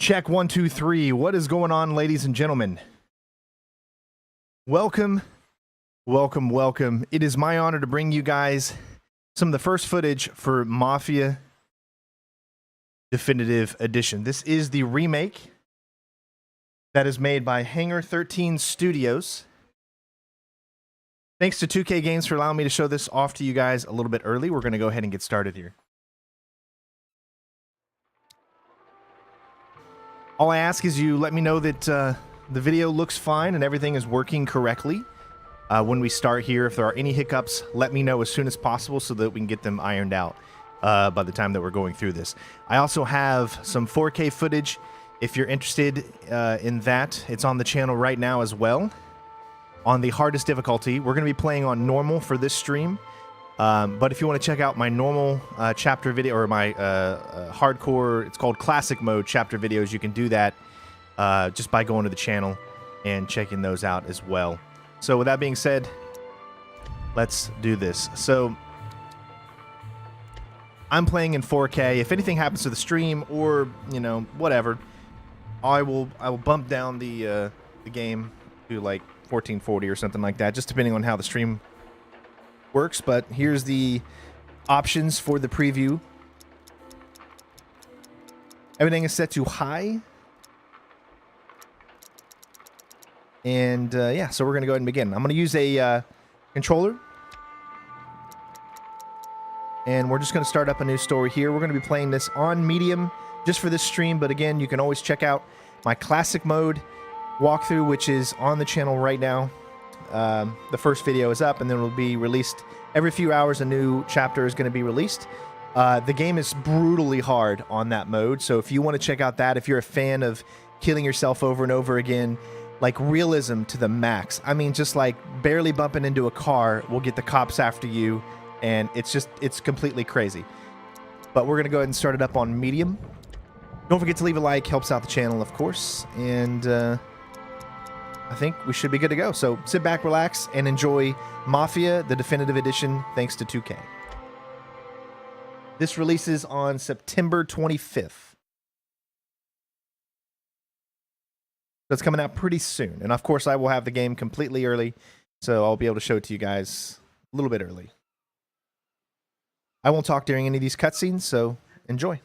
Check 1, 2, 3. What is going on, ladies and gentlemen? Welcome, welcome, welcome. It is my honor to bring you guys some of the first footage for MAFIA Definitive Edition. This is the remake that is made by Hangar 13 Studios. Thanks to 2K Games for allowing me to show this off to you guys a little bit early. We're going to go ahead and get started here. All I ask is you let me know that the video looks fine and everything is working correctly. When we start here, if there are any hiccups, let me know as soon as possible so that we can get them ironed out by the time that we're going through this. I also have some 4K footage. If you're interested in that, it's on the channel right now as well. On the hardest difficulty, we're going to be playing on normal for this stream. But if you want to check out my normal chapter video or my hardcore, it's called classic mode chapter videos, you can do that just by going to the channel and checking those out as well. So with that being said, let's do this. So I'm playing in 4K. If anything happens to the stream or, you know, whatever, I will bump down the game to like 1440 or something like that, just depending on how the stream works. But here's the options for the preview. Everything is set to high. And yeah, so we're gonna go ahead and begin. I'm gonna use a controller, and we're just gonna start up a new story here. We're gonna be playing this on medium just for this stream, but again, you can always check out my classic mode walkthrough, which is on the channel right now. The first video is up, and then it will be released every few hours. A new chapter is going to be released. The game is brutally hard on that mode, so if you want to check out that, if you're a fan of killing yourself over and over again, like realism to the max. I mean, just like barely bumping into a car will get the cops after you, and it's completely crazy. But we're going to go ahead and start it up on medium. Don't forget to leave a like, helps out the channel, of course, and I think we should be good to go. So sit back, relax, and enjoy MAFIA, the Definitive Edition, thanks to 2K. This releases on September 25th. So it's coming out pretty soon. And of course, I will have the game completely early, so I'll be able to show it to you guys a little bit early. I won't talk during any of these cutscenes, so enjoy.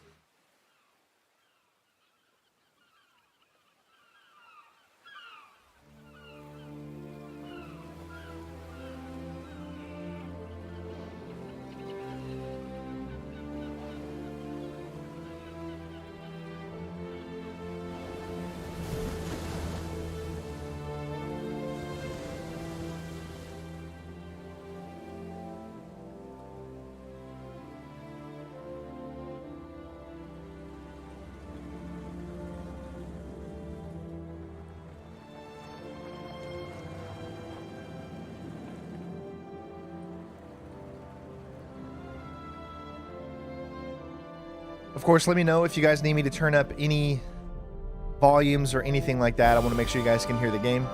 Of course, let me know if you guys need me to turn up any volumes or anything like that. I want to make sure you guys can hear the game.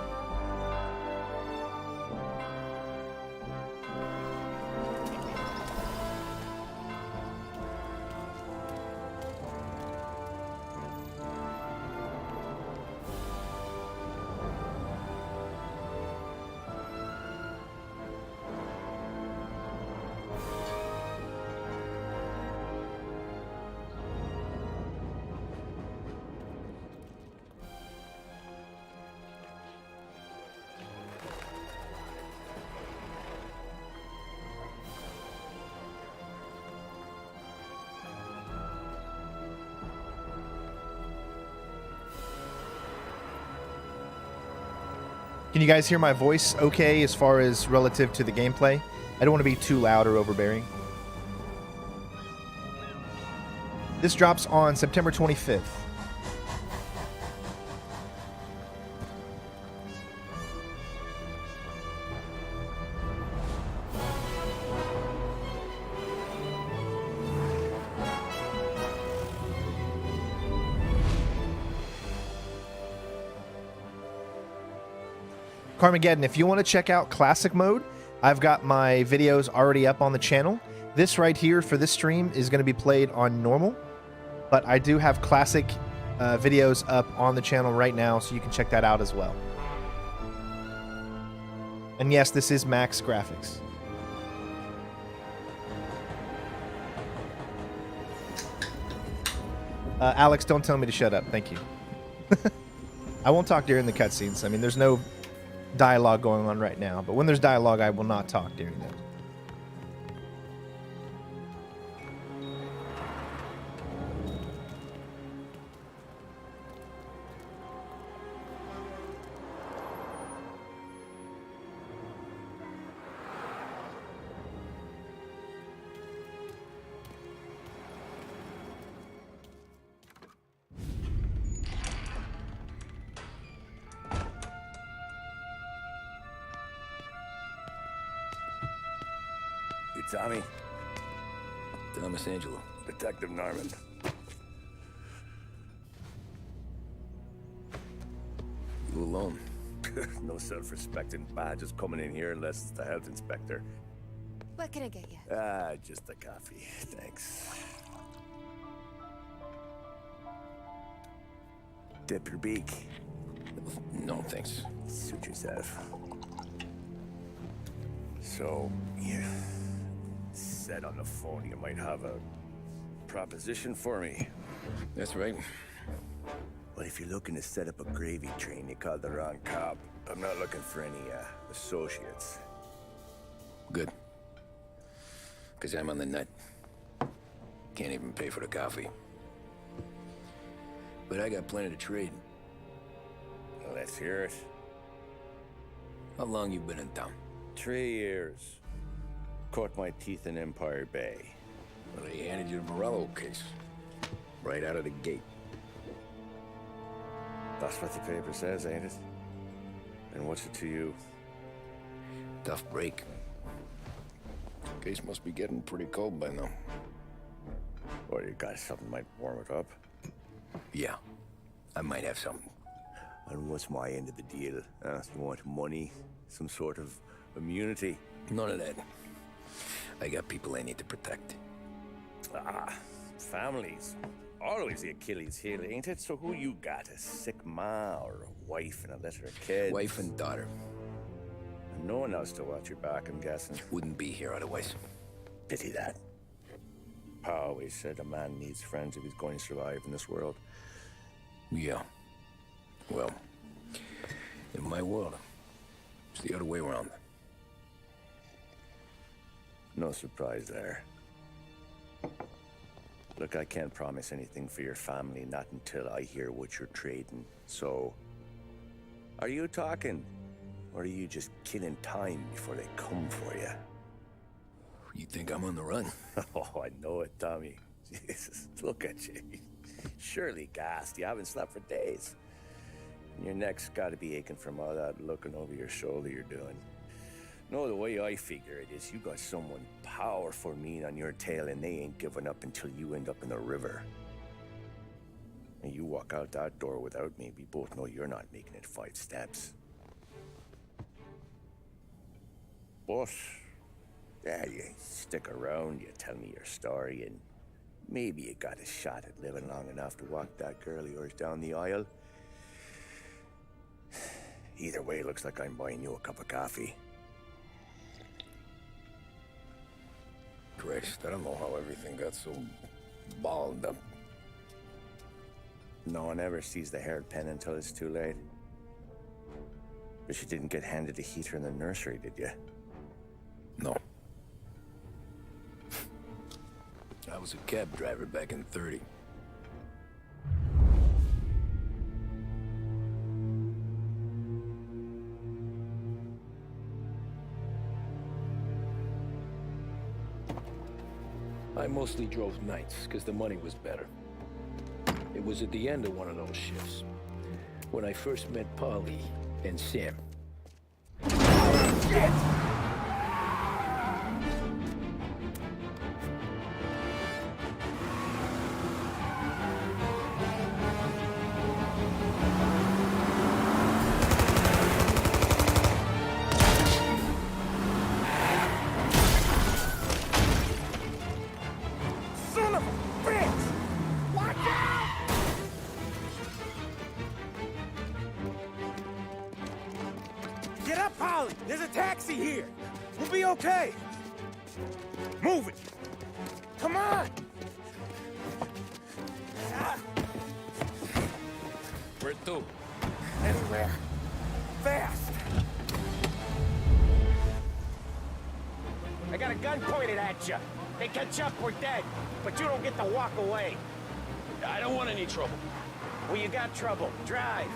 Can you guys hear my voice okay as far as relative to the gameplay? I don't want to be too loud or overbearing. This drops on September 25th. Carmageddon, if you want to check out classic mode, I've got my videos already up on the channel. This right here for this stream is going to be played on normal, but I do have classic videos up on the channel right now, so you can check that out as well. And yes, this is max graphics. Alex, don't tell me to shut up. Thank you. I won't talk during the cutscenes. I mean, there's no dialogue going on right now, but when there's dialogue, I will not talk during those. Tommy? Thomas Angelo. Detective Norman. You alone? No self-respecting badges coming in here unless it's the health inspector. What can I get you? Just a coffee. Thanks. Dip your beak. No, thanks. Suit yourself. So, you said on the phone you might have a proposition for me. That's right. Well, if you're looking to set up a gravy train, you called the wrong cop. I'm not looking for any, associates. Good. Because I'm on the nut. Can't even pay for the coffee. But I got plenty to trade. Well, let's hear it. How long you been in town? 3 years. Caught my teeth in Empire Bay. Well, they handed you the Morello case. Right out of the gate. That's what the paper says, ain't it? And what's it to you? Tough break. Case must be getting pretty cold by now. Or you got something might warm it up? Yeah, I might have something. And what's my end of the deal? You want money? Some sort of immunity? None of that. I got people I need to protect. Families. Always the Achilles heel, ain't it? So who you got? A sick ma or a wife and a litter of kids? Wife and daughter. And no one else to watch your back, I'm guessing. Wouldn't be here otherwise. Pity that. Pa always said a man needs friends if he's going to survive in this world. Yeah. Well, in my world, it's the other way around. No surprise there. Look, I can't promise anything for your family, not until I hear what you're trading. So, are you talking? Or are you just killing time before they come for you? You think I'm on the run? Oh, I know it, Tommy. Jesus, look at you. Surely gassed. You haven't slept for days. And your neck's got to be aching from all that looking over your shoulder you're doing. No, the way I figure it is you got someone powerful mean on your tail and they ain't giving up until you end up in the river. And you walk out that door without me, we both know you're not making it 5 steps. But, yeah, you stick around, you tell me your story, and maybe you got a shot at living long enough to walk that girl of yours down the aisle. Either way, it looks like I'm buying you a cup of coffee. Christ, I don't know how everything got so balled up. No one ever sees the haired pen until it's too late. But you didn't get handed a heater in the nursery, did you? No. I was a cab driver back in 30. I mostly drove nights, because the money was better. It was at the end of one of those shifts, when I first met Polly and Sam. Shit! Stay here. We'll be okay. Move it. Come on. Where to? Anywhere. Fast. I got a gun pointed at you. They catch up, we're dead. But you don't get to walk away. I don't want any trouble. Well, you got trouble. Drive.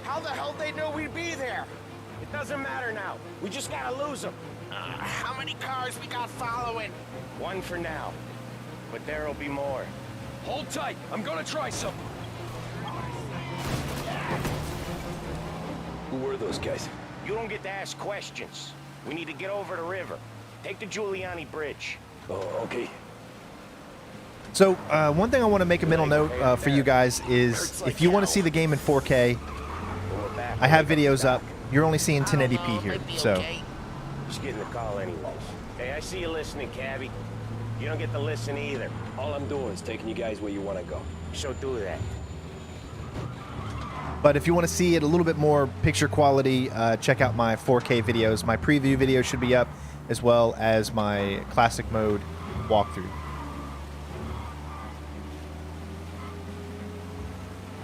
How the hell they know we'd be there? It doesn't matter now. We just gotta lose them. How many cars we got following? One for now. But there'll be more. Hold tight. I'm gonna try something. Who were those guys? You don't get to ask questions. We need to get over the river. Take the Giuliani Bridge. Oh, okay. So one thing I want to make a mental note for you guys is if you want to see the game in 4K, I have videos up. You're only seeing 1080p here, so. Just getting the call anyways. Hey, I see you listening, Cabby. You don't get to listen either. All I'm doing is taking you guys where you want to go. So do that. But if you want to see it a little bit more picture quality, check out my 4K videos. My preview video should be up, as well as my classic mode walkthrough.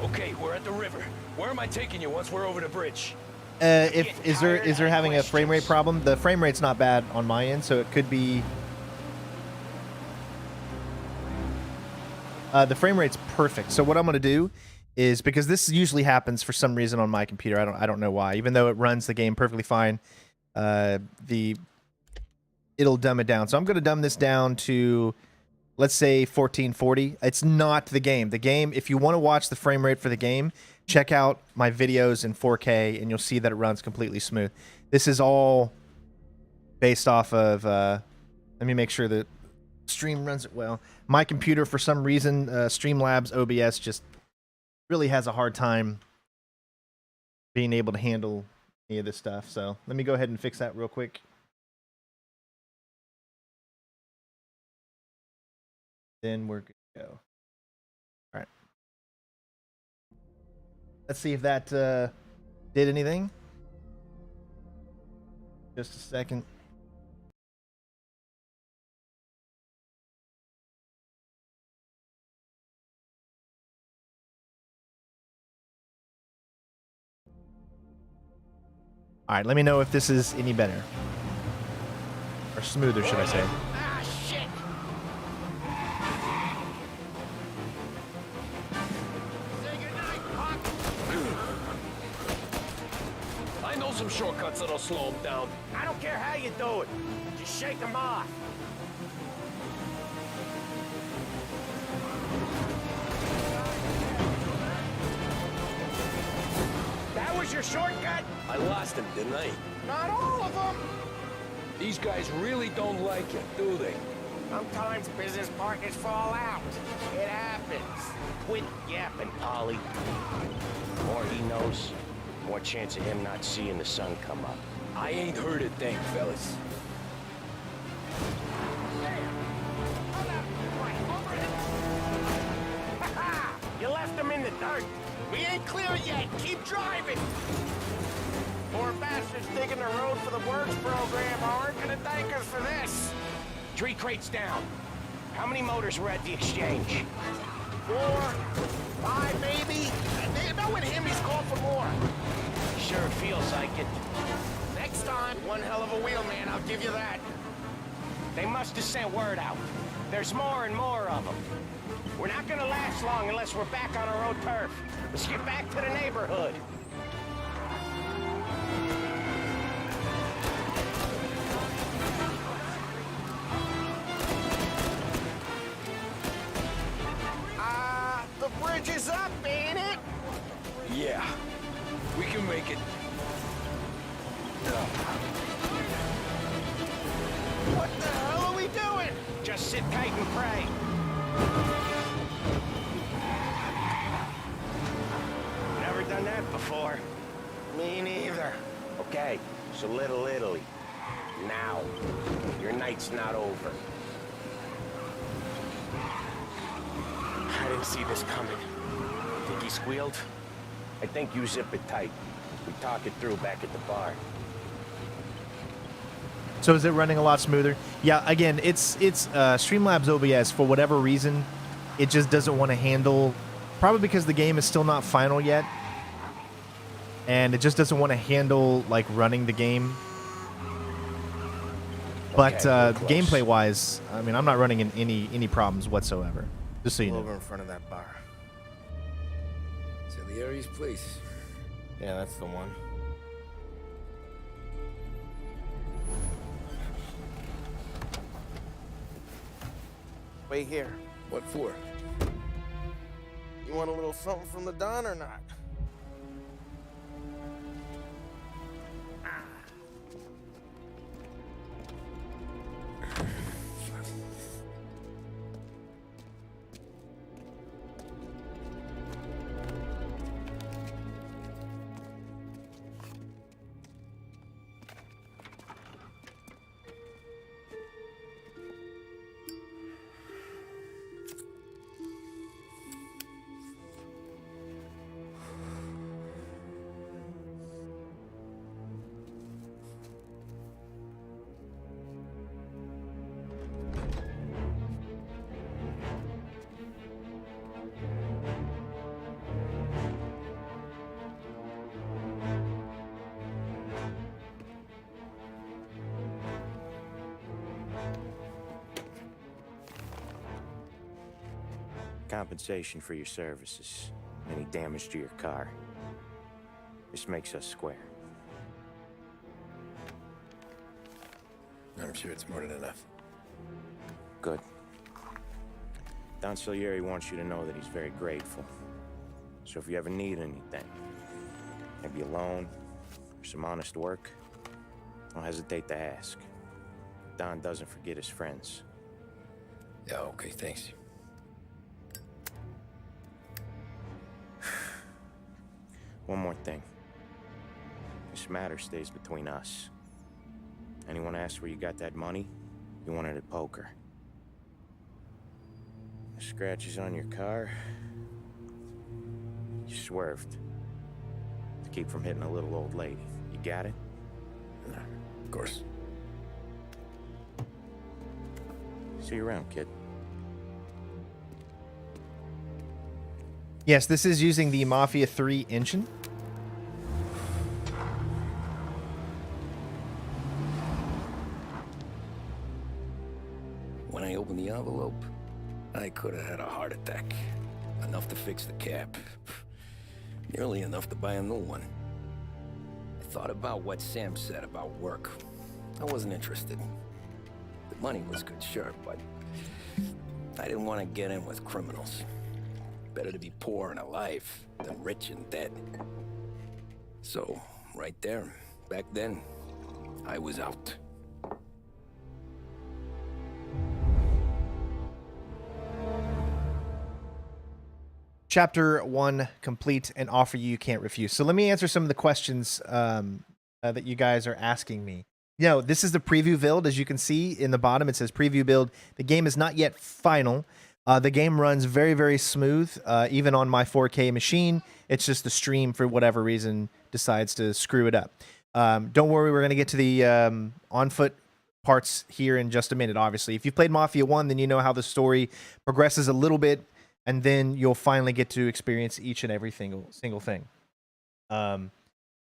Okay, we're at the river. Where am I taking you once we're over the bridge? Is there having a frame rate problem? The frame rate's not bad on my end, so it could be. The frame rate's perfect. So what I'm going to do is, because this usually happens for some reason on my computer, I don't know why. Even though it runs the game perfectly fine, it'll dumb it down. So I'm going to dumb this down to, let's say, 1440. It's not the game. The game, if you want to watch the frame rate for the game, check out my videos in 4K, and you'll see that it runs completely smooth. This is all based off of, let me make sure that stream runs it well. My computer, for some reason, Streamlabs OBS just really has a hard time being able to handle any of this stuff. So let me go ahead and fix that real quick. Then we're good to go. All right. Let's see if that did anything. Just a second. All right, let me know if this is any better. Or smoother, should I say. Ah, shit! Say goodnight, Pop. I know some shortcuts that'll slow them down. I don't care how you do it. Just shake them off. That was your shortcut? I lost him, didn't I? Not all of them. These guys really don't like it, do they? Sometimes business partners fall out. It happens. Quit yapping, Polly. The more he knows, more chance of him not seeing the sun come up. I ain't heard a thing, fellas. You left him in the dirt. We ain't clear yet. Keep driving. Poor bastards digging the road for the works program aren't gonna thank us for this. 3 crates down. How many motors were at the exchange? 4, 5 maybe. Knowing him, he's called for more. Sure feels like it. Next time, one hell of a wheelman, I'll give you that. They must have sent word out. There's more and more of them. We're not gonna last long unless we're back on our own turf. Let's get back to the neighborhood. The bridge is up, ain't it? Yeah, we can make it. What the hell are we doing? Just sit tight and pray. Never done that before. Me neither. Okay, so Little Italy. Now. Your night's not over. I didn't see this coming. Think he squealed? I think you zip it tight. We talk it through back at the bar. So is it running a lot smoother? Yeah, again, it's Streamlabs OBS, for whatever reason, it just doesn't want to handle, probably because the game is still not final yet, and it just doesn't want to handle, like, running the game. But gameplay-wise, I mean, I'm not running in any problems whatsoever, just so you know. Over in front of that bar. Salieri's place. Yeah, that's the one. Wait here. What for? You want a little something from the Don or not? Compensation for your services. Any damage to your car. This makes us square. I'm sure it's more than enough. Good. Don Salieri wants you to know that he's very grateful. So if you ever need anything, maybe a loan or some honest work, don't hesitate to ask. Don doesn't forget his friends. Yeah, okay, thanks. One more thing. This matter stays between us. Anyone asks where you got that money, you won it at poker. The scratches on your car, you swerved to keep from hitting a little old lady. You got it? Of course. See you around, kid. Yes, this is using the Mafia 3 engine. When I opened the envelope, I could have had a heart attack. Enough to fix the cap. Nearly enough to buy a new one. I thought about what Sam said about work. I wasn't interested. The money was good, sure, but I didn't want to get in with criminals. Better to be poor and alive than rich and dead. So, right there, back then, I was out. Chapter 1 complete, and offer you can't refuse. So let me answer some of the questions that you guys are asking me. You know, this is the preview build. As you can see in the bottom, it says preview build. The game is not yet final. The game runs very, very smooth, even on my 4K machine. It's just the stream, for whatever reason, decides to screw it up. Don't worry, we're going to get to the on-foot parts here in just a minute, obviously. If you've played Mafia 1, then you know how the story progresses a little bit, and then you'll finally get to experience each and every single thing.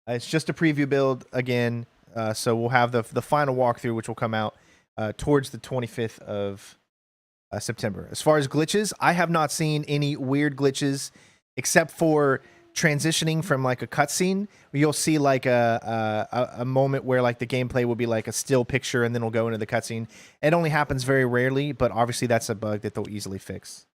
It's just a preview build, again, so we'll have the final walkthrough, which will come out towards the 25th of September. As far as glitches, I have not seen any weird glitches except for transitioning from like a cutscene. You'll see like a moment where like the gameplay will be like a still picture and then it'll go into the cutscene. It only happens very rarely, but obviously that's a bug that they'll easily fix.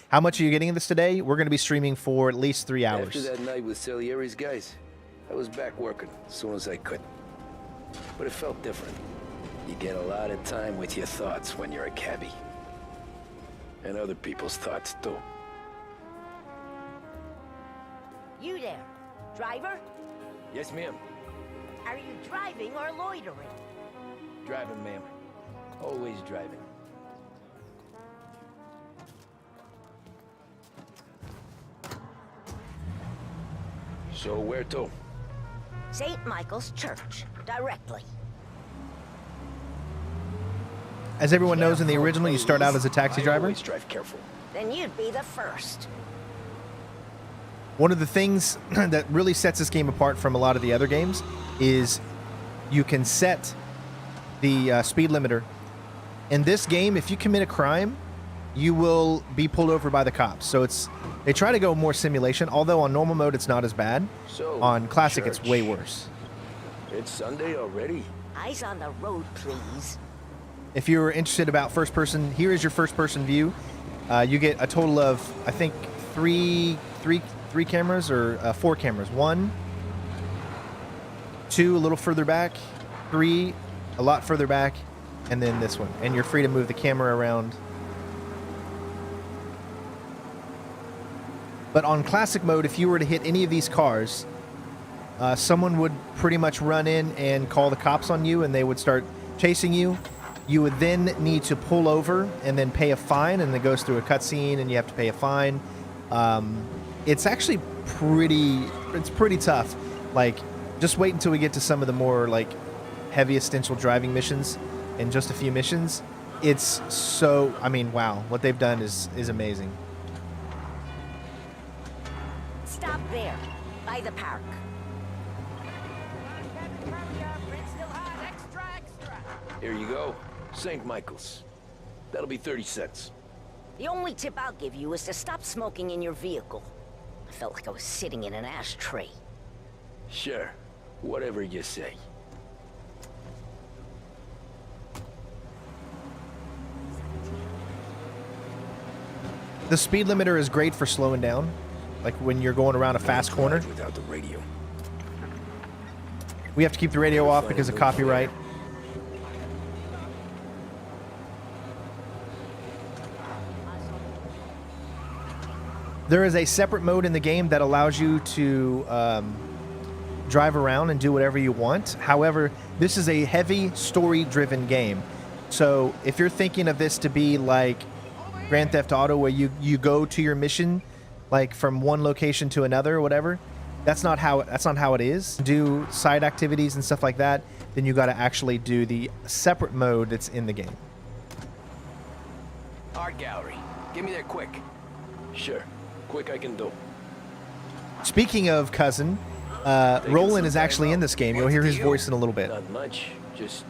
How much are you getting in this today? We're going to be streaming for at least 3 hours. After that night with Salieri's guys, I was back working as soon as I could. But it felt different. You get a lot of time with your thoughts when you're a cabbie. And other people's thoughts, too. You there, driver? Yes, ma'am. Are you driving or loitering? Driving, ma'am. Always driving. So where to? St. Michael's Church, directly. As everyone knows, in the original, you start out as a taxi driver. Always drive careful. Then you'd be the first. One of the things that really sets this game apart from a lot of the other games is you can set the speed limiter. In this game, if you commit a crime, you will be pulled over by the cops. So they try to go more simulation, although on normal mode it's not as bad. So, On classic, it's church. way worse. It's Sunday already. Eyes on the road, please. If you're interested about first person, here is your first person view. You get a total of, I think, three cameras or 4 cameras. 1, 2 a little further back, 3 a lot further back, and then this one. And you're free to move the camera around. But on classic mode, if you were to hit any of these cars, someone would pretty much run in and call the cops on you, and they would start chasing you. You would then need to pull over and then pay a fine, and it goes through a cutscene, and you have to pay a fine. It's actually pretty tough. Like, just wait until we get to some of the more like heavy essential driving missions. In just a few missions, it's so. I mean, wow! What they've done is amazing. Stop there, by the park. Here you go. St. Michael's. That'll be 30 cents. The only tip I'll give you is to stop smoking in your vehicle. I felt like I was sitting in an ashtray. Sure. Whatever you say. The speed limiter is great for slowing down, like when you're going around a fast corner. Without the radio. We have to keep the radio off because of copyright. There is a separate mode in the game that allows you to drive around and do whatever you want. However, this is a heavy story-driven game. So if you're thinking of this to be like Grand Theft Auto, where you go to your mission like from one location to another or whatever, that's not how it is. Do side activities and stuff like that, then you got to actually do the separate mode that's in the game. Art gallery. Get me there quick. Sure. Quick I can do. Speaking of cousin, Roland is actually in this game. You'll hear his voice in a little bit. Not much. Just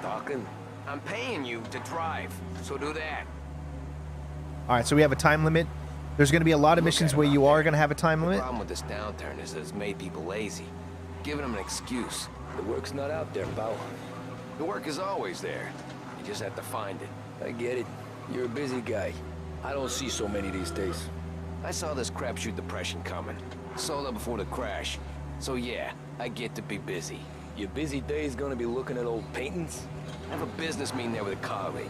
talking. I'm paying you to drive, so do that. All right, so we have a time limit. There's going to be a lot of missions where you are going to have a time The limit. problem with this downturn is that it's made people lazy, giving them an excuse. The work's not out there, pal. The work is always there. You just have to find it. I get it. You're a busy guy. I don't see so many these days. I saw this crapshoot depression coming. Sold up before the crash. So yeah, I get to be busy. Your busy day's gonna be looking at old paintings? I have a business meeting there with a colleague.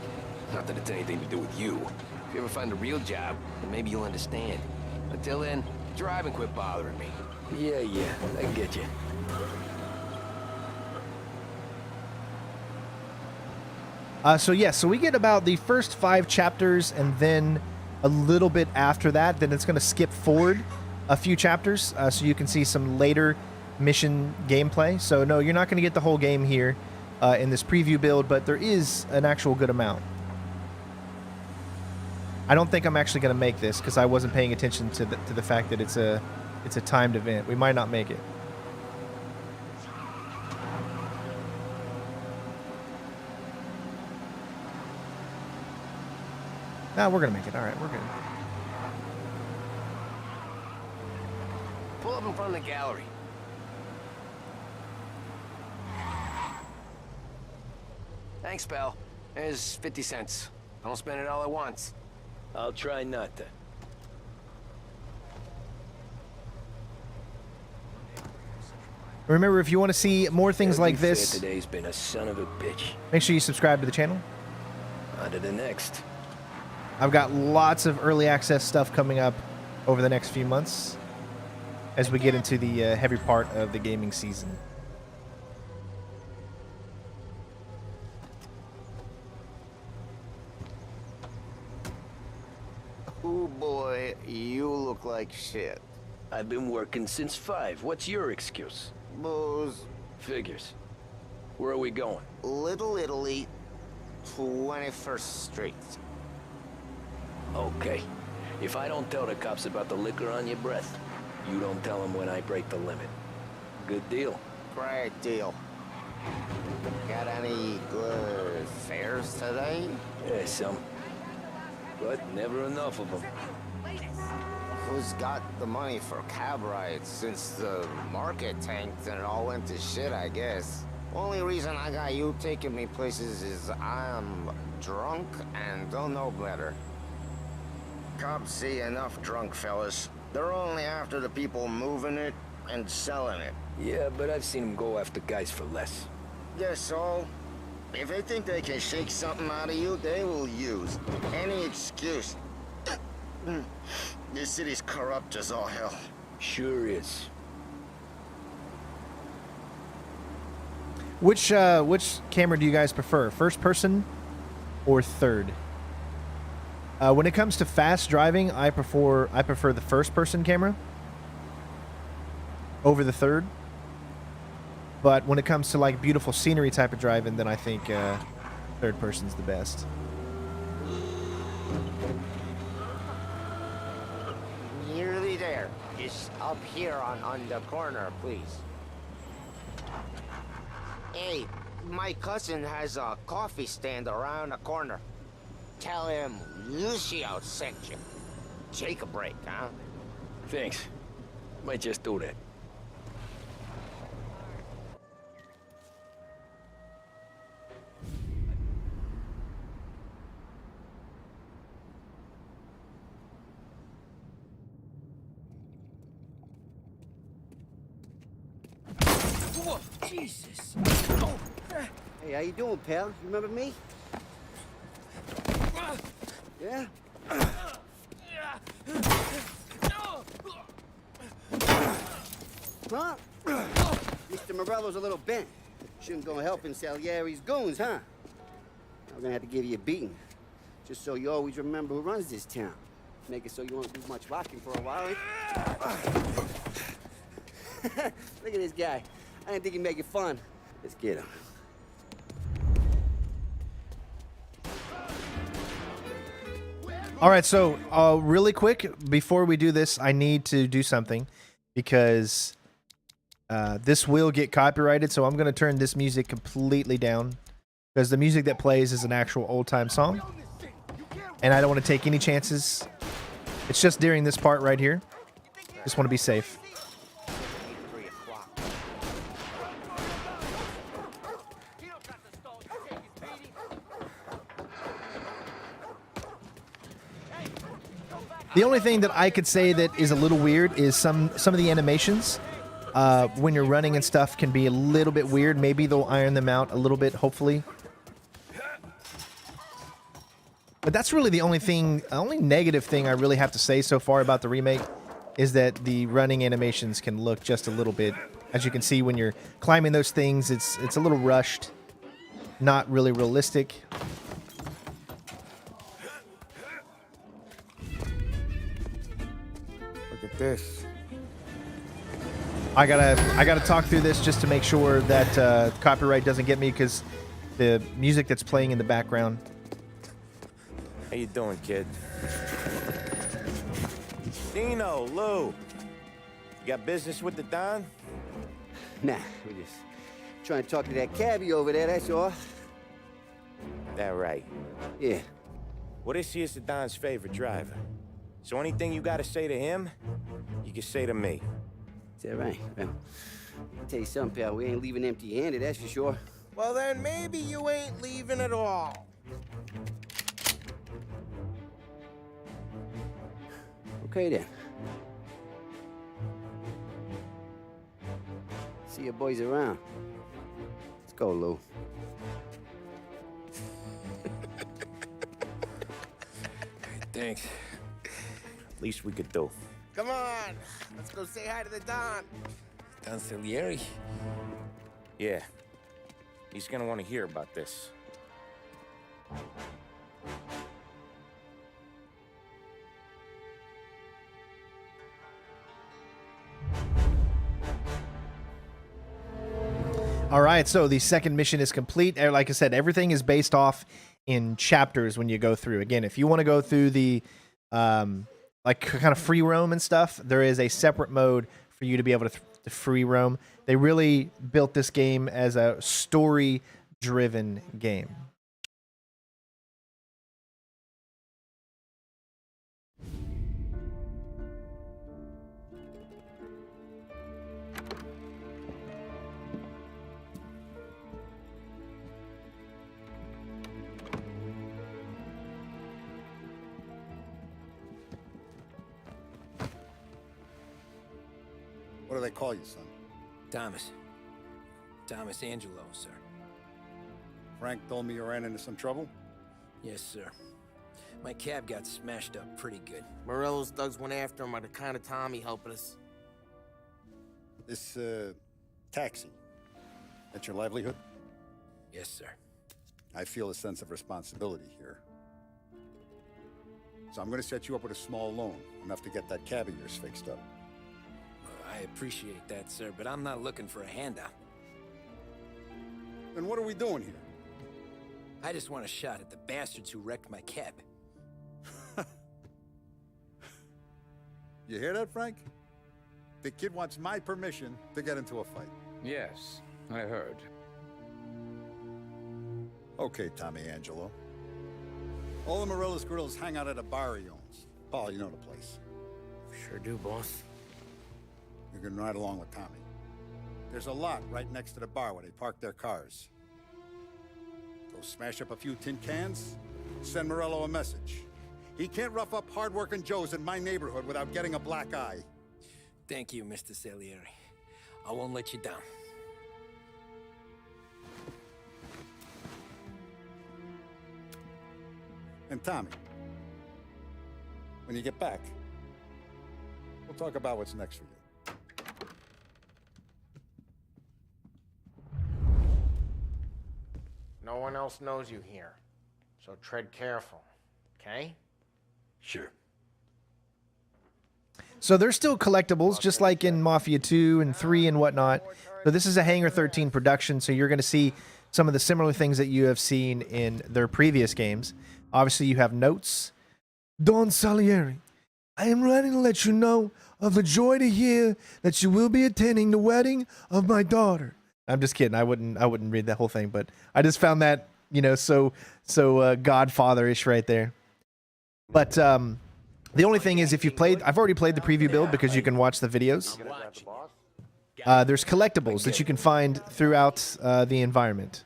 Not that it's anything to do with you. If you ever find a real job, then maybe you'll understand. Until then, drive and quit bothering me. Yeah, I get you. So we get about the first 5 chapters, and then a little bit after that, then it's going to skip forward a few chapters, so you can see some later mission gameplay. So no, you're not going to get the whole game here in this preview build, but there is an actual good amount. I don't think I'm actually going to make this because I wasn't paying attention to the fact that it's a timed event. We might not make it. Nah, we're going to make it. All right, we're good. Pull up in front of the gallery. Thanks, pal. There's 50 cents. I don't spend it all at once. I'll try not to. Remember, if you want to see more things like this, Today's been a son of a bitch. make sure you subscribe to the channel. On to the next. I've got lots of early access stuff coming up over the next few months as we get into the heavy part of the gaming season. Ooh boy, you look like shit. I've been working since 5. What's your excuse? Booze. Figures. Where are we going? Little Italy, 21st Street. Okay. If I don't tell the cops about the liquor on your breath, you don't tell them when I break the limit. Good deal. Great deal. Got any good fares today? Yeah, some. But never enough of them. Who's got the money for cab rides since the market tanked and it all went to shit, I guess? Only reason I got you taking me places is I'm drunk and don't know better. Cops see enough drunk fellas. They're only after the people moving it and selling it. Yeah, but I've seen them go after guys for less. Yes, so if they think they can shake something out of you, they will use any excuse. This city's corrupt as all hell. Sure is. Which camera do you guys prefer? First person or third? When it comes to fast driving, I prefer the first person camera over the third. But when it comes to like beautiful scenery type of driving, then I think third person's the best. Nearly there. Just up here on the corner, please. Hey, my cousin has a coffee stand around the corner. Tell him Lucio sent you. Take a break, huh? Thanks. Might just do that. Jesus. Hey, how you doing, pal? You remember me? Yeah? Huh? Mr. Morello's a little bent. Shouldn't go helping Salieri's goons, huh? I'm gonna have to give you a beating. Just so you always remember who runs this town. Make it so you won't do much rocking for a while. Look at this guy. I didn't think he'd make it fun. Let's get him. All right, so really quick, before we do this, I need to do something because this will get copyrighted, so I'm going to turn this music completely down because the music that plays is an actual old-time song, and I don't want to take any chances. It's just during this part right here. Just want to be safe. The only thing that I could say that is a little weird is some of the animations when you're running and stuff can be a little bit weird. Maybe they'll iron them out a little bit, hopefully. But that's really the only negative thing I really have to say so far about the remake is that the running animations can look just a little bit. As you can see, when you're climbing those things, it's a little rushed, not really realistic. Look at this. I gotta talk through this just to make sure that copyright doesn't get me because the music that's playing in the background. How you doing, kid? Dino, Lou. You got business with the Don? Nah, we're just trying to talk to that cabbie over there, that's all. That right. Yeah. Well, this here's the Don's favorite driver. So anything you gotta say to him, you can say to me. Is that right? Well, I'll tell you something, pal. We ain't leaving empty-handed, that's for sure. Well, then maybe you ain't leaving at all. Okay, then. See your boys around. Let's go, Lou. Thanks. Least we could do. Come on, let's go say hi to the Don. Don Salieri? Yeah. He's gonna want to hear about this. All right, so the second mission is complete. Like I said, everything is based off in chapters when you go through. Again, if you want to go through the like kind of free roam and stuff, there is a separate mode for you to be able to free roam. They really built this game as a story-driven game. What do they call you, son? Thomas. Thomas Angelo, sir. Frank told me you ran into some trouble? Yes, sir. My cab got smashed up pretty good. Morello's thugs went after him by the kind of Tommy helping us. This, taxi. That's your livelihood? Yes, sir. I feel a sense of responsibility here. So I'm gonna set you up with a small loan, enough to get that cab of yours fixed up. I appreciate that, sir, but I'm not looking for a handout. Then what are we doing here? I just want a shot at the bastards who wrecked my cab. You hear that, Frank? The kid wants my permission to get into a fight. Yes, I heard. Okay, Tommy Angelo. All the Morello's girls hang out at a bar he owns. Paul, you know the place. Sure do, boss. You can ride along with Tommy. There's a lot right next to the bar where they park their cars. Go smash up a few tin cans, send Morello a message. He can't rough up hard-working Joes in my neighborhood without getting a black eye. Thank you, Mr. Salieri. I won't let you down. And Tommy, when you get back, we'll talk about what's next for you. No one else knows you here, so tread careful, okay? Sure. So there's still collectibles, just like in Mafia 2 and 3 and whatnot. So this is a Hangar 13 production, so you're going to see some of the similar things that you have seen in their previous games. Obviously, you have notes. Don Salieri, I am writing to let you know of the joy to hear that you will be attending the wedding of my daughter. I'm just kidding. I wouldn't read that whole thing, but I just found that, you know, so Godfather-ish right there. But the only thing is, if you've played, I've already played the preview build because you can watch the videos. There's collectibles that you can find throughout the environment.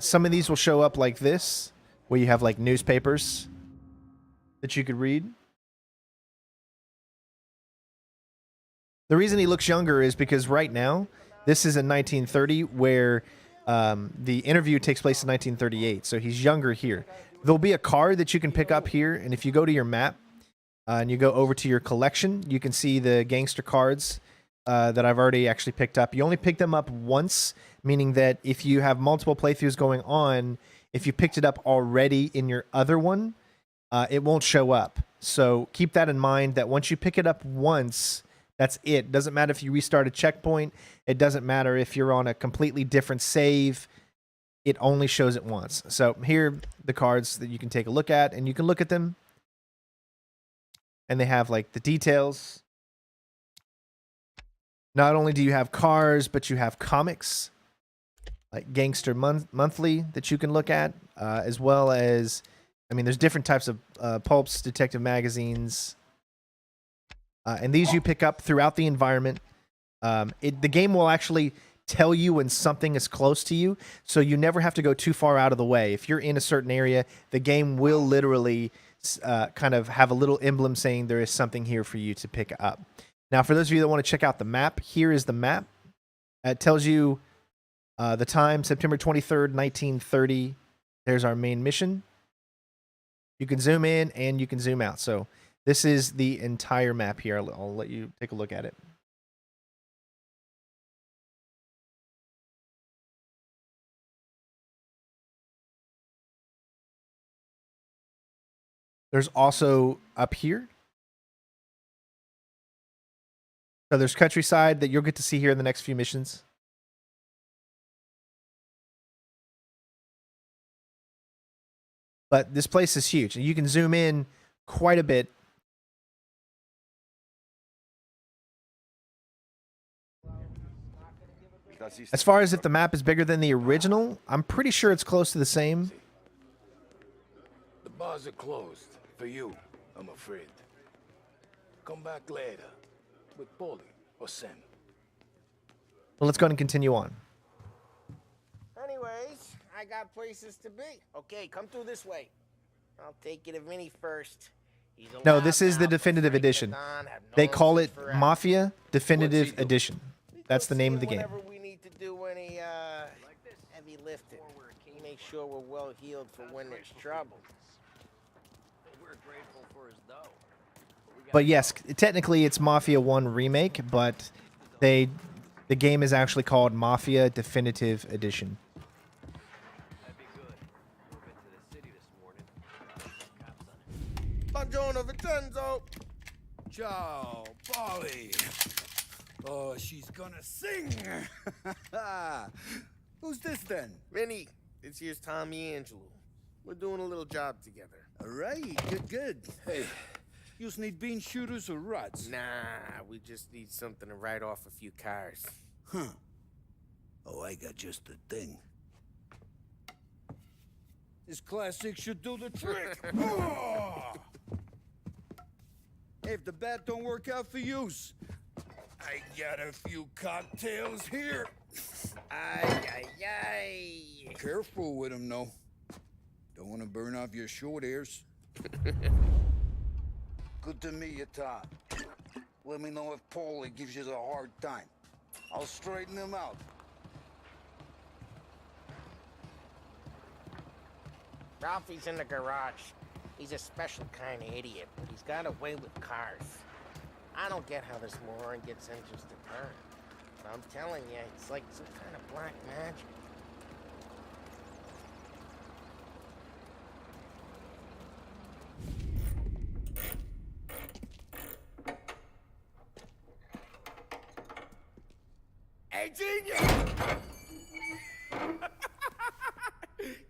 Some of these will show up like this, where you have like newspapers that you could read. The reason he looks younger is because right now, this is in 1930, where the interview takes place in 1938. So he's younger here. There'll be a card that you can pick up here, and if you go to your map and you go over to your collection, you can see the gangster cards that I've already actually picked up. You only pick them up once, meaning that if you have multiple playthroughs going on, if you picked it up already in your other one, it won't show up. So keep that in mind, that once you pick it up once, that's it. Doesn't matter if you restart a checkpoint. It doesn't matter if you're on a completely different save. It only shows it once. So here, the cards that you can take a look at, and you can look at them. And they have like the details. Not only do you have cars, but you have comics, like Gangster Monthly that you can look at, as well as, I mean, there's different types of pulps, detective magazines, and these you pick up throughout the environment. The game will actually tell you when something is close to you, so you never have to go too far out of the way. If you're in a certain area, the game will literally kind of have a little emblem saying there is something here for you to pick up. Now, for those of you that want to check out the map, here is the map. It tells you the time, September 23rd, 1930. There's our main mission. You can zoom in and you can zoom out. So this is the entire map here. I'll let you take a look at it. There's also up here. So there's countryside that you'll get to see here in the next few missions. But this place is huge, and you can zoom in quite a bit. As far as if the map is bigger than the original, I'm pretty sure it's close to the same. The bars are closed. For you, I'm afraid. Come back later. With Paulie or Sam. Well, let's go ahead and continue on. Anyways, I got places to be. Okay, come through this way. I'll take you to Vinny first. He's No, this is the definitive edition. They call it Mafia Definitive Edition. That's the name of the game. Whenever we need to do any heavy lifting, we make sure we're well healed for when there's trouble. We're grateful for his dough. But yes, technically it's Mafia 1 Remake, but the game is actually called Mafia Definitive Edition. Buongiorno, Vincenzo. Ciao, Polly. Oh, she's gonna sing. Who's this then? Vinny, this here's Tommy Angelo. We're doing a little job together. All right, good. Hey, you just need bean shooters or rods? Nah, we just need something to write off a few cars. Huh. Oh, I got just the thing. This classic should do the trick. Oh! Hey, if the bat don't work out for yous, I got a few cocktails here. Ay. Careful with them, though. Don't want to burn off your short hairs. Good to meet you, Tom. Let me know if Paulie gives you a hard time. I'll straighten him out. Ralphie's in the garage. He's a special kind of idiot, but he's got a way with cars. I don't get how this moron gets interested in her. But I'm telling you, it's like some kind of black magic. Hey, genius!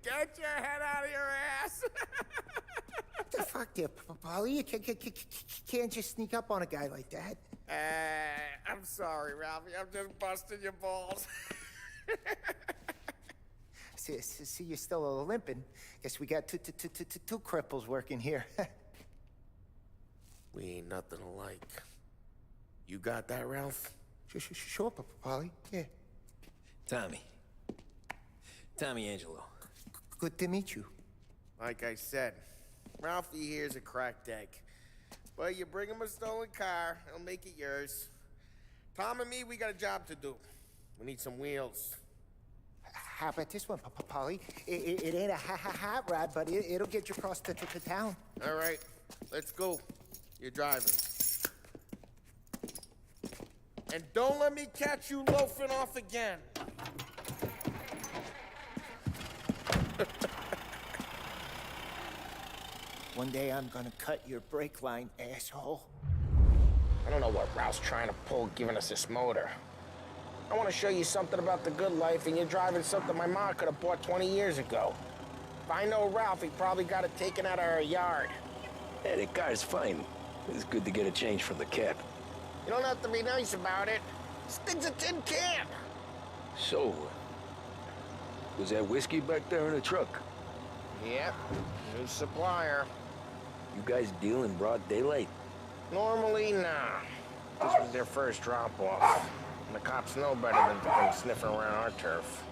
Get your head out of your ass! The fuck there, Polly? You can't just sneak up on a guy like that. I'm sorry, Ralphie. I'm just busting your balls. See, you're still limping. Guess we got two cripples working here. We ain't nothing alike. You got that, Ralph? Sure, Polly. Yeah. Tommy Angelo. Good to meet you. Like I said, Ralphie here's a cracked egg. Well, you bring him a stolen car, he'll make it yours. Tom and me, we got a job to do. We need some wheels. How about this one, Polly? It ain't a hot rod, but it'll get you across to town. All right, let's go. You're driving. And don't let me catch you loafing off again. One day I'm gonna cut your brake line, asshole. I don't know what Ralph's trying to pull giving us this motor. I want to show you something about the good life, and you're driving something my mom could have bought 20 years ago. If I know Ralph, he probably got it taken out of our yard. Yeah, the car's fine. It's good to get a change from the cab. You don't have to be nice about it. This thing's a tin can. So, was that whiskey back there in the truck? Yep, new supplier. You guys deal in broad daylight? Normally, nah. This was their first drop-off. And the cops know better than to come sniffing around our turf.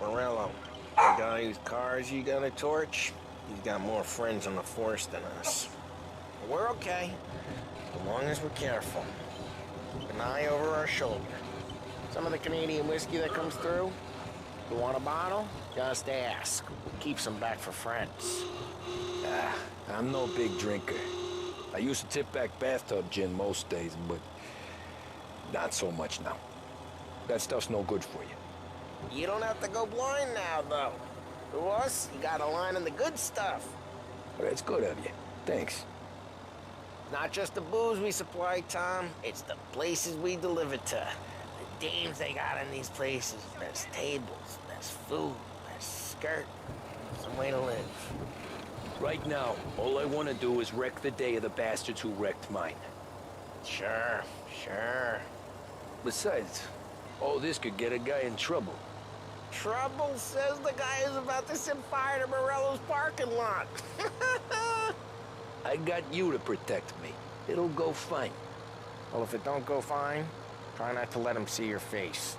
Morello, the guy whose cars you got a torch, he's got more friends on the force than us. But we're okay, as long as we're careful. Keep an eye over our shoulder. Some of the Canadian whiskey that comes through, you want a bottle? Just ask. Keeps them back for friends. I'm no big drinker. I used to tip back bathtub gin most days, but not so much now. That stuff's no good for you. You don't have to go blind now, though. To us, you got a line in the good stuff. Well, that's good of you. Thanks. Not just the booze we supply, Tom. It's the places we deliver to. The dames they got in these places. There's tables, there's food, there's skirt. Some way to live. Right now, all I want to do is wreck the day of the bastards who wrecked mine. Sure, sure. Besides, all this could get a guy in trouble. Trouble says the guy is about to set fire to Morello's parking lot. I got you to protect me. It'll go fine. Well, if it don't go fine, try not to let him see your face.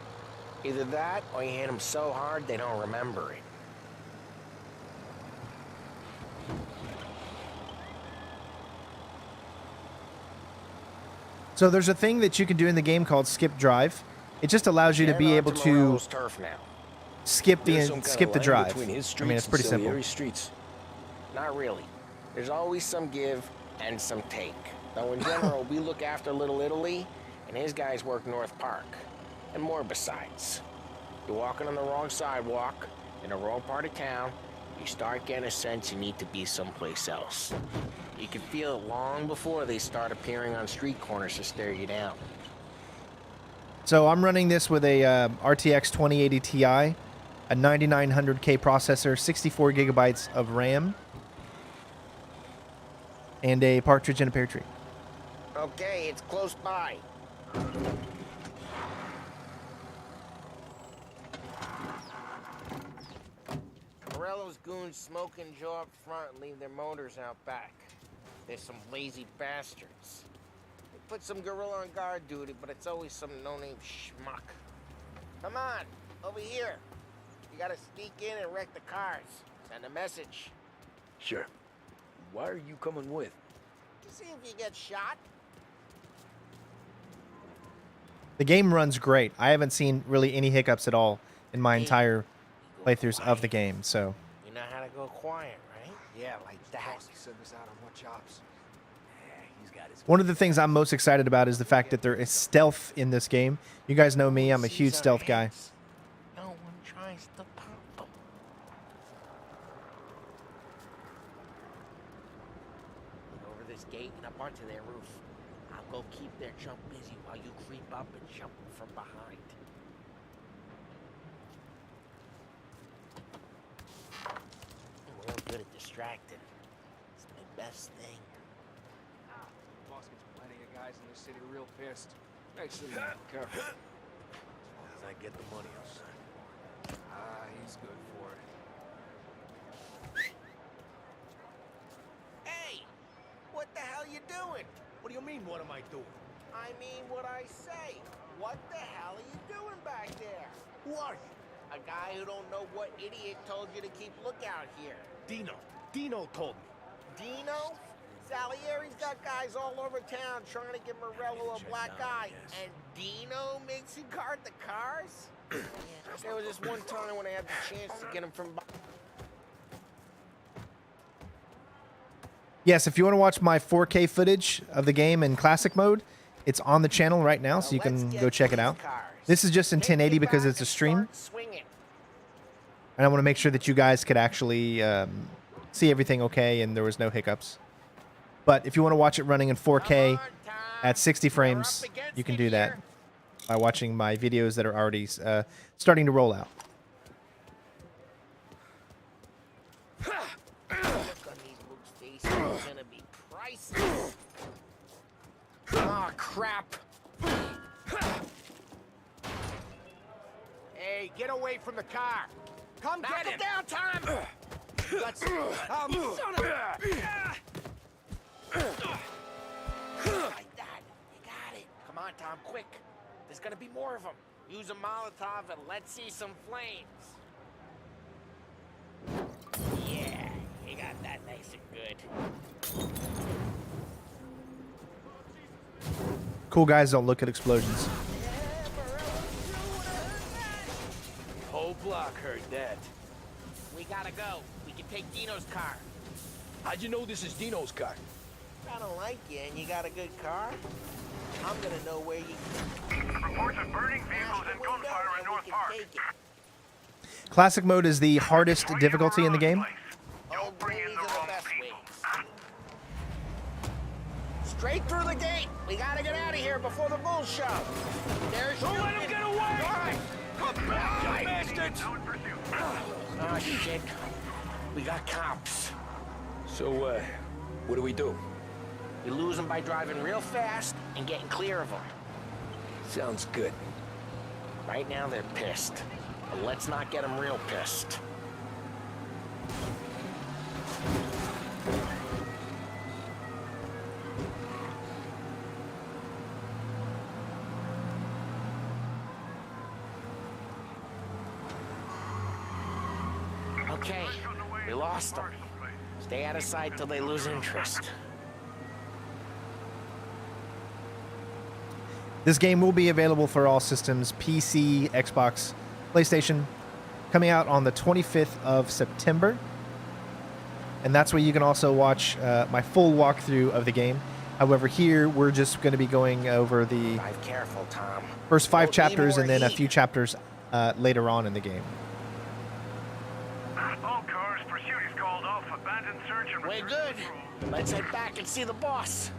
Either that, or you hit them so hard they don't remember it. So there's a thing that you can do in the game called skip drive. It just allows you to be able to Morello's turf now. skip There's some the kind of line drive. between his I streets mean, it's pretty and simple. Salieri's streets. Not really. There's always some give and some take. Though in general, we look after Little Italy, and his guys work North Park. And more besides. You're walking on the wrong sidewalk, in the wrong part of town, you start getting a sense you need to be someplace else. You can feel it long before they start appearing on street corners to stare you down. So I'm running this with a RTX 2080 Ti, a 9900K processor, 64 gigabytes of RAM, and a partridge in a pear tree. Okay, it's close by. Morello's goons smoke and jaw up front and leave their motors out back. They're some lazy bastards. They put some gorilla on guard duty, but it's always some no-name schmuck. Come on, over here. You gotta sneak in and wreck the cars. Send a message. Sure. Why are you coming with? To see if you get shot. The game runs great. I haven't seen really any hiccups at all in my entire playthroughs of the game, so. You know how to go quiet, right? Yeah, like that. Send us out on more jobs. One of the things I'm most excited about is the fact that there is stealth in this game. You guys know me, I'm a huge stealth guy. No one tries to pop them. Over this gate and up onto their roof. I'll go keep their chump busy while you creep up and jump from behind. I'm real good at distracting. It's my best thing. Boss gets plenty of guys in this city real pissed. Make sure you're careful. As I get the money, I'll sign. He's good for it. Hey! What the hell you doing? What do you mean, what am I doing? I mean what I say. What the hell are you doing back there? Who are you? A guy who don't know what idiot told you to keep lookout here. Dino. Dino told me. Dino? Salieri's got guys all over town trying to give Morello a black eye. And Dino makes you guard the cars? There was this one time when I had the chance to get him from... Yes, if you want to watch my 4K footage of the game in classic mode, it's on the channel right now, so you can go check it out. This is just in 1080 because it's a stream. And I want to make sure that you guys could actually see everything okay and there was no hiccups. But if you want to watch it running in 4K at 60 frames, you can do that by watching my videos that are already starting to roll out. Oh, crap. Hey, get away from the car. Come Knock get him him. down, Tom! Let's... Son of a... Like that. You got it. Come on, Tom, quick. There's gonna be more of them. Use a Molotov and let's see some flames. Yeah, you got that nice and good. Cool guys don't look at explosions. Whole block heard that. We gotta go. We can take Dino's car. How'd you know this is Dino's car? I don't like you and you got a good car. I'm gonna know where you... Reports of burning vehicles and gunfire in North Park. Classic mode is the hardest difficulty in the game. Old bullies are the best ways. Straight through the gate. We gotta get out of here before the bulls show. There's Don't let him get away! Come back, you bastards! Oh, shit. We got cops. So, what do we do? You lose them by driving real fast and getting clear of them. Sounds good. Right now they're pissed, but let's not get them real pissed. Okay, we lost them. Stay out of sight till they lose interest. This game will be available for all systems, PC, Xbox, PlayStation, coming out on the 25th of September. And that's where you can also watch my full walkthrough of the game. However, here we're just going to be going over the Drive careful, Tom. first 5 Don't chapters need and then more a few heat. chapters later on in the game. All cars, pursuit is called off. Abandoned search and We're good. Let's head back and see the boss.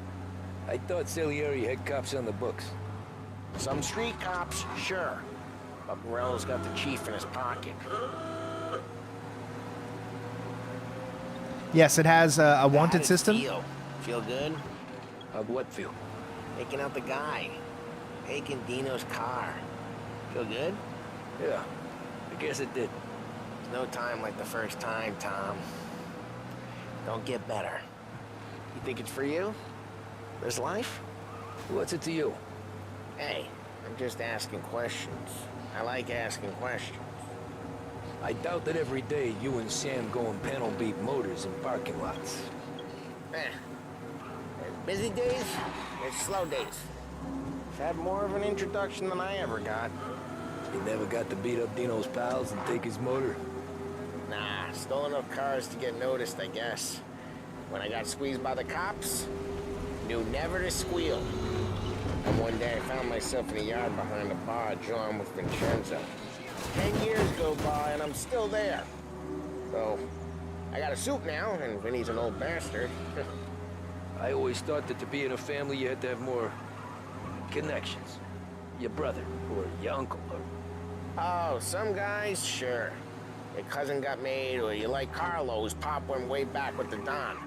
I thought Salieri had cops on the books. Some street cops, sure. But Morello's got the chief in his pocket. Yes, it has a wanted How'd it system. Feel good? How'd what feel? Taking out the guy. Taking Dino's car. Feel good? Yeah, I guess it did. There's no time like the first time, Tom. Don't get better. You think it's for you? This life? What's it to you? Hey, I'm just asking questions. I like asking questions. I doubt that every day you and Sam go and panel beat motors in parking lots. There's busy days, there's slow days. I've had more of an introduction than I ever got. You never got to beat up Dino's pals and take his motor? Nah, stole enough cars to get noticed, I guess. When I got squeezed by the cops, knew never to squeal. And one day I found myself in the yard behind a bar drawn with Vincenzo. 10 years go by and I'm still there. So, I got a suit now, and Vinny's an old bastard. I always thought that to be in a family you had to have more connections. Your brother, or your uncle, or... Oh, some guys, sure. Your cousin got made, or you like Carlos, Pop went way back with the Don.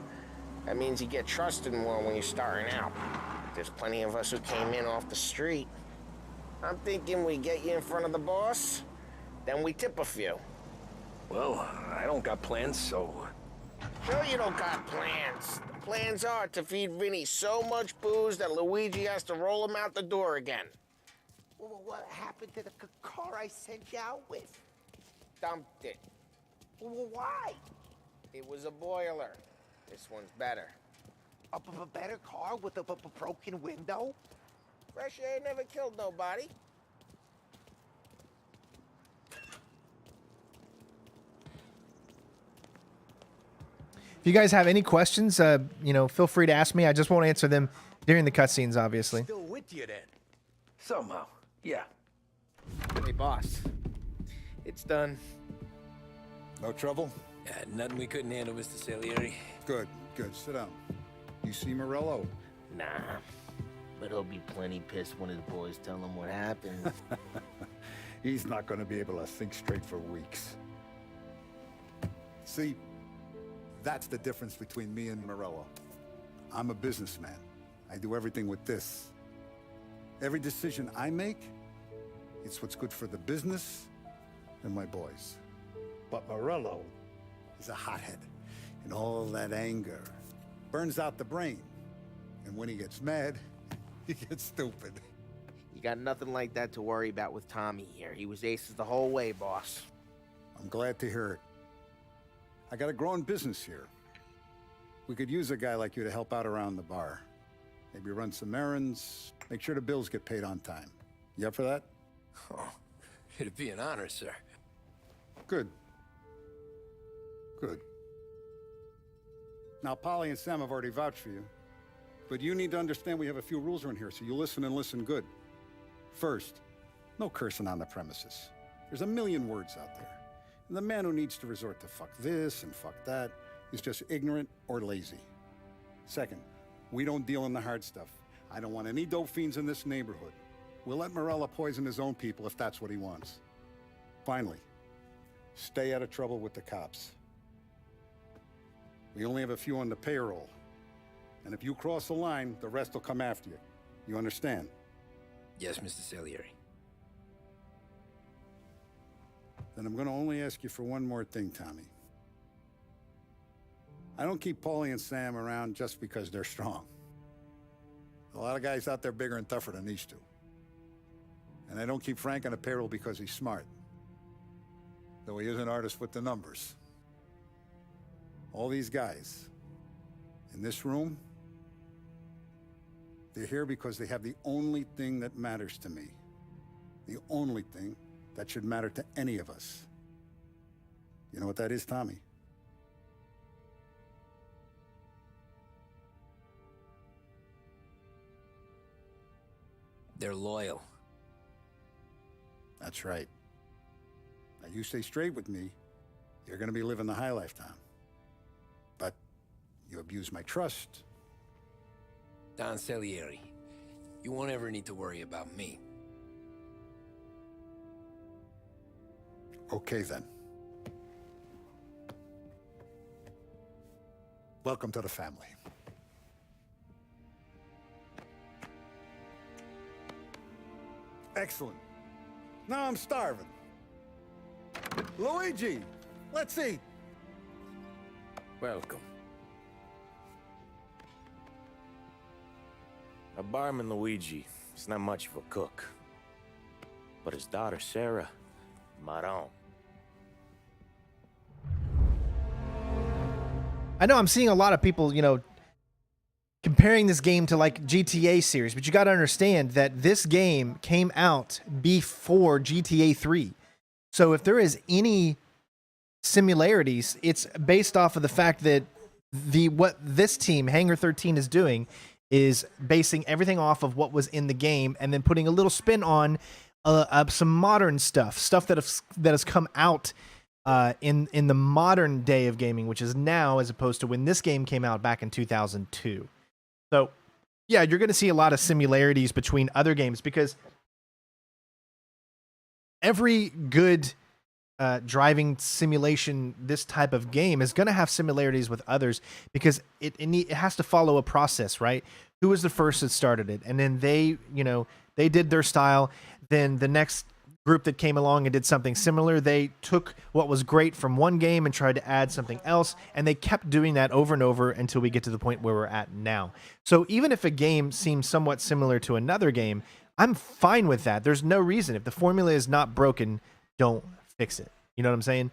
That means you get trusted more when you're starting out. There's plenty of us who came in off the street. I'm thinking we get you in front of the boss, then we tip a few. Well, I don't got plans, so... Sure you don't got plans. The plans are to feed Vinny so much booze that Luigi has to roll him out the door again. Well, what happened to the car I sent you out with? Dumped it. Well, why? It was a boiler. This one's better. A better car with a broken window? Fresh air never killed nobody. If you guys have any questions, feel free to ask me. I just won't answer them during the cutscenes, obviously. Still with you, then? Somehow, yeah. Hey, boss. It's done. No trouble? Nothing we couldn't handle, Mr. Salieri. Good, good. Sit down. You see Morello? Nah, but he'll be plenty pissed when his boys tell him what happened. He's not going to be able to think straight for weeks. See, that's the difference between me and Morello. I'm a businessman. I do everything with this. Every decision I make, it's what's good for the business and my boys. But Morello is a hothead, and all that anger burns out the brain. And when he gets mad, he gets stupid. You got nothing like that to worry about with Tommy here. He was aces the whole way, boss. I'm glad to hear it. I got a growing business here. We could use a guy like you to help out around the bar. Maybe run some errands, make sure the bills get paid on time. You up for that? Oh, it'd be an honor, sir. Good. Good. Now, Polly and Sam have already vouched for you. But you need to understand we have a few rules around here, so you listen and listen good. First, no cursing on the premises. There's a million words out there. And the man who needs to resort to fuck this and fuck that is just ignorant or lazy. Second, we don't deal in the hard stuff. I don't want any dope fiends in this neighborhood. We'll let Morello poison his own people if that's what he wants. Finally, stay out of trouble with the cops. We only have a few on the payroll. And if you cross the line, the rest will come after you. You understand? Yes, Mr. Salieri. Then I'm gonna only ask you for one more thing, Tommy. I don't keep Paulie and Sam around just because they're strong. A lot of guys out there bigger and tougher than these two. And I don't keep Frank on the payroll because he's smart. Though he is an artist with the numbers. All these guys in this room, they're here because they have the only thing that matters to me. The only thing that should matter to any of us. You know what that is, Tommy? They're loyal. That's right. Now you stay straight with me, you're gonna be living the high life, Tom. But you abuse my trust. Don Salieri, you won't ever need to worry about me. Okay then. Welcome to the family. Excellent. Now I'm starving. Luigi, let's eat. Welcome. Our barman Luigi is not much of a cook. But his daughter Sarah, Maron. I know I'm seeing a lot of people, you know, comparing this game to like GTA series, but you got to understand that this game came out before GTA 3. So if there is any similarities, it's based off of the fact that what this team, Hangar 13, is doing is basing everything off of what was in the game and then putting a little spin on some modern stuff that has come out in the modern day of gaming, which is now, as opposed to when this game came out back in 2002. So, yeah, you're going to see a lot of similarities between other games because every good driving simulation, this type of game, is going to have similarities with others because it has to follow a process, right? Who was the first that started it? And then they did their style. Then the next group that came along and did something similar, they took what was great from one game and tried to add something else, and they kept doing that over and over until we get to the point where we're at now. So even if a game seems somewhat similar to another game, I'm fine with that. There's no reason. If the formula is not broken, don't fix it. You know what I'm saying?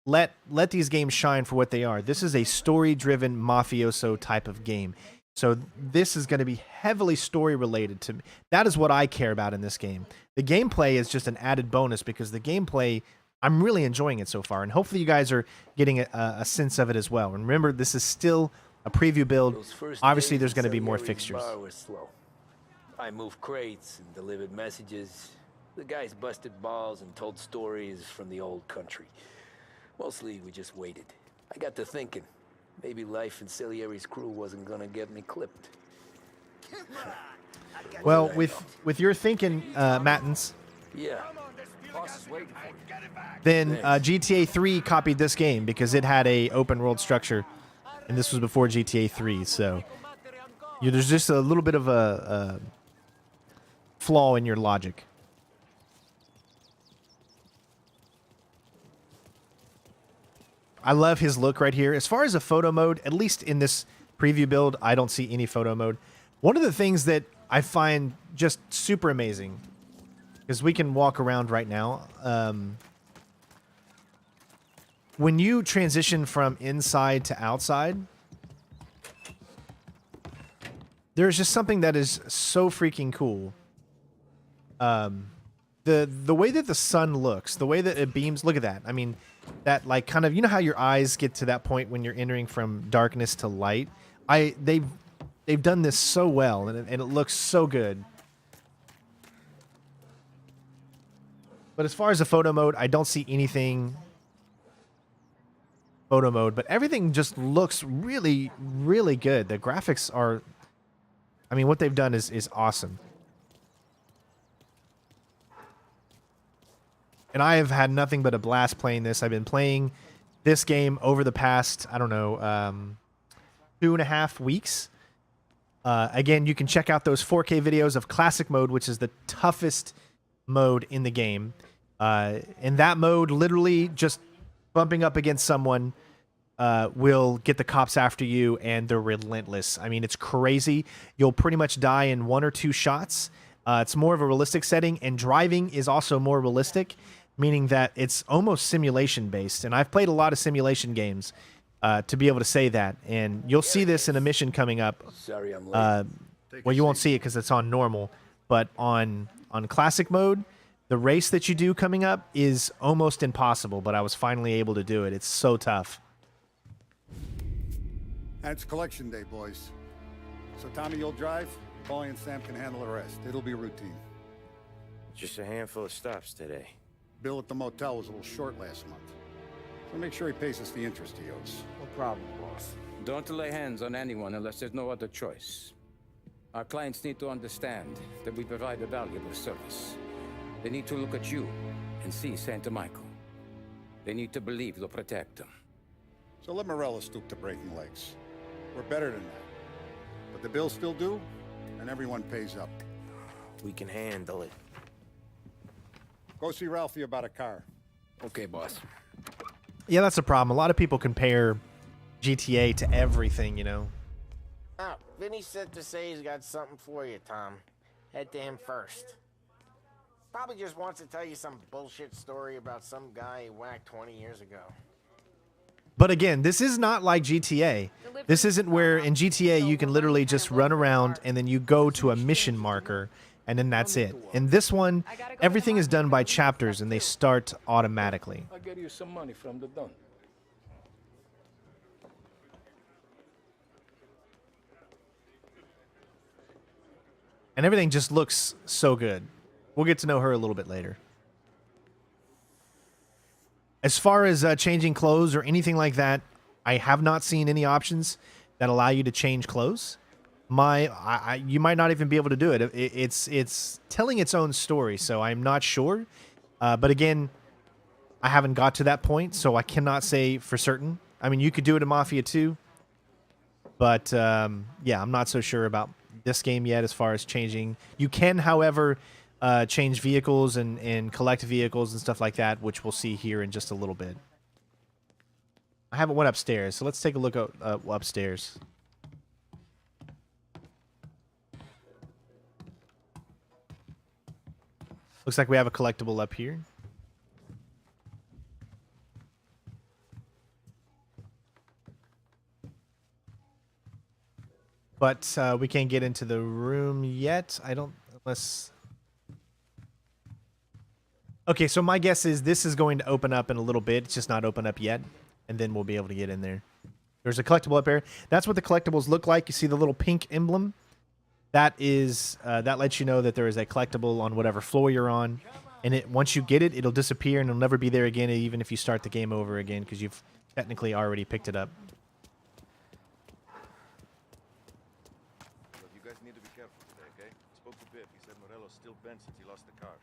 Let these games shine for what they are. This is a story-driven mafioso type of game. So this is going to be heavily story related to me. That is what I care about in this game. The gameplay is just an added bonus because the gameplay, I'm really enjoying it so far. And hopefully you guys are getting a sense of it as well. And remember, this is still a preview build. Obviously, there's going to be more fixtures. I moved crates and delivered messages. The guys busted balls and told stories from the old country. Mostly, we just waited. I got to thinking. Maybe life in Salieri's crew wasn't gonna get me clipped. Well, with your thinking, Mattins, Yeah. then GTA 3 copied this game because it had a open world structure, and this was before GTA 3. So there's just a little bit of a flaw in your logic. I love his look right here. As far as a photo mode, at least in this preview build, I don't see any photo mode. One of the things that I find just super amazing, because we can walk around right now, when you transition from inside to outside, there's just something that is so freaking cool. The way that the sun looks, the way that it beams, look at that. I mean, that like kind of, you know how your eyes get to that point when you're entering from darkness to light? They've done this so well, and it looks so good. But as far as the photo mode, I don't see anything photo mode, but everything just looks really, really good. The graphics are, I mean, what they've done is awesome. And I have had nothing but a blast playing this. I've been playing this game over the past, I don't know, 2.5 weeks. Again, you can check out those 4K videos of classic mode, which is the toughest mode in the game. In that mode, literally just bumping up against someone will get the cops after you, and they're relentless. I mean, it's crazy. You'll pretty much die in 1 or 2 shots. It's more of a realistic setting, and driving is also more realistic, meaning that it's almost simulation based. And I've played a lot of simulation games to be able to say that. And you'll see this in a mission coming up. Sorry, I'm late. Well, you won't see it because it's on normal, but on classic mode, the race that you do coming up is almost impossible. But I was finally able to do it. It's so tough. And it's collection day, boys. So Tommy, you'll drive. Paulie and Sam can handle the rest. It'll be routine. Just a handful of stops today. Bill at the motel was a little short last month. So make sure he pays us the interest he owes. No problem, boss. Don't lay hands on anyone unless there's no other choice. Our clients need to understand that we provide a valuable service. They need to look at you and see Santa Michael. They need to believe you'll protect them. So let Morello stoop to breaking legs. We're better than that. But the bills still due, and everyone pays up. We can handle it. Go see Ralphie about a car. Okay, boss. Yeah, that's a problem. A lot of people compare GTA to everything, you know. Oh, Vinny sent to say he's got something for you, Tom. Head to him first. Probably just wants to tell you some bullshit story about some guy he whacked 20 years ago. But again, this is not like GTA. This isn't where in GTA you can literally just run around and then you go to a mission marker and then that's it. In this one, everything is done by chapters and they start automatically. I'll get you some money from the Don. And everything just looks so good. We'll get to know her a little bit later. As far as changing clothes or anything like that, I have not seen any options that allow you to change clothes. You might not even be able to do it. It's telling its own story, so I'm not sure. But again, I haven't got to that point, so I cannot say for certain. I mean, you could do it in Mafia 2, but yeah, I'm not so sure about this game yet as far as changing. You can, however, change vehicles and collect vehicles and stuff like that, which we'll see here in just a little bit. I haven't went upstairs, so let's take a look upstairs. Looks like we have a collectible up here. But we can't get into the room yet. I don't, unless... Okay, so my guess is this is going to open up in a little bit. It's just not open up yet. And then we'll be able to get in there. There's a collectible up there. That's what the collectibles look like. You see the little pink emblem? That is, that lets you know that there is a collectible on whatever floor you're on. And once you get it, it'll disappear and it'll never be there again, even if you start the game over again, because you've technically already picked it up. You guys need to be careful today, okay? Spoke to Biff. He said Morello's still bent since he lost the cars.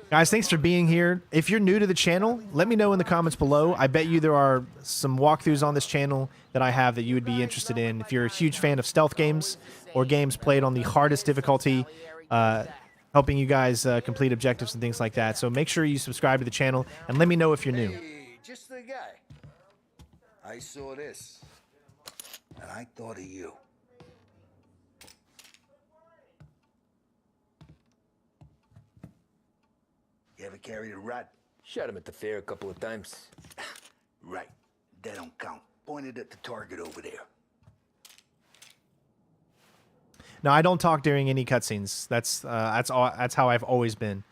Guys, thanks for being here. If you're new to the channel, let me know in the comments below. I bet you there are some walkthroughs on this channel that I have that you would be interested in. If you're a huge fan of stealth games or games played on the hardest difficulty, helping you guys complete objectives and things like that. So make sure you subscribe to the channel and let me know if you're new. Hey, just the guy. I saw this, and I thought of you. You ever carried a rat? Shot him at the fair a couple of times. Right. That don't count. Pointed at the target over there. No, I don't talk during any cutscenes. That's how I've always been.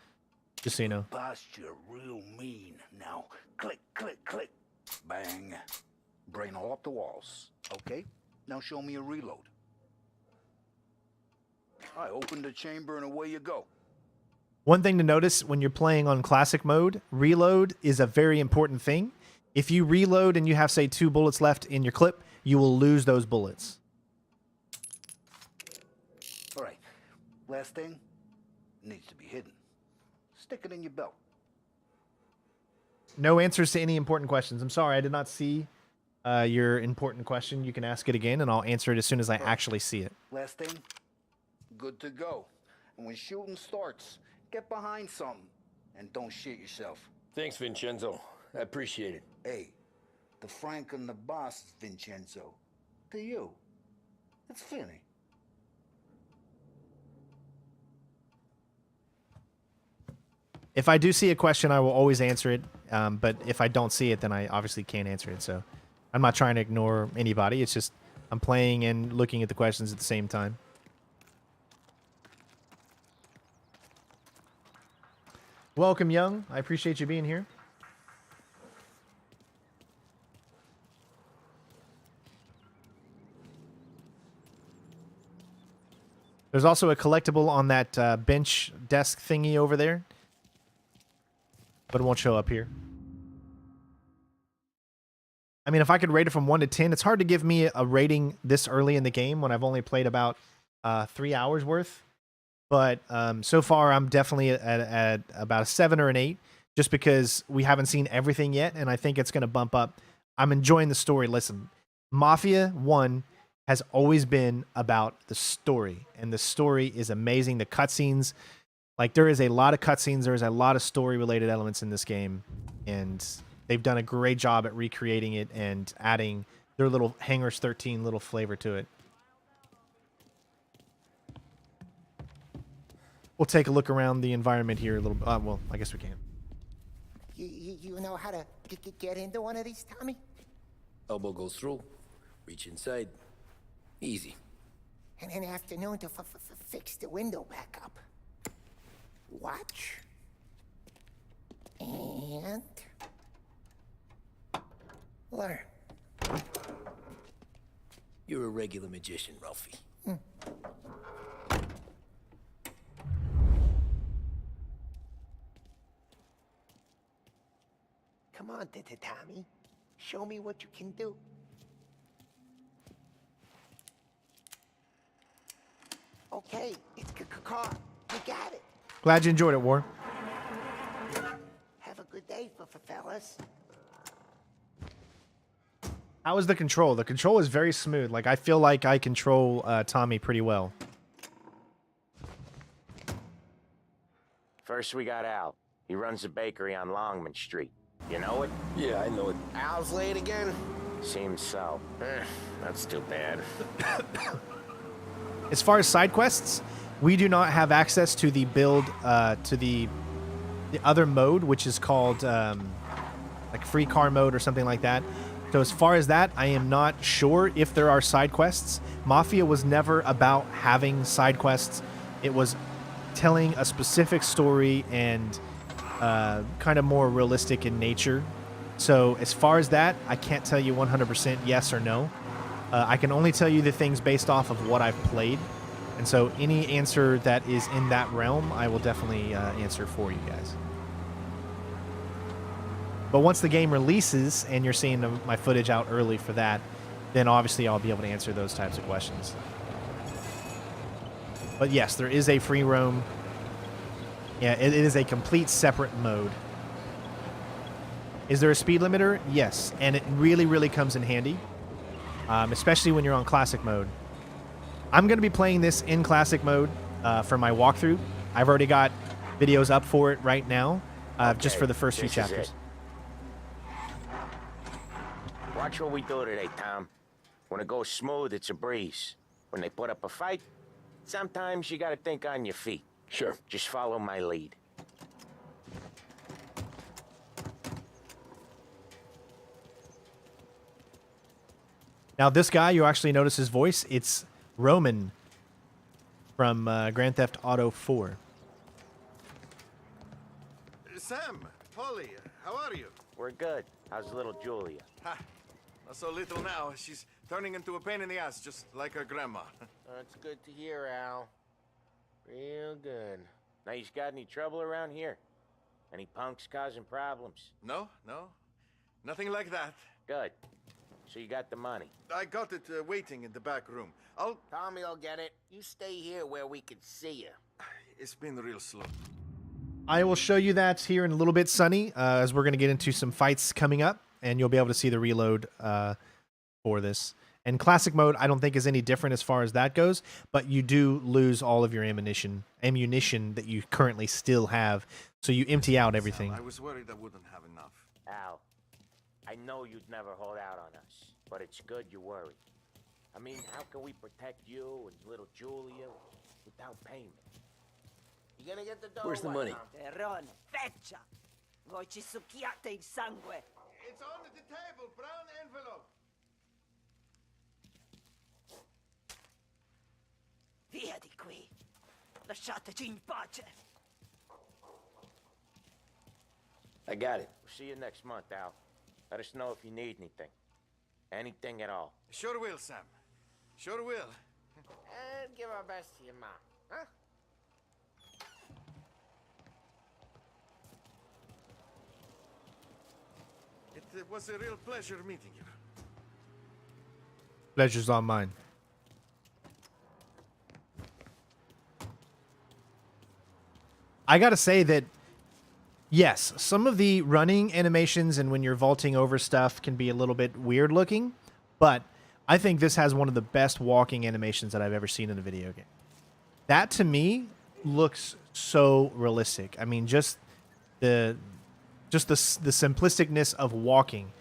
Just so you know. Posture real mean. Now, click, click, click. Bang. Brain all up the walls. Okay? Now show me a reload. I open the chamber and away you go. One thing to notice when you're playing on classic mode, reload is a very important thing. If you reload and you have, say, 2 bullets left in your clip, you will lose those bullets. All right. Last thing needs to be hidden. Stick it in your belt. No answers to any important questions. I'm sorry, I did not see your important question. You can ask it again, and I'll answer it as soon as I actually see it. Last thing, good to go. And when shooting starts, get behind something and don't shit yourself. Thanks, Vincenzo. I appreciate it. Hey, the Frank and the boss, Vincenzo. To you, it's Finny. If I do see a question, I will always answer it. But if I don't see it, then I obviously can't answer it. So I'm not trying to ignore anybody. It's just I'm playing and looking at the questions at the same time. Welcome, Young. I appreciate you being here. There's also a collectible on that bench desk thingy over there, but it won't show up here. I mean, if I could rate it from 1 to 10, it's hard to give me a rating this early in the game when I've only played about 3 hours worth. But so far, I'm definitely at about a 7 or an 8, just because we haven't seen everything yet, and I think it's going to bump up. I'm enjoying the story. Listen, Mafia 1 has always been about the story, and the story is amazing. The cutscenes, like, there is a lot of cutscenes, there is a lot of story-related elements in this game, and they've done a great job at recreating it and adding their little Hangers 13 little flavor to it. We'll take a look around the environment here a little bit. Well, I guess we can. You know how to get into one of these, Tommy? Elbow goes through. Reach inside. Easy. And an afternoon to fix the window back up. Watch. And learn. You're a regular magician, Ralphie. Come on, Tommy. Show me what you can do. Okay, it's car. We got it. Glad you enjoyed it, War. Have a good day, fellas. How is the control? The control is very smooth. Like, I feel like I control Tommy pretty well. First, we got Al. He runs a bakery on Longman Street. You know it? Yeah, I know it. Al's late again? Seems so. That's too bad. As far as side quests, we do not have access to the build, to the other mode, which is called like free car mode or something like that. So as far as that, I am not sure if there are side quests. Mafia was never about having side quests. It was telling a specific story and kind of more realistic in nature. So as far as that, I can't tell you 100% yes or no. I can only tell you the things based off of what I've played. And so any answer that is in that realm, I will definitely answer for you guys. But once the game releases and you're seeing my footage out early for that, then obviously I'll be able to answer those types of questions. But yes, there is a free roam. Yeah, it is a complete separate mode. Is there a speed limiter? Yes, and it really, really comes in handy, especially when you're on classic mode. I'm going to be playing this in classic mode for my walkthrough. I've already got videos up for it right now, just for the first few chapters. Watch what we do today, Tom. When it goes smooth, it's a breeze. When they put up a fight, sometimes you gotta think on your feet. Sure. Just follow my lead. Now, this guy, you actually notice his voice. It's Roman from Grand Theft Auto 4. Sam, Polly, how are you? We're good. How's little Julia? Ha, not so little now. She's turning into a pain in the ass, just like her grandma. That's good to hear, Al. Real good. Now, you got any trouble around here? Any punks causing problems? No, nothing like that. Good. So you got the money? I got it waiting in the back room. Tommy will get it. You stay here where we can see you. It's been real slow. I will show you that here in a little bit, Sonny, as we're going to get into some fights coming up, and you'll be able to see the reload for this. And classic mode, I don't think is any different as far as that goes, but you do lose all of your ammunition that you currently still have, so you empty out everything. I was worried I wouldn't have enough. Al, I know you'd never hold out on us, but it's good you worry. I mean, how can we protect you and little Julia without payment? You gonna get the dough? Where's the money? Terron, feccia! Voi ci succhiate il sangue! It's under the table, brown envelope. Via di qui! Lasciateci in pace! I got it. We'll see you next month, Al. Let us know if you need anything. Anything at all. Sure will, Sam. Sure will. And give our best to your mom, huh? It was a real pleasure meeting you. Pleasure's all mine. I gotta say that, yes, some of the running animations and when you're vaulting over stuff can be a little bit weird looking, but I think this has one of the best walking animations that I've ever seen in a video game. That, to me, looks so realistic. I mean, just the simplisticness of walking.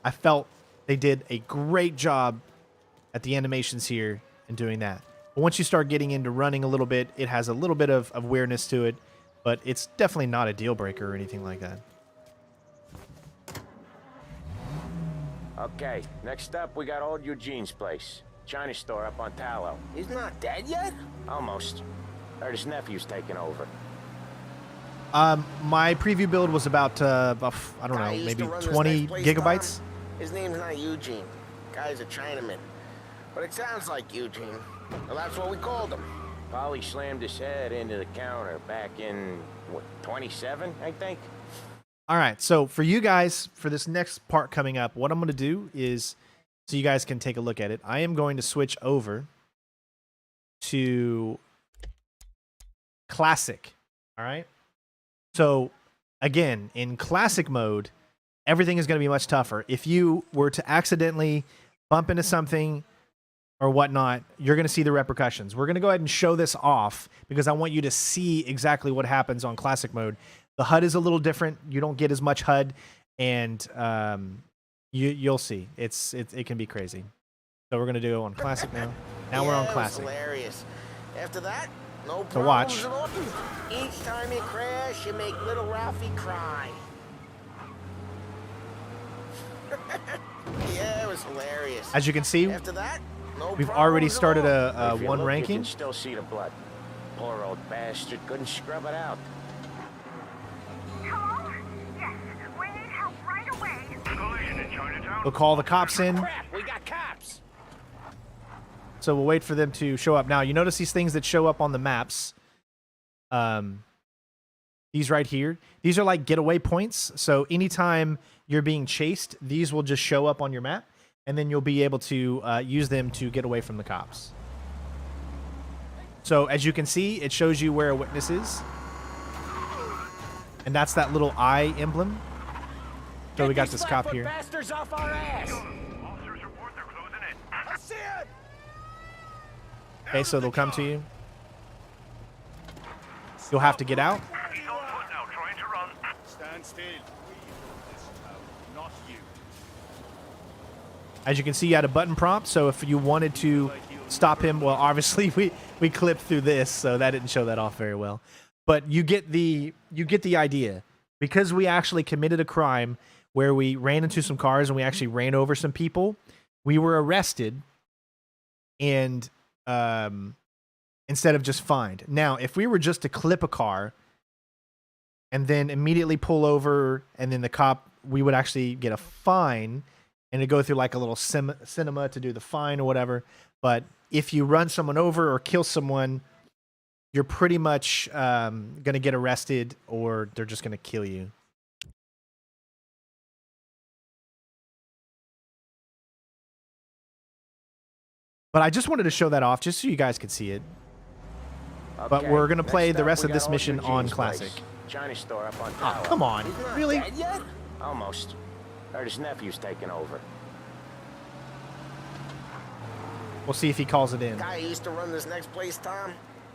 I felt they did a great job at the animations here in doing that. But once you start getting into running a little bit, it has a little bit of weirdness to it, but it's definitely not a deal breaker or anything like that. Okay, next up we got old Eugene's place. China store up on Tallow. He's not dead yet? Almost. Heard his nephew's taking over. My preview build was about, I don't know, maybe 20 gigabytes. His name's not Eugene. Guy's a Chinaman. But it sounds like Eugene. Well, that's what we called him. Polly slammed his head into the counter back in, what, 27, I think? All right, so for you guys, for this next part coming up, what I'm going to do is, so you guys can take a look at it, I am going to switch over to Classic, all right? So, again, in Classic mode, everything is going to be much tougher. If you were to accidentally bump into something or whatnot, you're going to see the repercussions. We're going to go ahead and show this off because I want you to see exactly what happens on Classic mode. The HUD is a little different. You don't get as much HUD, and you'll see. It can be crazy. So we're going to do it on Classic now. Now we're on Classic. Hilarious. After that, no To watch. problems at all. Each time you crash, you make little Ralphie cry. Yeah, it was hilarious. As you can see, After that, no we've already problems at started all. a If you one look, You ranking. can still see the blood. Poor old bastard couldn't scrub it out. Hello? Yes, we need help right away. Collision in Chinatown. We'll call the cops in. Crap, we got cops. So we'll wait for them to show up. Now, you notice these things that show up on the maps. These right here. These are like getaway points. So anytime you're being chased, these will just show up on your map. And then you'll be able to use them to get away from the cops. So as you can see, it shows you where a witness is. And that's that little eye emblem. So we got this cop here. Bastards off our ass. Officers report they're closing in. I see it. Okay, so they'll come to you. You'll have to get out. He's on foot now, trying to run. Stand still. This town, not you. As you can see, you had a button prompt, so if you wanted to stop him, well, obviously we clipped through this, so that didn't show that off very well. But you get the idea. Because we actually committed a crime where we ran into some cars and we actually ran over some people, we were arrested and instead of just fined. Now, if we were just to clip a car and then immediately pull over and then the cop, we would actually get a fine and it'd go through like a little cinema to do the fine or whatever. But if you run someone over or kill someone, you're pretty much going to get arrested or they're just going to kill you. But I just wanted to show that off just so you guys could see it. But Okay, we're going to play next the up, rest we of this got old mission on Eugene's Classic. place. China store up on Oh, Tower. come on. He's not Really? dead yet? Almost. Heard his nephew's taking over. We'll see if he calls it in. Guy who used to run this next place, Tom,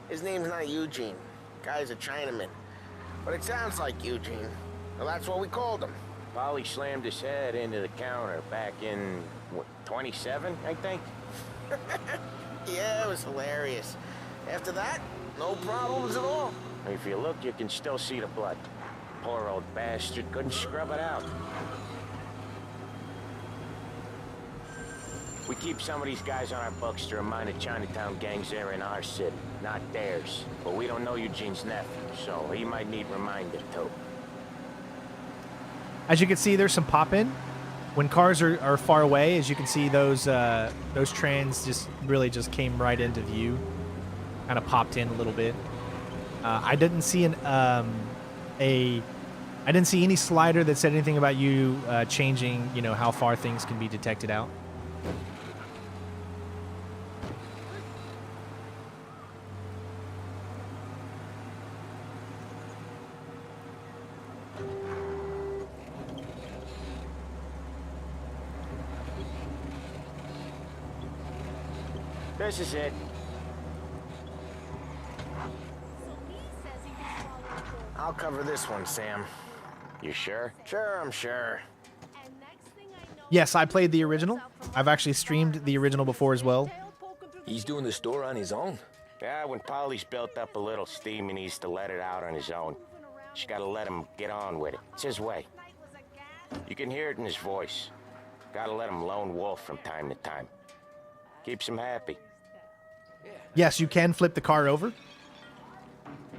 his name's not Eugene. Guy's a Chinaman. But it sounds like Eugene. Well, that's what we called him. Polly slammed his head into the counter back in, what, 27, I think? Yeah, it was hilarious. After that, no problems at all. If you look, you can still see the blood. Poor old bastard couldn't scrub it out. We keep some of these guys on our books to remind the Chinatown gangs they're in our city, not theirs. But we don't know Eugene's nephew, so he might need reminded too. As you can see, there's some pop-in. When cars are far away, as you can see, those trans just really just came right into view. Kind of popped in a little bit. I didn't see I didn't see any slider that said anything about you changing, you know, how far things can be detected out. This is it. I'll cover this one, Sam. You sure? Sure, I'm sure. Yes, I played the original. I've actually streamed the original before as well. He's doing the store on his own? Yeah, when Polly's built up a little steam, he needs to let it out on his own. Just gotta let him get on with it. It's his way. You can hear it in his voice. Gotta let him lone wolf from time to time. Keeps him happy. Yes, you can flip the car over.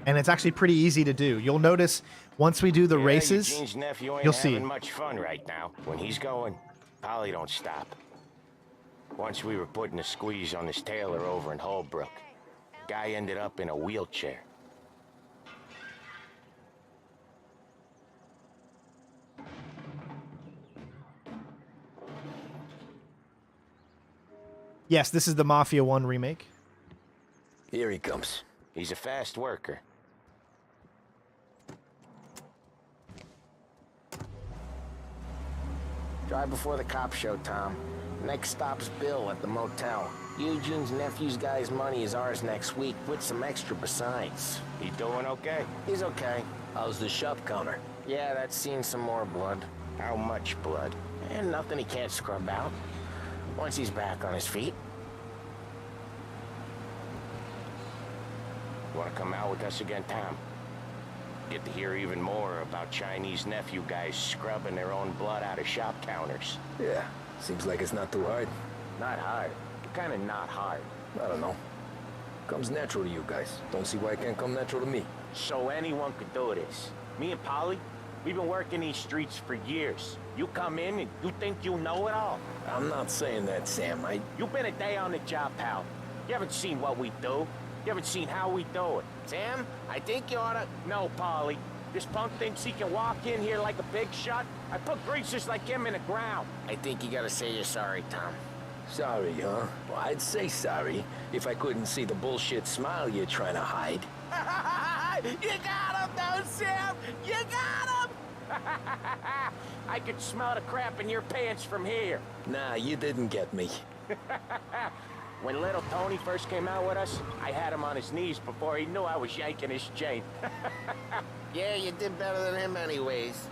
And it's actually pretty easy to do. You'll notice once we do the races, Eugene's nephew ain't you'll see. having much fun right now. When he's going, Polly don't stop. Once we were putting a squeeze on this tailor over in Holbrook. Guy ended up in a wheelchair. Yes, this is the Mafia 1 remake. Here he comes. He's a fast worker. Drive before the cops show, Tom. Next stop's Bill at the motel. Eugene's nephew's guy's money is ours next week, with some extra besides. He doing okay? He's okay. How's the shop counter? Yeah, that's seen some more blood. How much blood? And nothing he can't scrub out. Once he's back on his feet. Want to come out with us again, Tom? Get to hear even more about Chinese nephew guys scrubbing their own blood out of shop counters. Yeah, seems like it's not too hard. Not hard. Kind of not hard. I don't know. Comes natural to you guys. Don't see why it can't come natural to me. So anyone could do this. Me and Polly, we've been working these streets for years. You come in and you think you know it all. I'm not saying that, Sam. You've been a day on the job, pal. You haven't seen what we do. You haven't seen how we do it. Sam, I think you oughta... No, Polly. This punk thinks he can walk in here like a big shot. I put greasers like him in the ground. I think you gotta say you're sorry, Tom. Sorry, huh? Well, I'd say sorry if I couldn't see the bullshit smile you're trying to hide. You got him, though, Sam! You got him! I could smell the crap in your pants from here. Nah, you didn't get me. When little Tony first came out with us, I had him on his knees before he knew I was yanking his chain. Yeah, you did better than him anyways.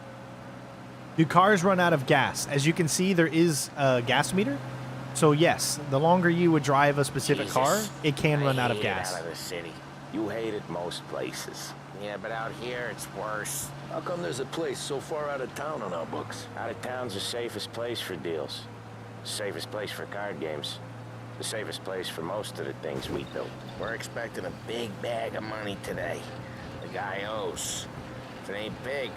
Do cars run out of gas? As you can see, there is a gas meter. So yes, the longer you would drive a specific car, it can run out of gas. Out of the city. You hate it most places. Yeah, but out here it's worse. How come there's a place so far out of town on our books? Out of town's the safest place for deals. The safest place for card games. The safest place for most of the things we do. We're expecting a big bag of money today. The guy owes. If it ain't big,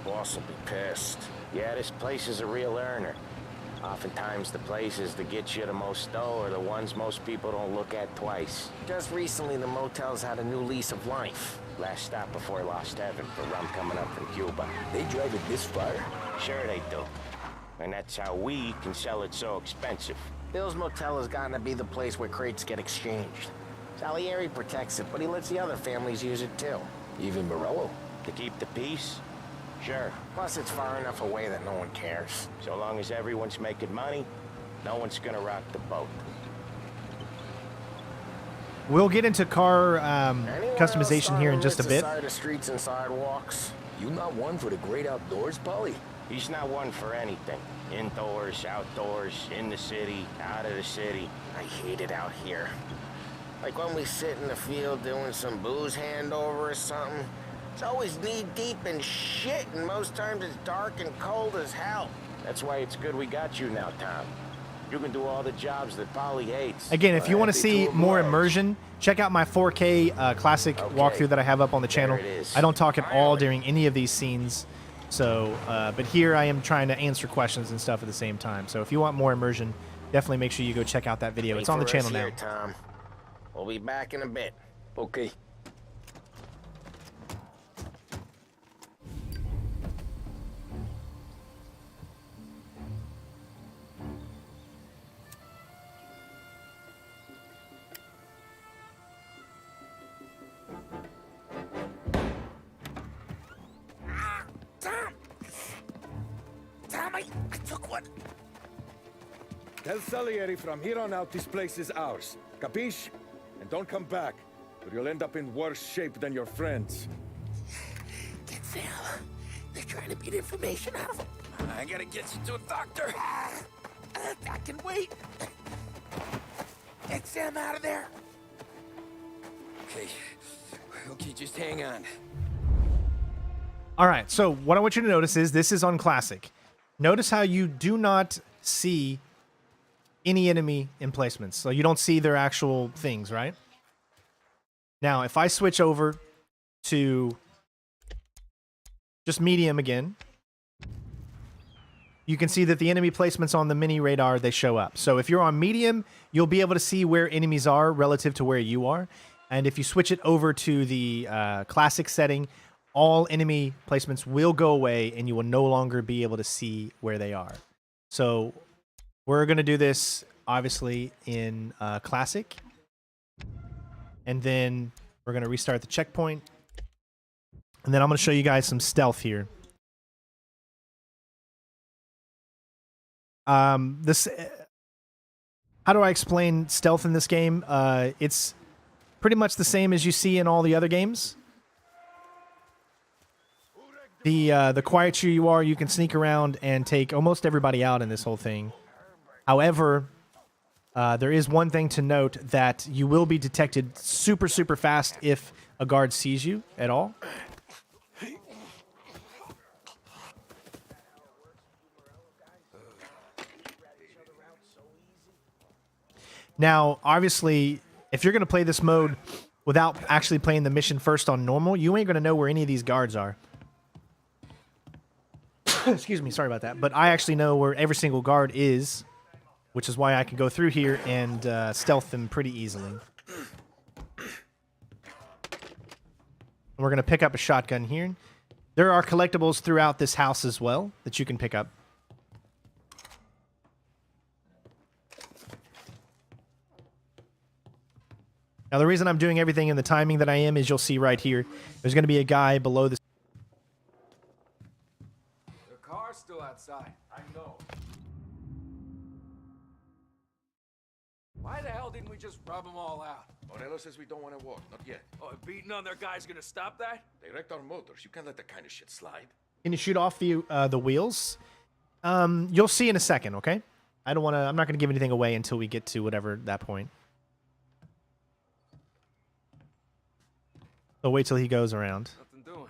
boss will be pissed. Yeah, this place is a real earner. Oftentimes the places that get you the most dough are the ones most people don't look at twice. Just recently the motel's had a new lease of life. Last stop before Lost Heaven for rum coming up from Cuba. They drive it this far? Sure they do. And that's how we can sell it so expensive. Bill's Motel has gotten to be the place where crates get exchanged. Salieri protects it, but he lets the other families use it too. Even Morello? To keep the peace? Sure. Plus, it's far enough away that no one cares. So long as everyone's making money, no one's gonna rock the boat. We'll get into car customization here in just a bit. Side of streets and sidewalks. You not one for the great outdoors, Polly? He's not one for anything. Indoors, outdoors, in the city, out of the city. I hate it out here. Like when we sit in the field doing some booze handover or something. It's always knee-deep in shit, and most times it's dark and cold as hell. That's why it's good we got you now, Tom. You can do all the jobs that Polly hates. Again, if you want to see more immersion, check out my 4K classic walkthrough that I have up on the channel. I don't talk at all during any of these scenes. So, but here I am trying to answer questions and stuff at the same time. So if you want more immersion, definitely make sure you go check out that video. It's on the channel now. Tom. We'll be back in a bit. Okay. I took one. Tell Salieri from here on out this place is ours. Capiche? And don't come back, or you'll end up in worse shape than your friends. Get Sam. They're trying to beat information out of him. I gotta get you to a doctor. I can wait. Get Sam out of there. Okay. Okay, just hang on. All right, so what I want you to notice is this is on classic. Notice how you do not see any enemy emplacements. So you don't see their actual things, right? Now, if I switch over to just medium again, you can see that the enemy placements on the mini radar, they show up. So if you're on medium, you'll be able to see where enemies are relative to where you are. And if you switch it over to the classic setting, all enemy placements will go away and you will no longer be able to see where they are. So we're going to do this, obviously, in classic. And then we're going to restart the checkpoint. And then I'm going to show you guys some stealth here. How do I explain stealth in this game? It's pretty much the same as you see in all the other games. The quieter you are, you can sneak around and take almost everybody out in this whole thing. However, there is one thing to note, that you will be detected super, super fast if a guard sees you at all. Now, obviously, if you're going to play this mode without actually playing the mission first on normal, you ain't going to know where any of these guards are. Excuse me, sorry about that. But I actually know where every single guard is, which is why I can go through here and stealth them pretty easily. And we're going to pick up a shotgun here. There are collectibles throughout this house as well that you can pick up. Now, the reason I'm doing everything in the timing that I am is you'll see right here. There's going to be a guy below this. The car's still outside. I know. Why the hell didn't we just rub them all out? Morello says we don't want to walk, not yet. Oh, beating on their guys gonna stop that? They wrecked our motors. You can't let that kind of shit slide. Can you shoot off the wheels? You'll see in a second, okay? I'm not going to give anything away until we get to whatever that point. So wait till he goes around. Nothing doing.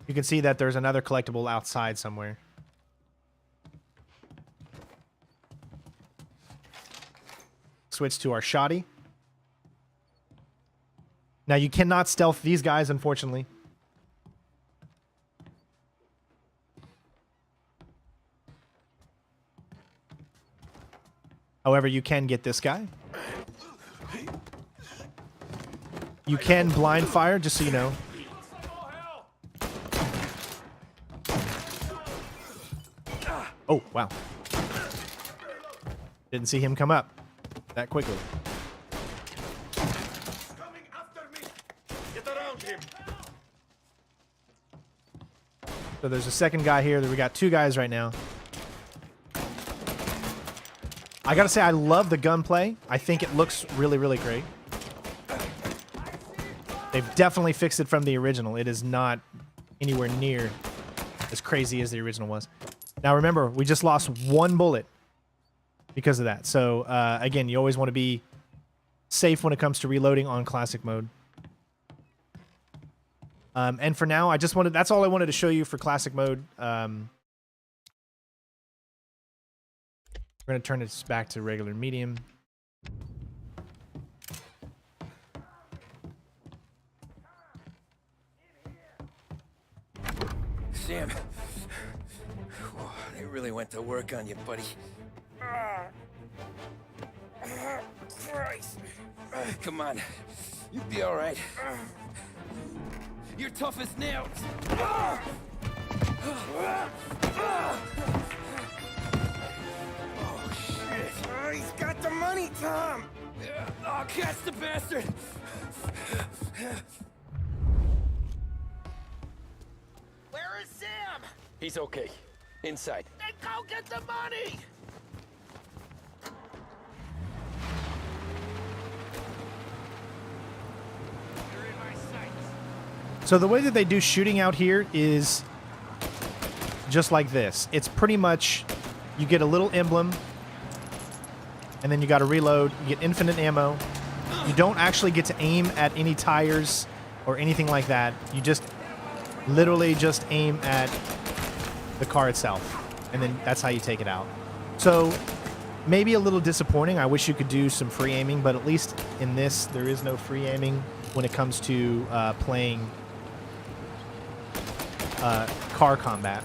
You can see that there's another collectible outside somewhere. Switch to our shoddy. Now you cannot stealth these guys, unfortunately. However, you can get this guy. You can blind fire, just so you know. Oh, wow. Didn't see him come up that quickly. Get around him. So there's a second guy here. We got 2 guys right now. I gotta say, I love the gunplay. I think it looks really, really great. They've definitely fixed it from the original. It is not anywhere near as crazy as the original was. Now remember, we just lost 1 bullet because of that. So again, you always want to be safe when it comes to reloading on classic mode. And for now, that's all I wanted to show you for classic mode. We're going to turn this back to regular medium. Sam, they really went to work on you, buddy. Christ. Come on, you'll be all right. You're tough as nails. Oh, shit. Oh, he's got the money, Tom. Oh, catch the bastard. Where is Sam? He's okay. Inside. Then go get the money. You're in my sights. So the way that they do shooting out here is just like this. It's pretty much, you get a little emblem, and then you got to reload. You get infinite ammo. You don't actually get to aim at any tires or anything like that. You just literally just aim at the car itself, and then that's how you take it out. So maybe a little disappointing. I wish you could do some free aiming, but at least in this, there is no free aiming when it comes to playing car combat.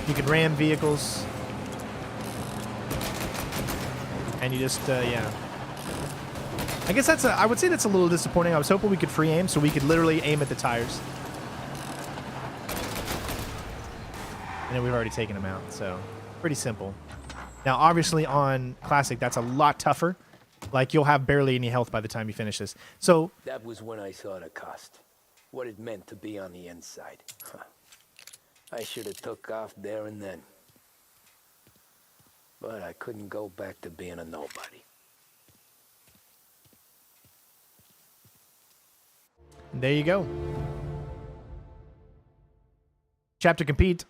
You can ram vehicles, and you just, yeah. I guess I would say that's a little disappointing. I was hoping we could free aim, so we could literally aim at the tires. And then we've already taken them out, so pretty simple. Now, obviously on Classic, that's a lot tougher. Like, you'll have barely any health by the time you finish this. So That was when I saw the cost. What it meant to be on the inside. Huh. I should have took off there and then. But I couldn't go back to being a nobody. there you go. Chapter complete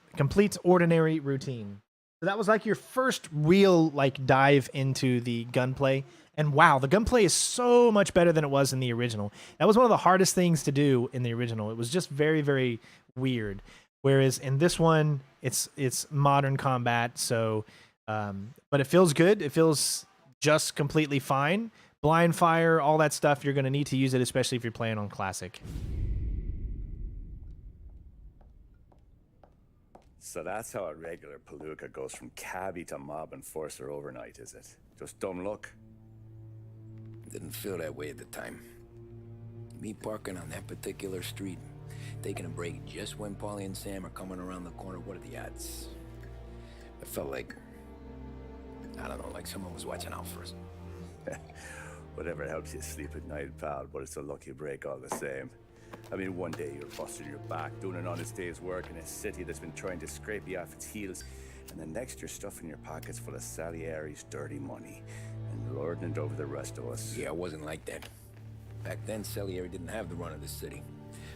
ordinary routine. So that was like your first real like dive into the gunplay. And wow, the gunplay is so much better than it was in the original. That was one of the hardest things to do in the original. It was just very, very weird. Whereas in this one, it's modern combat. So, but it feels good. It feels just completely fine. Blind fire, all that stuff, you're going to need to use it, especially if you're playing on Classic. So that's how a regular palooka goes from cabbie to mob enforcer overnight, is it? Just dumb luck? Didn't feel that way at the time. Me parking on that particular street, taking a break just when Paulie and Sam are coming around the corner, what are the odds? I felt like, I don't know, like someone was watching out for us. Whatever helps you sleep at night, pal, but it's a lucky break all the same. I mean, one day you're busting your back, doing an honest day's work in a city that's been trying to scrape you off its heels, and the next you're stuffing your pockets full of Salieri's dirty money and lording it over the rest of us. Yeah, it wasn't like that. Back then, Salieri didn't have the run of the city.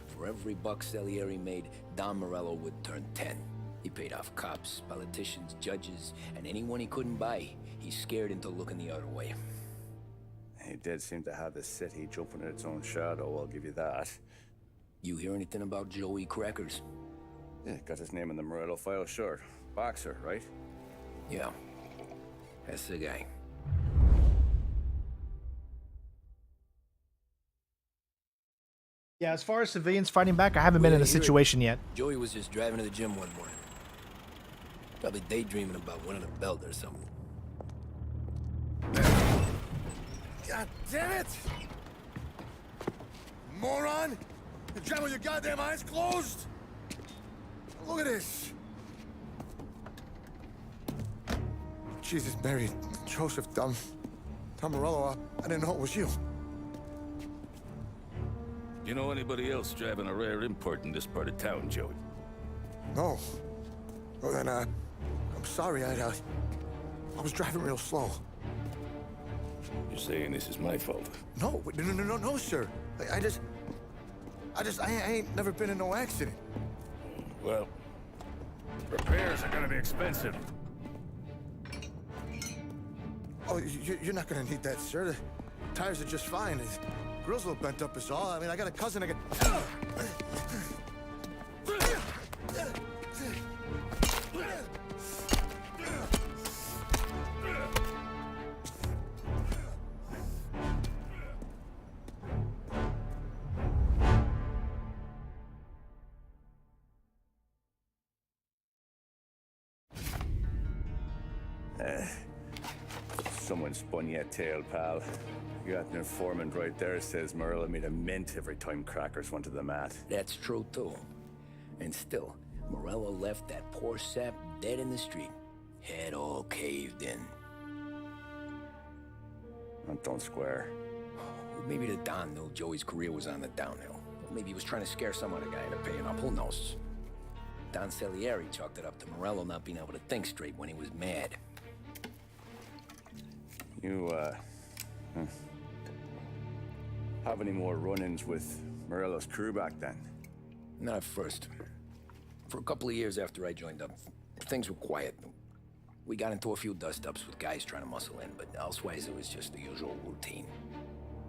For every buck Salieri made, Don Morello would turn 10. He paid off cops, politicians, judges, and anyone he couldn't buy, he scared into looking the other way. He did seem to have the city jumping in its own shadow, I'll give you that. You hear anything about Joey Crackers? Yeah, got his name in the Morello file, sure. Boxer, right? Yeah, that's the guy. Yeah, as far as civilians fighting back, I haven't been in a situation yet. Joey was just driving to the gym one morning. Probably daydreaming about winning a belt or something. God damn it! moron? You drive with your goddamn eyes closed? Look at this. Jesus, Mary, Joseph, Tom Morello, I didn't know it was you. You know anybody else driving a rare import in this part of town, Joey? No. Well, then, I'm sorry, I was driving real slow. You're saying this is my fault? No, no, sir. I ain't never been in no accident. Well, repairs are gonna be expensive. Oh, you're not gonna need that, sir. The tires are just fine. The grill's a little bent up is all. I mean, I got a cousin I can... Someone spun you a tail, pal. You got an informant right there says Morello made a mint every time crackers went to the mat. That's true, too. And still, Morello left that poor sap dead in the street. Head all caved in. That don't square. Maybe the Don knew Joey's career was on the downhill. Or maybe he was trying to scare some other guy into paying up. Who knows? Don Salieri chalked it up to Morello not being able to think straight when he was mad. You, have any more run-ins with Morello's crew back then? Not at first. For a couple of years after I joined up, things were quiet. We got into a few dust-ups with guys trying to muscle in, but elsewise it was just the usual routine.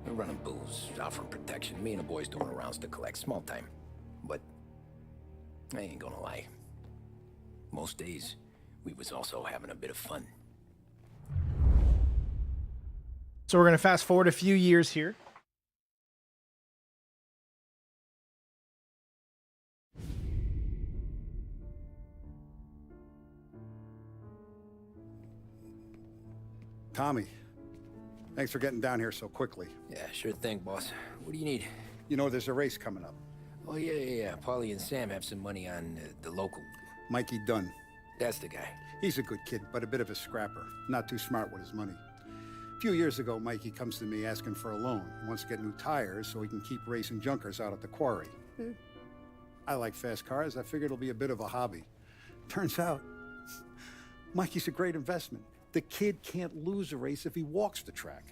We're running booze, offering protection, me and the boys doing rounds to collect, small time. But I ain't gonna lie. Most days, we was also having a bit of fun. So we're going to fast forward a few years here. Tommy, thanks for getting down here so quickly. Yeah, sure thing, boss. What do you need? You know, there's a race coming up. Oh, yeah. Paulie and Sam have some money on the local. Mikey Dunn. That's the guy. He's a good kid, but a bit of a scrapper. Not too smart with his money. A few years ago, Mikey comes to me asking for a loan. He wants to get new tires so he can keep racing junkers out at the quarry. I like fast cars. I figured it'll be a bit of a hobby. Turns out, Mikey's a great investment. The kid can't lose a race if he walks the track.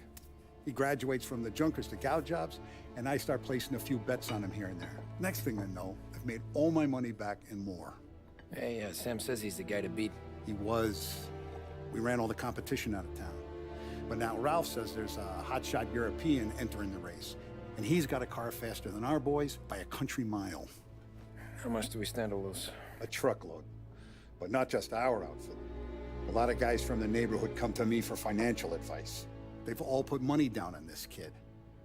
He graduates from the junkers to gout jobs, and I start placing a few bets on him here and there. Next thing I know, I've made all my money back and more. Hey, Sam says he's the guy to beat. He was. We ran all the competition out of town. But now Ralph says there's a hotshot European entering the race, and he's got a car faster than our boys by a country mile. How much do we stand to lose? A truckload. But not just our outfit. A lot of guys from the neighborhood come to me for financial advice. They've all put money down on this kid.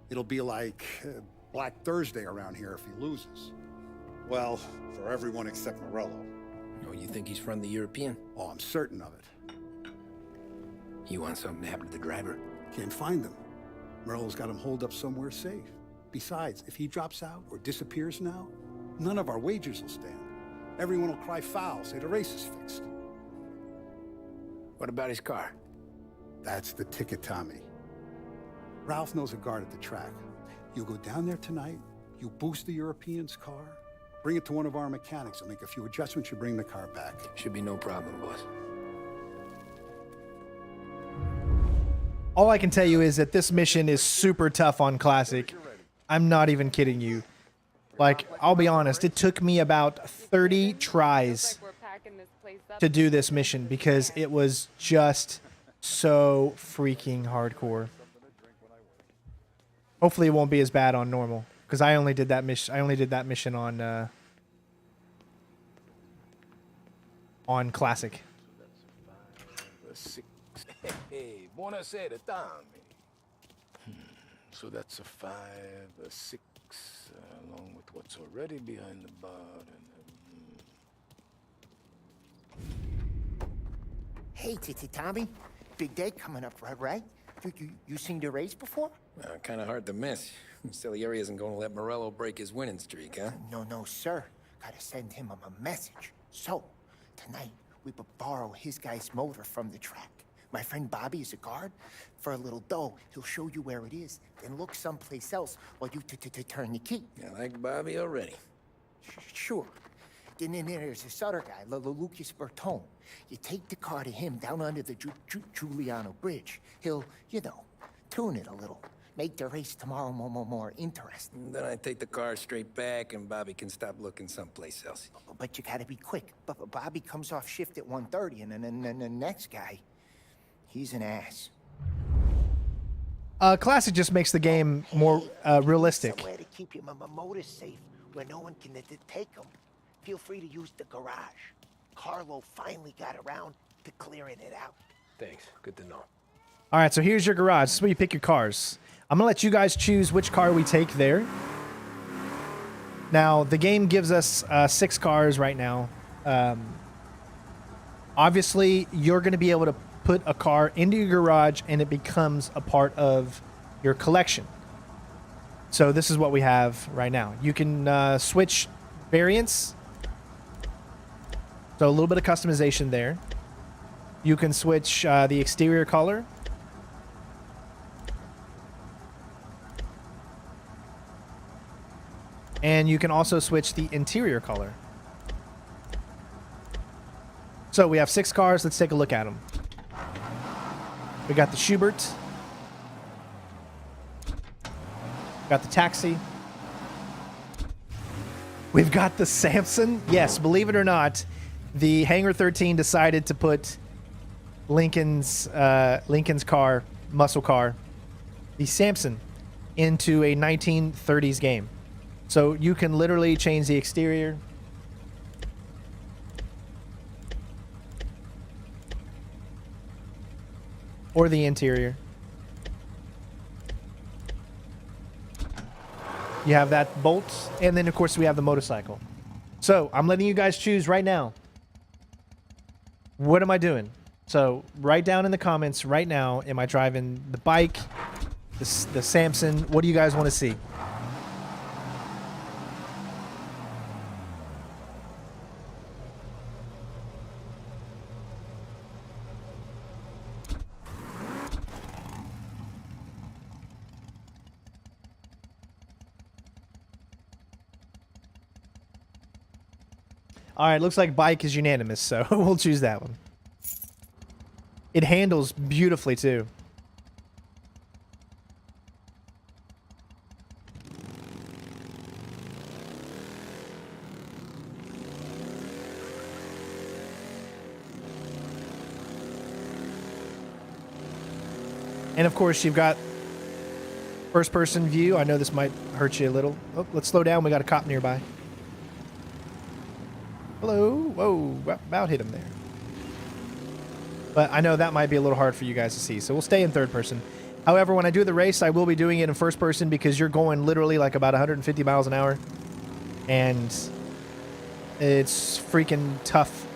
It'll be like Black Thursday around here if he loses. Well, for everyone except Morello. Oh, you think he's from the European? Oh, I'm certain of it. You want something to happen to the driver? Can't find him. Morello's got him holed up somewhere safe. Besides, if he drops out or disappears now, none of our wagers will stand. Everyone will cry foul, say the race is fixed. What about his car? That's the ticket, Tommy. Ralph knows a guard at the track. You go down there tonight, you boost the European's car, bring it to one of our mechanics, and make a few adjustments, you bring the car back. Should be no problem, boss. All I can tell you is that this mission is super tough on Classic. I'm not even kidding you. Like, I'll be honest, it took me about 30 tries to do this mission because it was just so freaking hardcore. Hopefully it won't be as bad on normal because I only did that mission on Classic. Hey, buonasera, Tommy. So that's a 5, a 6, along with what's already behind the bar, and Hey, Tommy. Big day coming up, right? You seen the race before? Kind of hard to miss. Salieri isn't going to let Morello break his winning streak, huh? No, sir. Gotta send him a message. So, tonight, we borrow his guy's motor from the track. My friend Bobby is a guard. For a little dough, he'll show you where it is, then look someplace else while you turn the key. I like Bobby already. Sure. Then there's this other guy, Lucas Bertone. You take the car to him down under the Giuliano Bridge. He'll, tune it a little. Make the race tomorrow more interesting. Then I take the car straight back and Bobby can stop looking someplace else. But you gotta be quick. Bobby comes off shift at 1:30, and then the next guy, he's an ass. Classic just makes the game more realistic. Somewhere to keep your motor safe, where no one can take them. Feel free to use the garage. Carlo finally got around to clearing it out. Thanks. Good to know. All right, so here's your garage. This is where you pick your cars. I'm going to let you guys choose which car we take there. Now, the game gives us 6 cars right now. Obviously, you're going to be able to put a car into your garage, and it becomes a part of your collection. So this is what we have right now. You can switch variants. So a little bit of customization there. You can switch the exterior color. And you can also switch the interior color. So we have 6 cars. Let's take a look at them. We got the Schubert. Got the Taxi. We've got the Samson. Yes, believe it or not, the Hangar 13 decided to put Lincoln's car, muscle car, the Samson, into a 1930s game. So you can literally change the exterior. Or the interior. You have that bolt, and then of course we have the motorcycle. So I'm letting you guys choose right now. What am I doing? So write down in the comments right now, am I driving the bike, the Samson? What do you guys want to see? All right, looks like bike is unanimous, so we'll choose that one. It handles beautifully, too. And, of course, you've got first-person view. I know this might hurt you a little. Oh, let's slow down. We got a cop nearby. Hello. Whoa, about hit him there. But I know that might be a little hard for you guys to see, so we'll stay in third person. However, when I do the race, I will be doing it in first person because you're going literally like about 150 miles an hour. And it's freaking tough.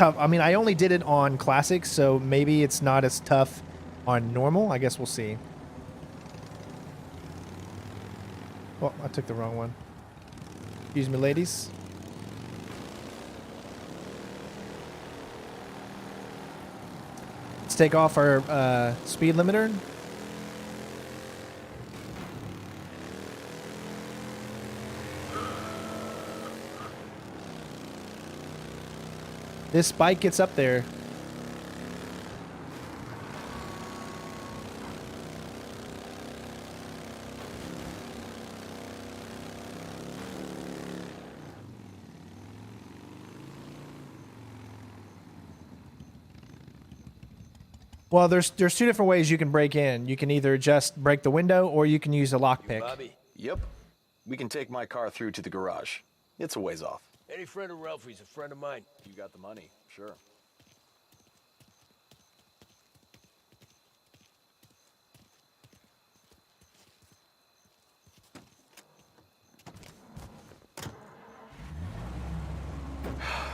I mean, I only did it on classic, so maybe it's not as tough on normal. I guess we'll see. Oh, I took the wrong one. Excuse me, ladies. Let's take off our speed limiter. This bike gets up there. Well, there's 2 different ways you can break in. You can either just break the window, or you can use a lockpick. Bobby? Yep. We can take my car through to the garage. It's a ways off. Any friend of Ralphie's a friend of mine. You got the money, sure.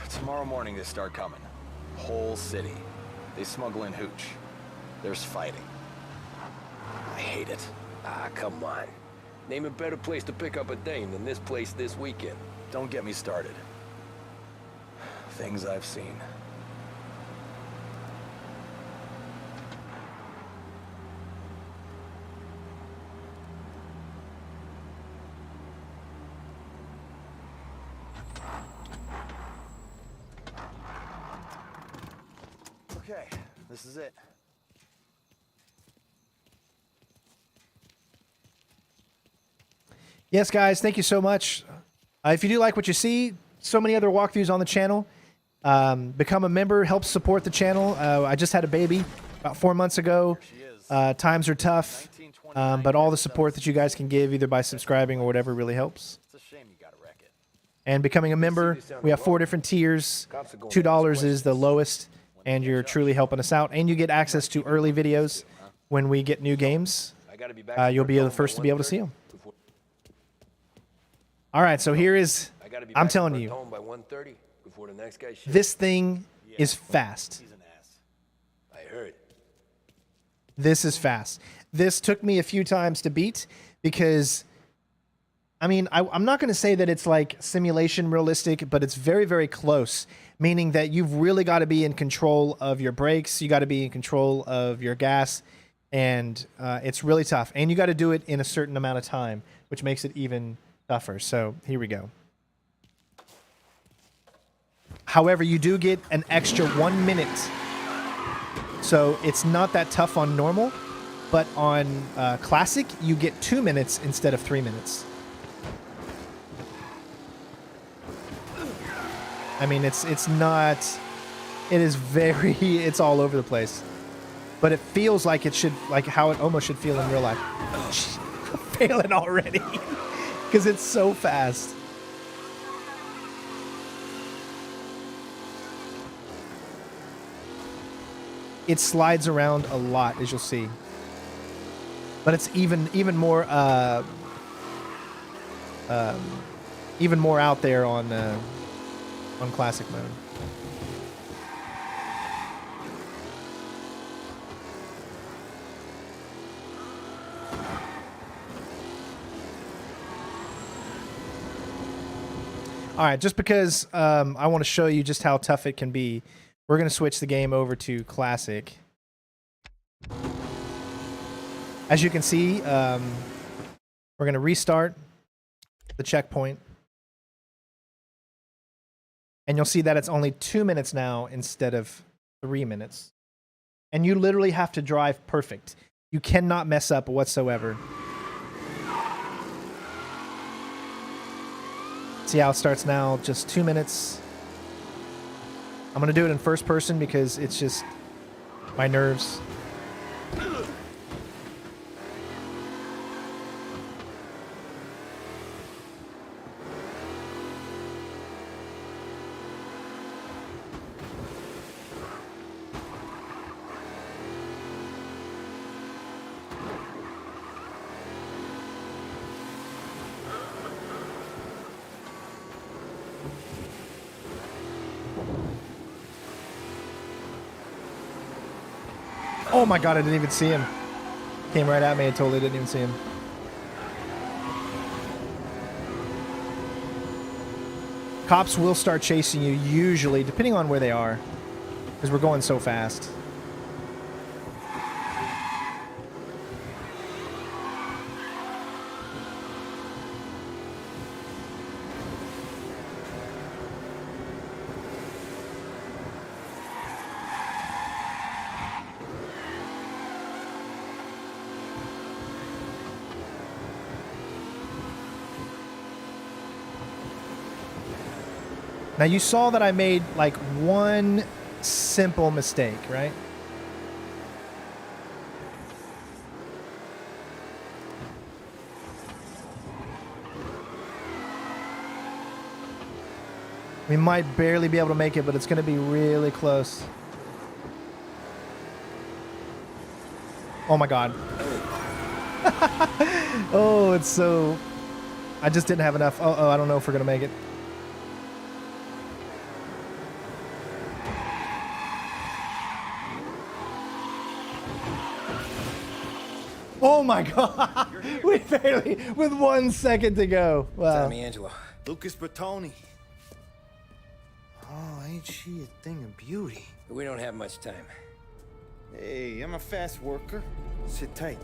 Tomorrow morning they start coming. Whole city. They smuggle in hooch. There's fighting. hate it. Ah, come on. Name a better place to pick up a dame than this place this weekend. Don't get me started. Things I've seen. Okay, this is it. Yes, guys, thank you so much. If you do like what you see, so many other walkthroughs on the channel. Become a member, help support the channel. I just had a baby about 4 months ago. Times are tough, but all the support that you guys can give, either by subscribing or whatever, really helps. And becoming a member, we have 4 different tiers. $2 is the lowest, and you're truly helping us out. And you get access to early videos when we get new games. You'll be the first to be able to see them. All right, so here is, I'm telling you, this thing is fast. I heard. This is fast. This took me a few times to beat because, I mean, I'm not going to say that it's like simulation realistic, but it's very, very close, meaning that you've really got to be in control of your brakes. You got to be in control of your gas, and it's really tough. And you got to do it in a certain amount of time, which makes it even tougher. So here we go. However, you do get an extra 1 minute. So it's not that tough on normal, but on classic, you get 2 minutes instead of 3 minutes. I mean, it's not, it is very, it's all over the place. But it feels like it should, like how it almost should feel in real life. Failing already. Because it's so fast. It slides around a lot, as you'll see. But it's even more even more out there on classic mode. All right, just because I want to show you just how tough it can be, we're going to switch the game over to classic. As you can see, we're going to restart the checkpoint. And you'll see that it's only 2 minutes now instead of 3 minutes. And you literally have to drive perfect. You cannot mess up whatsoever. See how it starts now, just 2 minutes. I'm going to do it in first person because it's just my nerves. Oh my god, I didn't even see him. Came right at me, I totally didn't even see him. Cops will start chasing you, usually, depending on where they are, because we're going so fast. Now you saw that I made like one simple mistake, right? We might barely be able to make it, but it's going to be really close. Oh my god. Oh, it's so... I just didn't have enough. Oh, I don't know if we're going to make it. Oh my god! We barely, with 1 second to go. Wow. Tommy Angelo. Lucas Bertoni. Oh, ain't she a thing of beauty? We don't have much time. Hey, I'm a fast worker. Sit tight.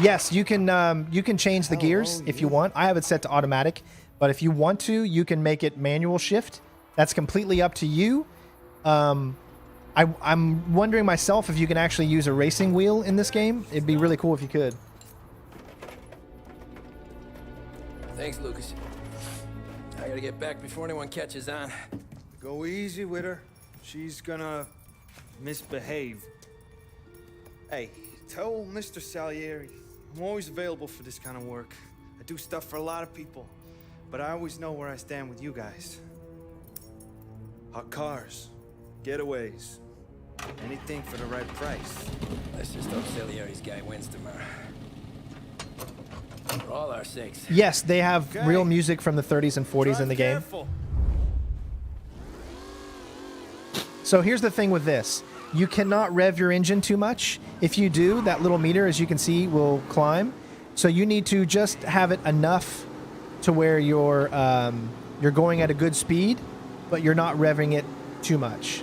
Yes, you can change the gears if you want. I have it set to automatic, but if you want to, you can make it manual shift. That's completely up to you. I'm wondering myself if you can actually use a racing wheel in this game. It'd be really cool if you could. Thanks, Lucas. I gotta get back before anyone catches on. Go easy with her. She's gonna misbehave. Hey, tell Mr. Salieri I'm always available for this kind of work. I do stuff for a lot of people, but I always know where I stand with you guys. Hot cars, getaways, anything for the right price. Let's just hope Salieri's guy wins tomorrow. For all our sakes. Yes, they have real music from the 30s and 40s in the game. Careful. So here's the thing with this. You cannot rev your engine too much. If you do, that little meter, as you can see, will climb. So you need to just have it enough to where you're going at a good speed, but you're not revving it too much.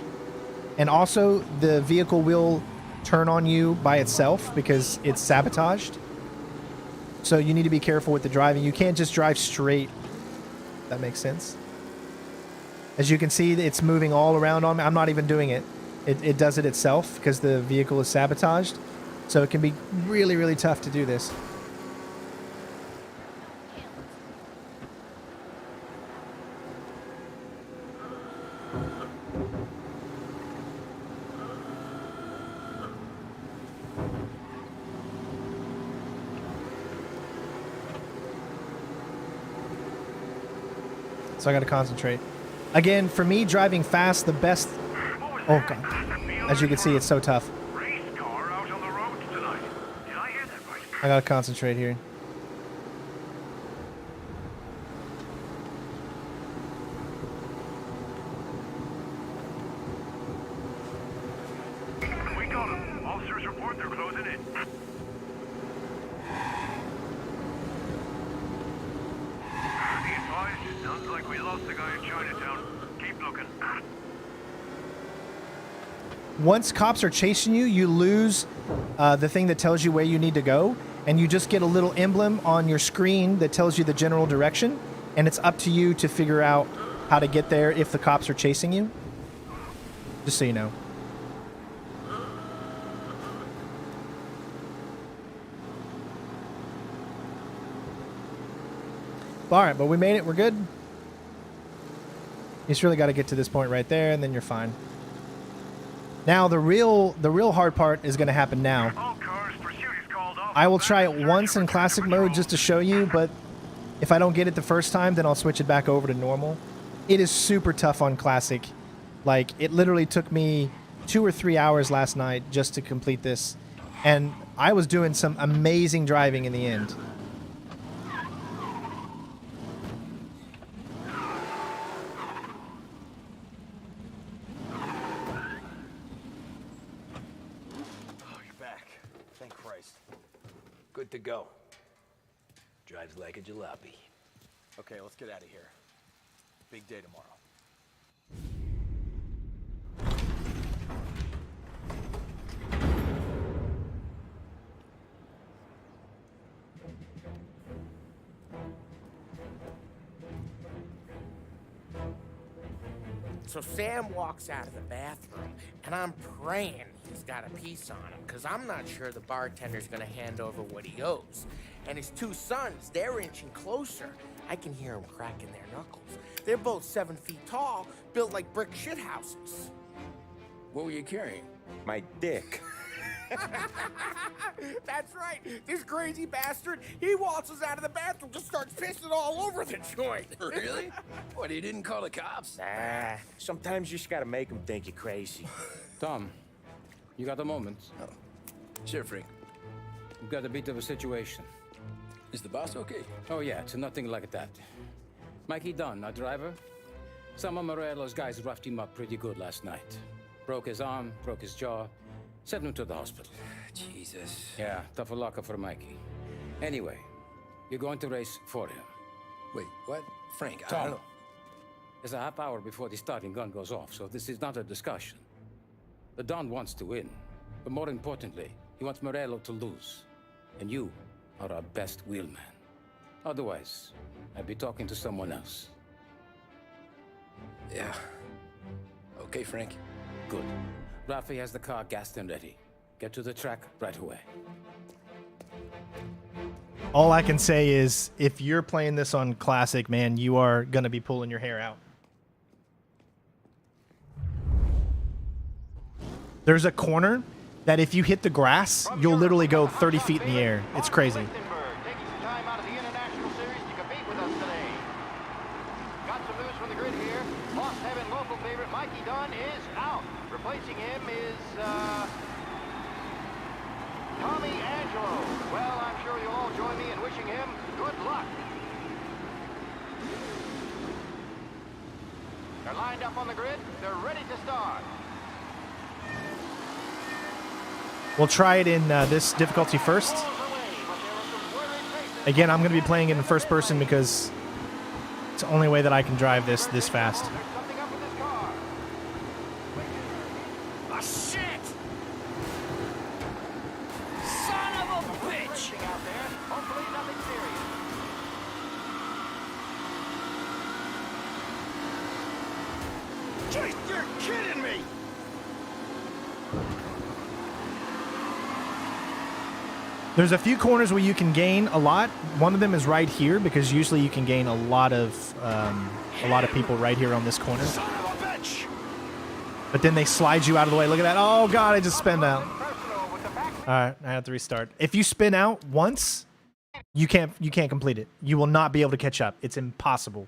And also, the vehicle will turn on you by itself because it's sabotaged. So you need to be careful with the driving. You can't just drive straight. That makes sense. As you can see, it's moving all around on me. I'm not even doing it. It does it itself because the vehicle is sabotaged. So it can be really, really tough to do this. So I got to concentrate. Again, for me, driving fast, the best... Oh, God. As you can see, it's so tough. I got to concentrate here. We got him. Officers report they're closing in. Be advised, sounds like we lost the guy in Chinatown. Keep looking. Once cops are chasing you, you lose the thing that tells you where you need to go, and you just get a little emblem on your screen that tells you the general direction, and it's up to you to figure out how to get there if the cops are chasing you. Just so you know. All right, but we made it. We're good. You just really got to get to this point right there, and then you're fine. Now, the real hard part is going to happen now. I will try it once in classic mode just to show you, but if I don't get it the first time, then I'll switch it back over to normal. It is super tough on classic. Like, it literally took me 2 or 3 hours last night just to complete this, and I was doing some amazing driving in the end. Good to go. Drives like a jalopy. Okay, let's get out of here. Big day tomorrow. So Sam walks out of the bathroom, and I'm praying he's got a piece on him, because I'm not sure the bartender's going to hand over what he owes. And his 2 sons, they're inching closer. I can hear them cracking their knuckles. They're both 7 feet tall, built like brick shithouses. What were you carrying? My dick. That's right. This crazy bastard, he waltzes out of the bathroom, just starts pissing all over the joint. Really? What, he didn't call the cops? Nah, sometimes you just gotta make them think you're crazy. Tom, you got a moment? Oh, sure, Frank. We've got a bit of a situation. Is the boss okay? Oh, yeah, it's nothing like that. Mikey Dunn, our driver. Some of Morello's guys roughed him up pretty good last night. Broke his arm, broke his jaw. Sent him to the hospital. Jesus. Yeah, tougher luck for Mikey. Anyway, you're going to race for him. Wait, what? Frank, I Tom, don't... there's a half hour before the starting gun goes off, so this is not a discussion. The Don wants to win, but more importantly, he wants Morello to lose. And you are our best wheelman. Otherwise, I'd be talking to someone else. Yeah. Okay, Frank. Good. Rafi has the car gassed and ready. Get to the track right away. All I can say is, if you're playing this on Classic, man, you are going to be pulling your hair out. There's a corner that if you hit the grass, you'll literally go 30 feet in the air. It's crazy. Replacing him is, Tommy Angelo. Well, I'm sure you'll all join me in wishing him good luck. They're lined up on the grid. They're ready to start. We'll try it in this difficulty first. Again, I'm going to be playing it in first person because it's the only way that I can drive this fast. You're kidding me! There's a few corners where you can gain a lot. One of them is right here because usually you can gain a lot of people right here on this corner. But then they slide you out of the way. Look at that! Oh God, I just spun out. All right, I have to restart. If you spin out once, you can't complete it. You will not be able to catch up. It's impossible.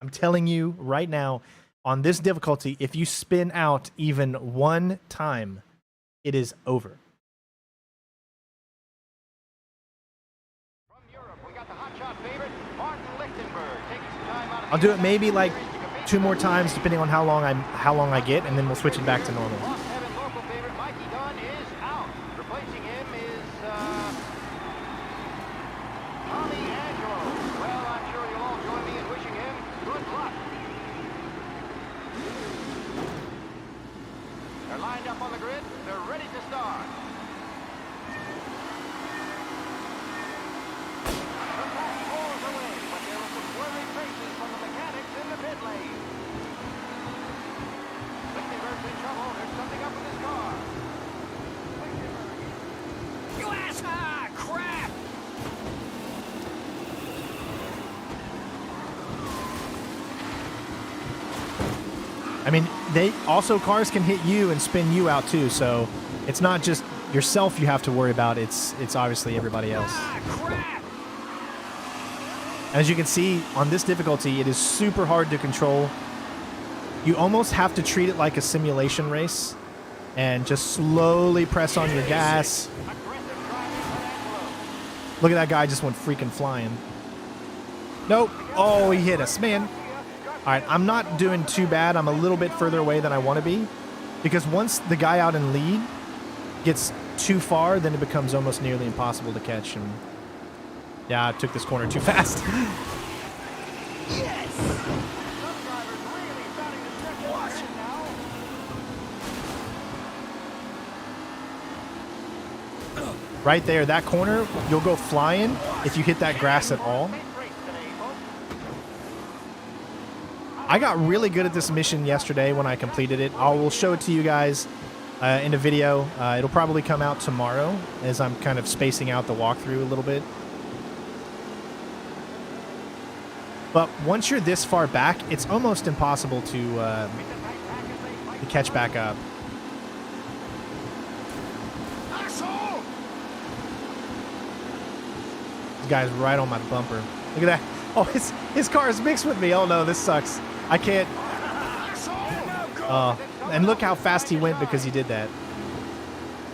I'm telling you right now. On this difficulty, if you spin out even one time, it is over. I'll do it maybe like 2 more times, depending on how long I get, and then we'll switch it back to normal. Lined up on the grid, they're ready to start. The pack rolls away, but there are some worried faces from the mechanics in the pit lane. Lichtenberg's in trouble. There's something up with his car. You ass! Ah, crap! I mean, cars can hit you and spin you out too, so it's not just yourself you have to worry about, it's obviously everybody else. As you can see, on this difficulty, it is super hard to control. You almost have to treat it like a simulation race and just slowly press on your gas. Look at that guy, just went freaking flying. Nope. Oh, he hit us, man. All right, I'm not doing too bad. I'm a little bit further away than I want to be because once the guy out in lead gets too far, then it becomes almost nearly impossible to catch. And yeah, I took this corner too fast. Right there, that corner, you'll go flying if you hit that grass at all. I got really good at this mission yesterday when I completed it. I will show it to you guys in a video. It'll probably come out tomorrow as I'm kind of spacing out the walkthrough a little bit. But once you're this far back, it's almost impossible to catch back up. This guy's right on my bumper. Look at that. Oh, his car is mixed with me. Oh no, this sucks. I can't. And look how fast he went because he did that.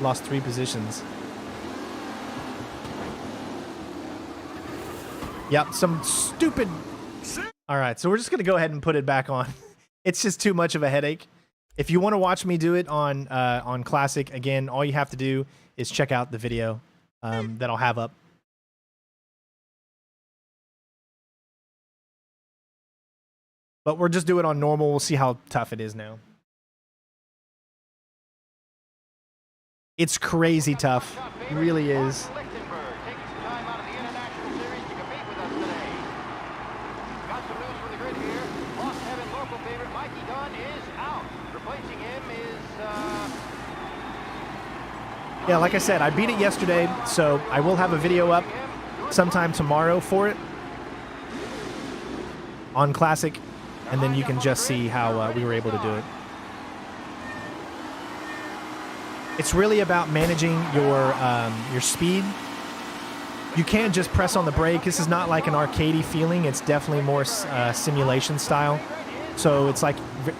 Lost 3 positions. Yep, some stupid. All right, so we're just going to go ahead and put it back on. It's just too much of a headache. If you want to watch me do it on Classic, again, all you have to do is check out the video that I'll have up. But we're just doing it on normal. We'll see how tough it is now. It's crazy tough. It really is. Yeah, like I said, I beat it yesterday, so I will have a video up sometime tomorrow for it on Classic, and then you can just see how we were able to do it. It's really about managing your speed. You can't just press on the brake. This is not like an arcadey feeling. It's definitely more simulation style. So it's like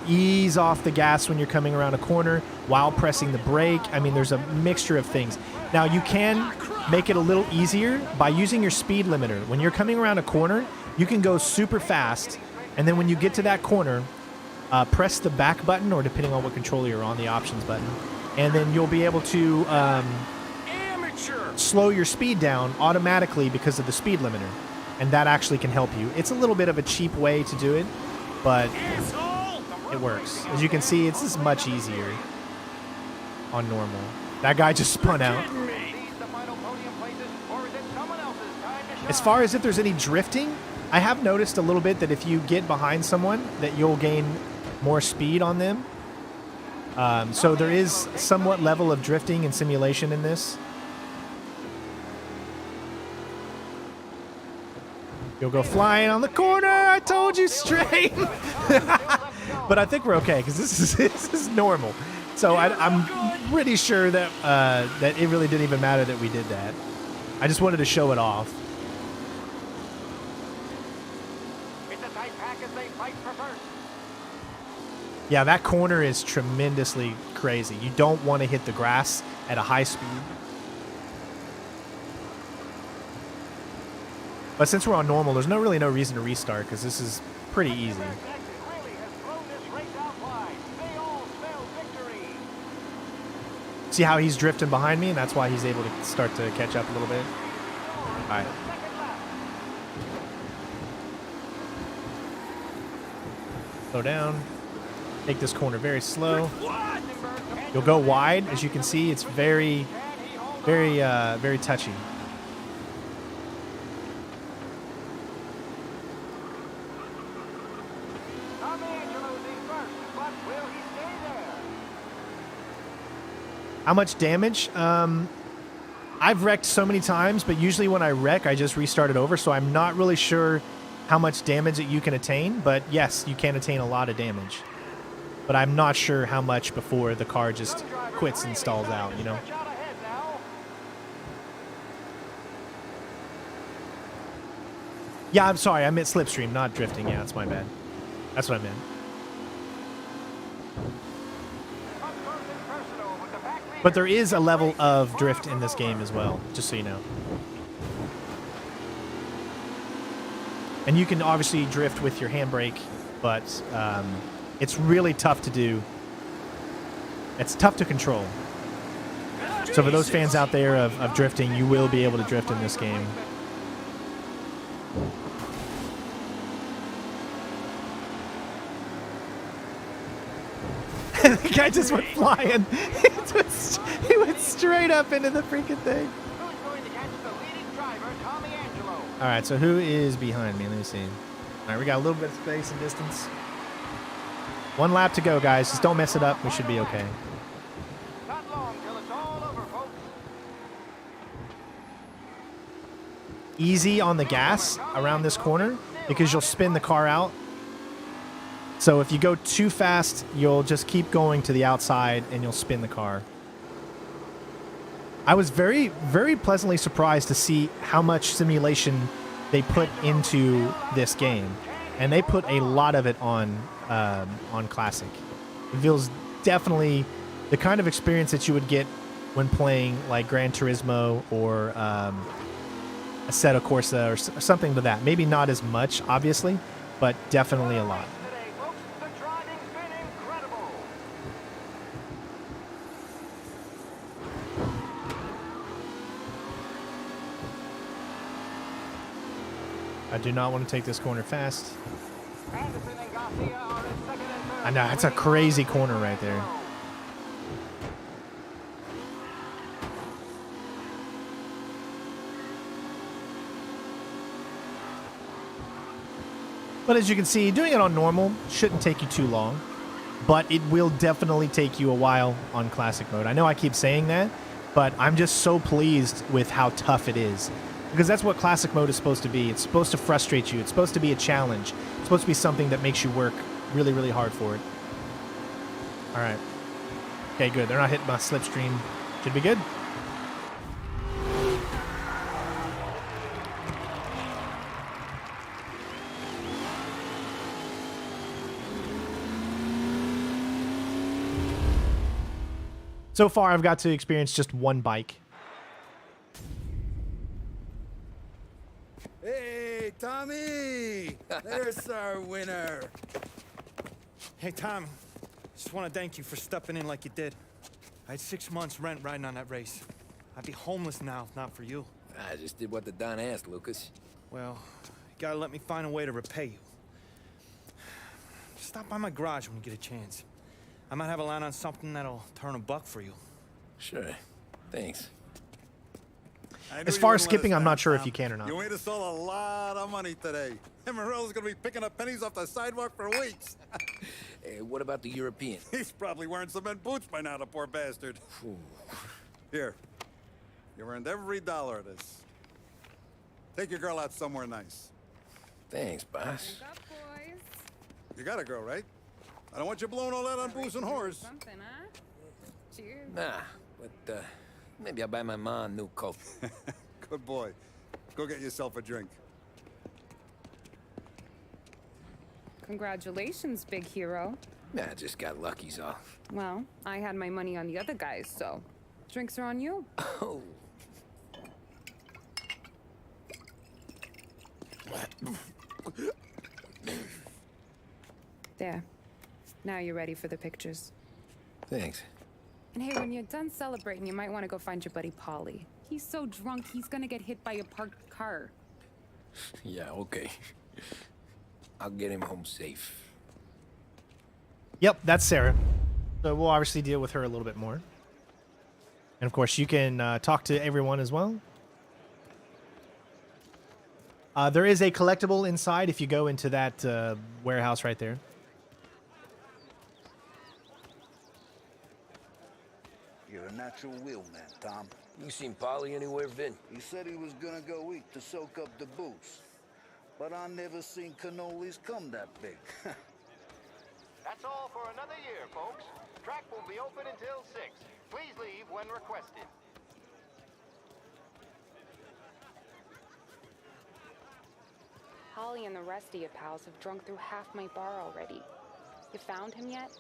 ease off the gas when you're coming around a corner while pressing the brake. I mean, there's a mixture of things. Now, you can make it a little easier by using your speed limiter. When you're coming around a corner, you can go super fast. And then when you get to that corner, press the back button, or depending on what controller you're on, the options button. And then you'll be able to slow your speed down automatically because of the speed limiter. And that actually can help you. It's a little bit of a cheap way to do it, but it works. As you can see, it's just much easier on normal. That guy just spun out. As far as if there's any drifting, I have noticed a little bit that if you get behind someone, that you'll gain more speed on them. So there is somewhat level of drifting and simulation in this. You'll go flying on the corner. I told you straight. But I think we're okay because this is normal. So I'm pretty sure that that it really didn't even matter that we did that. I just wanted to show it off. Yeah, that corner is tremendously crazy. You don't want to hit the grass at a high speed. But since we're on normal, there's really no reason to restart because this is pretty easy. See how he's drifting behind me, and that's why he's able to start to catch up a little bit. All right. Slow down. Take this corner very slow. You'll go wide. As you can see, it's very, very touchy. How much damage? I've wrecked so many times, but usually when I wreck, I just restart it over, so I'm not really sure how much damage that you can attain, but yes, you can attain a lot of damage. But I'm not sure how much before the car just quits and stalls out, you know? Yeah, I'm sorry, I meant slipstream, not drifting. Yeah, that's my bad. That's what I meant. But there is a level of drift in this game as well, just so you know. And you can obviously drift with your handbrake, but it's really tough to do. It's tough to control. So for those fans out there of drifting, you will be able to drift in this game. The guy just went flying. He went straight up into the freaking thing. All right, so who is behind me? Let me see. All right, we got a little bit of space and distance. One lap to go, guys. Just don't mess it up. We should be okay. Easy on the gas around this corner because you'll spin the car out. So if you go too fast, you'll just keep going to the outside and you'll spin the car. I was very, very pleasantly surprised to see how much simulation they put into this game. And they put a lot of it on Classic. It feels definitely the kind of experience that you would get when playing like Gran Turismo or Assetto Corsa or something to that. Maybe not as much, obviously, but definitely a lot. I do not want to take this corner fast. I know, that's a crazy corner right there. But as you can see, doing it on normal shouldn't take you too long, but it will definitely take you a while on classic mode. I know I keep saying that, but I'm just so pleased with how tough it is. Because that's what classic mode is supposed to be. It's supposed to frustrate you. It's supposed to be a challenge. It's supposed to be something that makes you work really, really hard for it. All right. Okay, good. They're not hitting my slipstream. Should be good. So far, I've got to experience just one bike. Hey, Tommy! There's our winner. Hey, Tommy. Just want to thank you for stepping in like you did. I had 6 months rent riding on that race. I'd be homeless now if not for you. I just did what the Don asked, Lucas. Well, you gotta let me find a way to repay you. Stop by my garage when you get a chance. I might have a line on something that'll turn a buck for you. Sure. Thanks. As far as skipping, I'm not sure if you can or not. You made us all a lot of money today. And Morello's gonna be picking up pennies off the sidewalk for weeks. Hey, what about the European? He's probably wearing cement boots by now, the poor bastard. Here. You earned every dollar of this. Take your girl out somewhere nice. Thanks, boss. You got a girl, right? I don't want you blowing all that on booze and whores. Something, huh? Cheers. Nah, but maybe I'll buy my mom a new coat. Good boy. Go get yourself a drink. Congratulations, big hero. Nah, I just got lucky's all. Well, I had my money on the other guys, so drinks are on you. Oh. There. Now you're ready for the pictures. Thanks. And hey, when you're done celebrating, you might want to go find your buddy Polly. He's so drunk, he's gonna get hit by a parked car. Yeah, okay. I'll get him home safe. Yep, that's Sarah. So we'll obviously deal with her a little bit more. And of course, you can talk to everyone as well. There is a collectible inside if you go into that warehouse right there. You're a natural wheel man, Tom. You seen Polly anywhere, Vin? He said he was gonna go eat to soak up the booze. But I never seen cannolis come that big. That's all for another year, folks. Track will be open until 6. Please leave when requested. Holly and the rest of your pals have drunk through half my bar already. You found him yet?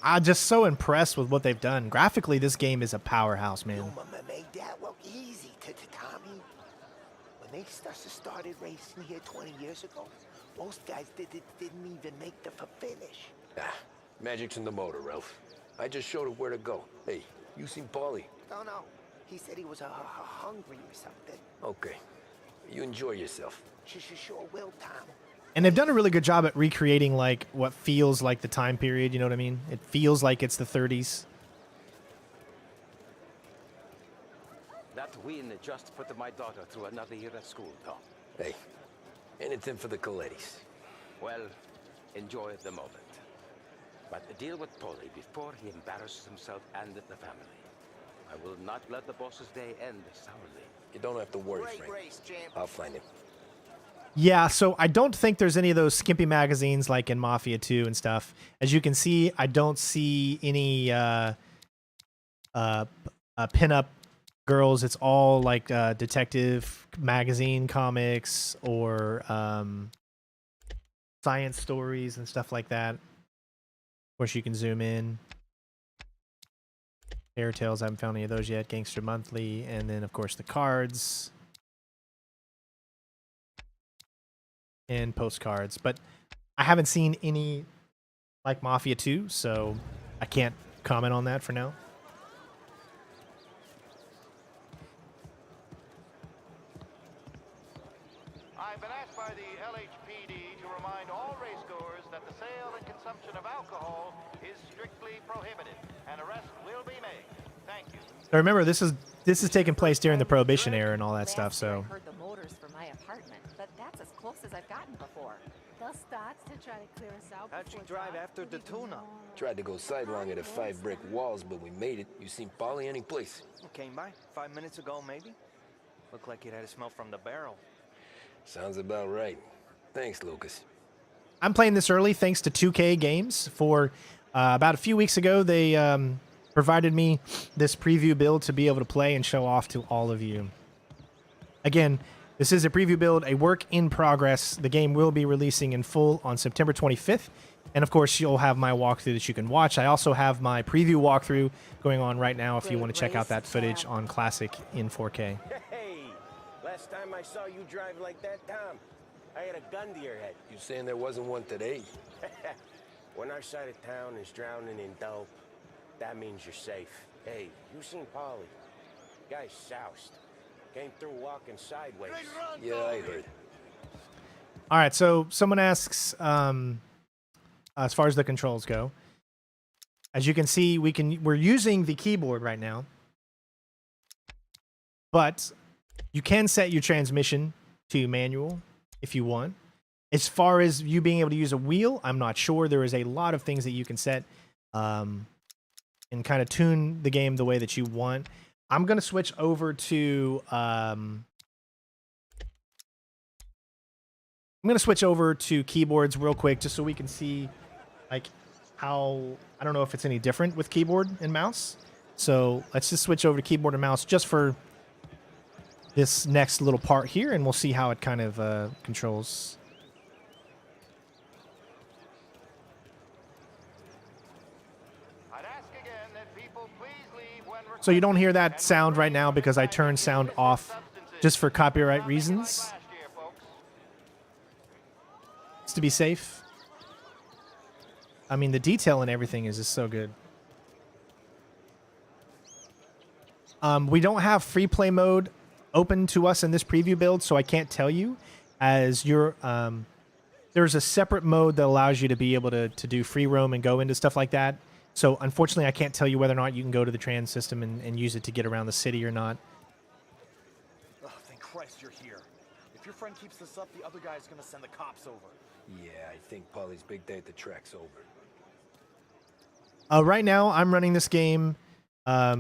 I'm just so impressed with what they've done. Graphically, this game is a powerhouse, man. Made that look easy to Tommy. When they started racing here 20 years ago, most guys didn't even make the finish. Ah, magic's in the motor, Ralph. I just showed it where to go. Hey, you seen Paulie? No. He said he was hungry or something. Okay. You enjoy yourself. Sure will, Tom. And they've done a really good job at recreating like what feels like the time period, you know what I mean? It feels like it's the 30s. That win just put my daughter through another year at school, Tom. Hey, anything for the Colettis. Well, enjoy the moment. But deal with Polly before he embarrasses himself and the family. I will not let the boss's day end sourly. You don't have to worry, Great Frank. race, champ. I'll find him. Yeah, so I don't think there's any of those skimpy magazines like in Mafia 2 and stuff. As you can see, I don't see any pinup girls. It's all like detective magazine comics or science stories and stuff like that. Of course, you can zoom in. Fairy Tales, I haven't found any of those yet. Gangster Monthly, and then of course the cards. And postcards, but I haven't seen any like Mafia 2, so I can't comment on that for now. consumption of alcohol is strictly prohibited. An arrest will be made. Thank you. So remember, this is taking place during the Prohibition era and all that stuff. So I heard the motors for my apartment, but that's as close as I've gotten before. They'll start to try to clear us out. How'd you drive after the tuna? Tried to go sidelong at the 5 brick walls, but we made it. You seen Polly any place? Came by 5 minutes ago, maybe. Looked like it had a smell from the barrel. Sounds about right. Thanks, Lucas. I'm playing this early thanks to 2K Games. For about a few weeks ago, they provided me this preview build to be able to play and show off to all of you. Again, this is a preview build, a work in progress. The game will be releasing in full on September 25th. And of course, you'll have my walkthrough that you can watch. I also have my preview walkthrough going on right now if you want to check out that footage on Classic in 4K. Hey, last time I saw you drive like that, Tom, I had a gun to your head. You saying there wasn't one today? When our side of town is drowning in dope, that means you're safe. Hey, you seen Polly? Guy's soused. Came through walking sideways. Yeah, I heard. All right, so someone asks, as far as the controls go, as you can see, we're using the keyboard right now, but you can set your transmission to manual if you want. As far as you being able to use a wheel, I'm not sure. There is a lot of things that you can set and kind of tune the game the way that you want. I'm going to switch over to keyboards real quick just so we can see like how, I don't know if it's any different with keyboard and mouse. So let's just switch over to keyboard and mouse just for this next little part here, and we'll see how it kind of controls. So you don't hear that sound right now because I turned sound off just for copyright reasons. Just to be safe. I mean, the detail and everything is just so good. We don't have free play mode open to us in this preview build, so I can't tell you. As you're, there's a separate mode that allows you to be able to do free roam and go into stuff like that. So unfortunately, I can't tell you whether or not you can go to the trans system and use it to get around the city or not. Oh, thank Christ you're here. If your friend keeps this up, the other guy's gonna send the cops over. Yeah, I think Polly's big day at the track's over. Right now, I'm running this game at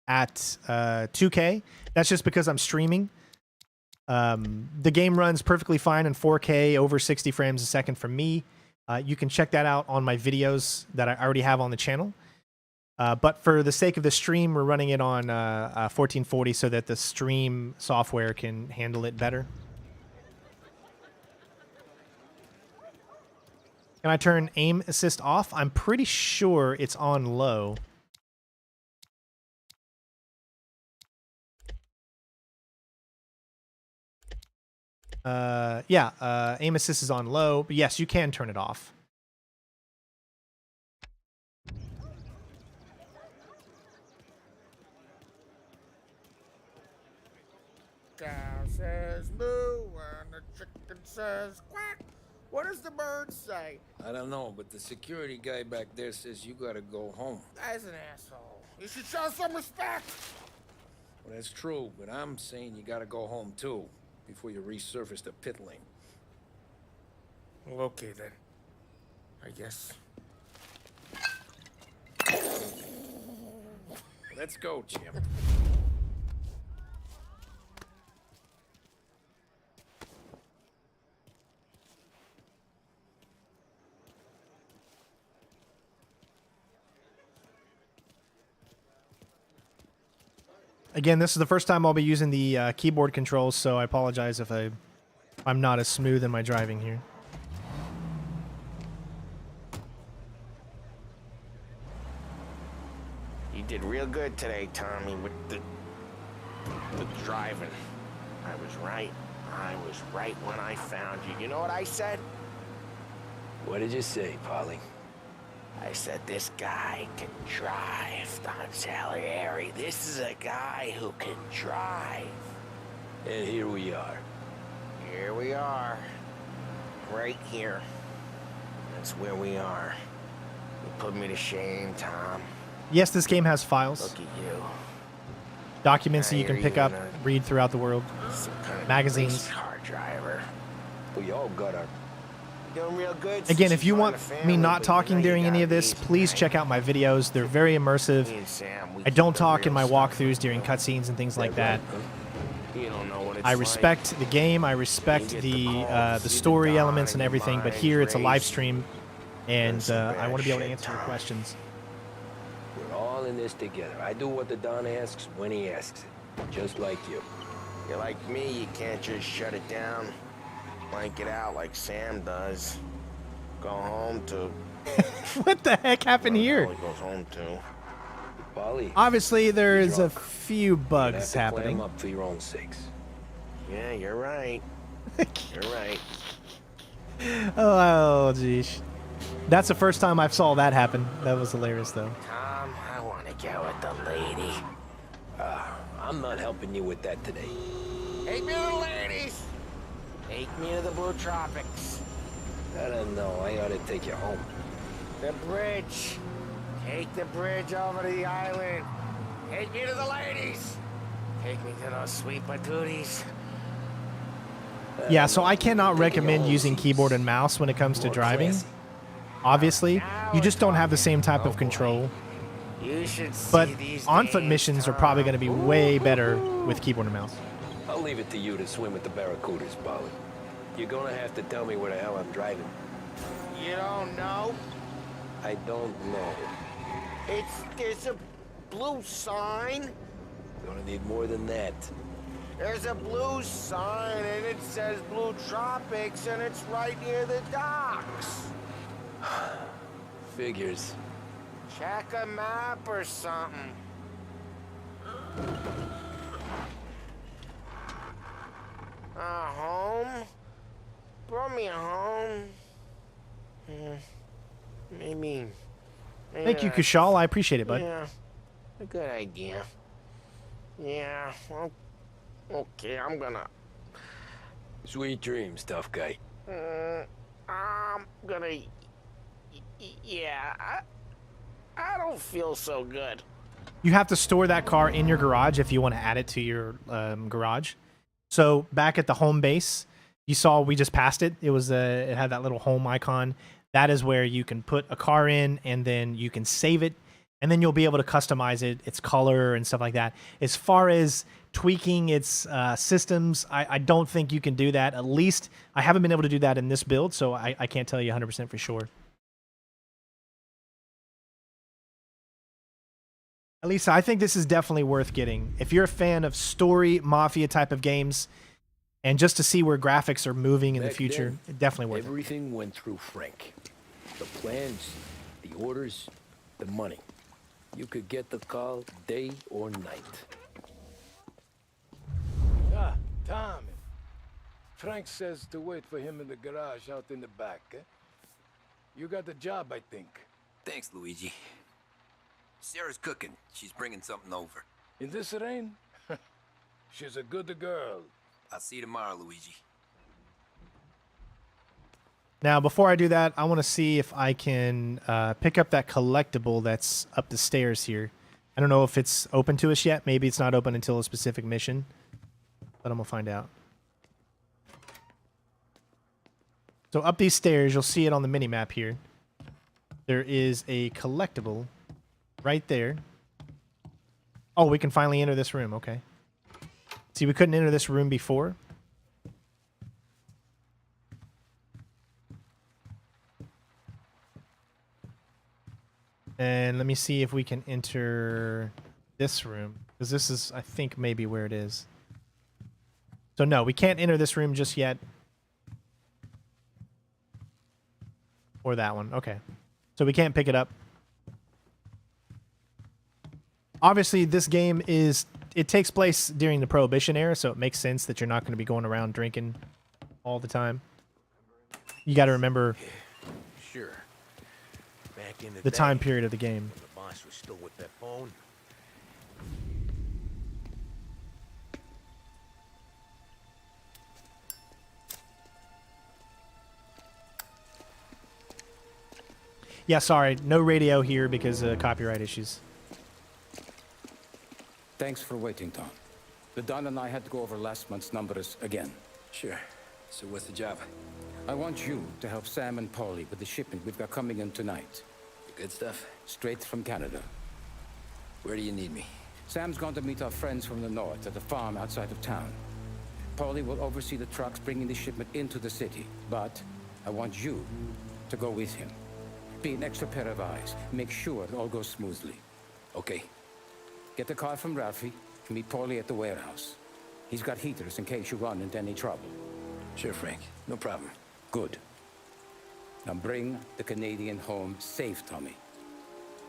2K. That's just because I'm streaming. The game runs perfectly fine in 4K, over 60 frames a second for me. You can check that out on my videos that I already have on the channel. But for the sake of the stream, we're running it on 1440 so that the stream software can handle it better. Can I turn aim assist off? I'm pretty sure it's on low. Aim assist is on low, but yes, you can turn it off. Cow says moo and the chicken says quack. What does the bird say? I don't know, but the security guy back there says you gotta go home. Guy's an asshole. You should show some respect. Well, that's true, but I'm saying you gotta go home too, before you resurface the pit lane. Well, okay then. I guess. Let's go, Jim. Again, this is the first time I'll be using the keyboard controls, so I apologize if I'm not as smooth in my driving here. You did real good today, Tommy, with the driving. I was right. I was right when I found you. You know what I said? What did you say, Polly? I said, this guy can drive, Don Salieri. This is a guy who can drive. And here we are. Here we are. Right here. That's where we are. You put me to shame, Tom. Yes, this game has files. Look at you. Documents that you can Now pick you're up, even read throughout the world. Some kind of Magazines. race car driver. We all got our... Doing real good. Again, since if you want find a me family, not but talking you know during you any got of this, reason, please right? check out my videos. They're very immersive. Me and Sam, we I don't keep the talk in real my stuff. walkthroughs during cutscenes and things like that. You don't know what it's I like. respect the game. I respect You get the the call, see the story dawn elements in and your everything. But mind here it's a live race. stream, and some I bad want to be able to shit, answer your Tom. questions. We're all in this together. I do what the Don asks when he asks it. Just like you. You're like me, you can't just shut it down. Blank it out like Sam does. Go home to... What the heck happened here? He goes home to. Polly, Obviously, there is a few you have bugs to clam happening. up for your own sakes. Yeah, you're right. You're right. Oh, geez. That's the first time I saw that happen. That was hilarious, though. Tom, I want to go with the lady. I'm not helping you with that today. Take me to the ladies! Take me to the Blue Tropics. I don't know. I ought to take you home. The bridge. Take the bridge over to the island. Take me to the ladies. Take me to those sweet patooties. Yeah, so I cannot recommend using keyboard and mouse when it comes to driving. Obviously, you just don't have the same type of control. You should see But these on-foot days, missions are Tom. probably going to be way better with keyboard and mouse. I'll leave it to you to swim with the barracudas, Polly. You're gonna have to tell me where the hell I'm driving. You don't know? I don't know. There's a blue sign. Gonna need more than that. There's a blue sign and it says Blue Tropics and it's right near the docks. Figures. Check a map or something. Home? Brought me home. Maybe. Thank you, Kushal. I appreciate it, bud. Yeah, a good idea. Yeah, well, okay, I'm gonna... Sweet dreams, tough guy. I'm gonna... Yeah, I don't feel so good. You have to store that car in your garage if you want to add it to your garage. So back at the home base, you saw we just passed it. It was it had that little home icon. That is where you can put a car in, and then you can save it, and then you'll be able to customize it, its color and stuff like that. As far as tweaking its systems, I don't think you can do that. At least I haven't been able to do that in this build, so I can't tell you 100% for sure. At least I think this is definitely worth getting. If you're a fan of story, Mafia type of games, and just to see where graphics are moving in the Back future, then, definitely worth it. Everything went through Frank. The plans, the orders, the money. You could get the call day or night. Ah, Tommy. Frank says to wait for him in the garage out in the back, eh? You got the job, I think. Thanks, Luigi. Sarah's cooking. She's bringing something over. In this rain? She's a good girl. I'll see you tomorrow, Luigi. Now, before I do that, I want to see if I can pick up that collectible that's up the stairs here. I don't know if it's open to us yet. Maybe it's not open until a specific mission, but I'm going to find out. So up these stairs, you'll see it on the mini-map here. There is a collectible right there. Oh, we can finally enter this room. Okay. See, we couldn't enter this room before. And let me see if we can enter this room, because this is, I think, maybe where it is. So no, we can't enter this room just yet. Or that one. Okay. So we can't pick it up. Obviously, this game is... It takes place during the Prohibition era, so it makes sense that you're not going to be going around drinking all the time. You got to remember Sure. Back in the time period of the game. The boss was still with that phone. Yeah, sorry. No radio here because of copyright issues. Thanks for waiting, Tom. The Don and I had to go over last month's numbers again. Sure. So what's the job? I want you to help Sam and Paulie with the shipment we've got coming in tonight. The good stuff? Straight from Canada. Where do you need me? Sam's gone to meet our friends from the north at the farm outside of town. Paulie will oversee the trucks bringing the shipment into the city, but I want you to go with him. Be an extra pair of eyes. Make sure it all goes smoothly. Okay. Get the car from Ralphie and meet Paulie at the warehouse. He's got heaters in case you run into any trouble. Sure, Frank. No problem. Good. Now bring the Canadian home safe, Tommy.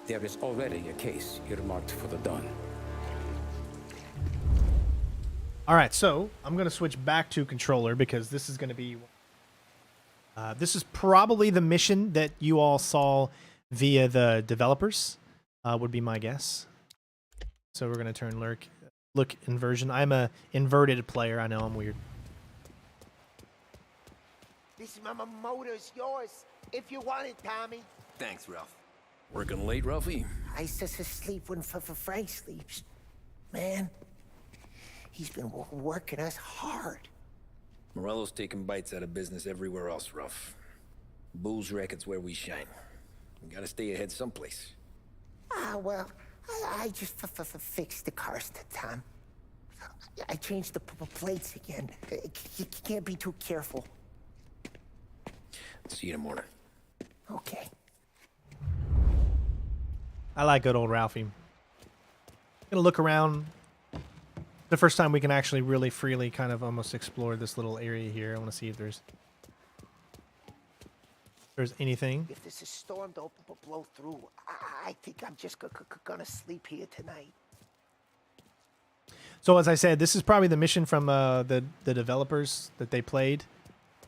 There is already a case earmarked for the Don. All right, so I'm going to switch back to controller because this is going to be... this is probably the mission that you all saw via the developers, would be my guess. So we're going to turn look inversion. I'm a inverted player. I know I'm weird. This motor's yours, if you want it, Tommy. Thanks, Ralph. Working late, Ralphie? I just sleep when Frank sleeps. Man, he's been working us hard. Morello's taking bites out of business everywhere else, Ralph. Bull's racket's where we shine. We gotta stay ahead someplace. Well, I just fixed the cars, Tom. I changed the plates again. You can't be too careful. See you in the morning. Okay. I like good old Ralphie. Gonna look around. The first time we can actually really freely kind of almost explore this little area here. I want to see if there's anything. If there's a storm to blow through, I think I'm just gonna sleep here tonight. So as I said, this is probably the mission from the developers that they played.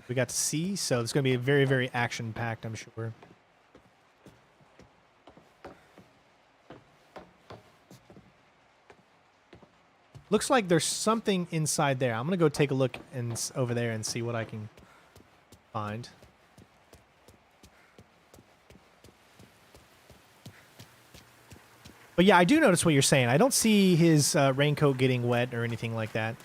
We got to see, so it's going to be very, very action-packed, I'm sure. Looks like there's something inside there. I'm going to go take a look over there and see what I can find. But yeah, I do notice what you're saying. I don't see his raincoat getting wet or anything like that.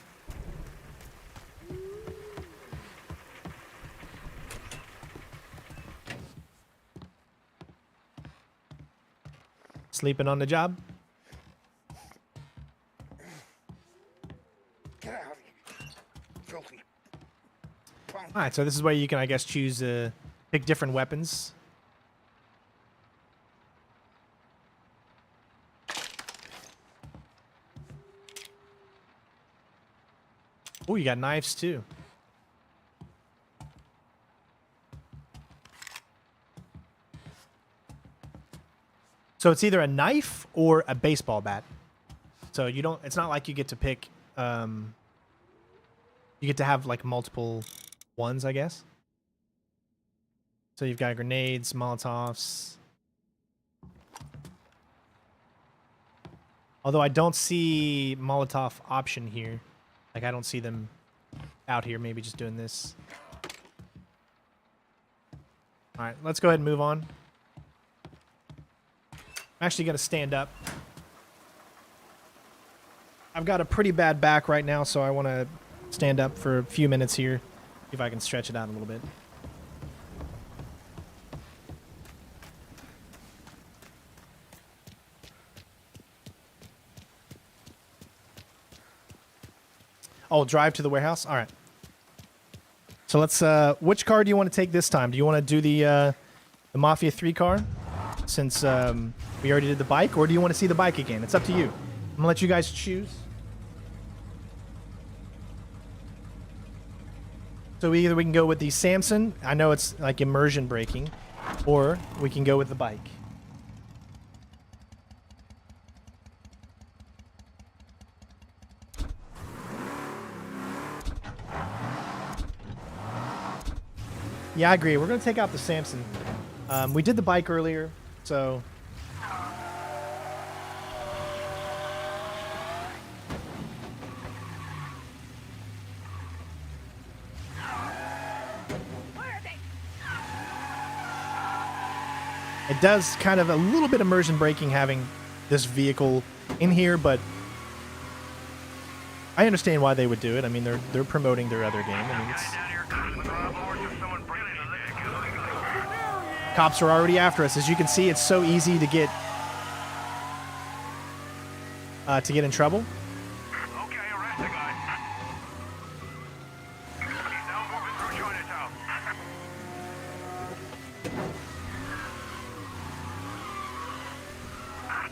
Sleeping on the job? Get out of here. Filthy. Alright, so this is where you can, I guess, choose pick different weapons. Oh, you got knives too. So it's either a knife or a baseball bat. So you don't, it's not like you get to pick, you get to have like multiple ones, I guess. So you've got grenades, Molotovs. Although I don't see Molotov option here. Like I don't see them out here, maybe just doing this. All right, let's go ahead and move on. I'm actually going to stand up. I've got a pretty bad back right now, so I want to stand up for a few minutes here. See if I can stretch it out a little bit. Oh, drive to the warehouse? All right. So let's, which car do you want to take this time? Do you want to do the Mafia 3 car? Since we already did the bike, or do you want to see the bike again? It's up to you. I'm gonna let you guys choose. So either we can go with the Samson, I know it's like immersion braking, or we can go with the bike. Yeah, I agree. We're gonna take out the Samson. We did the bike earlier, so... It does kind of a little bit immersion breaking having this vehicle in here, but I understand why they would do it. I mean, they're promoting their other game. I mean, cops are already after us. As you can see, it's so easy to get in trouble. Okay, arrest the guy. He's now moving through Chinatown.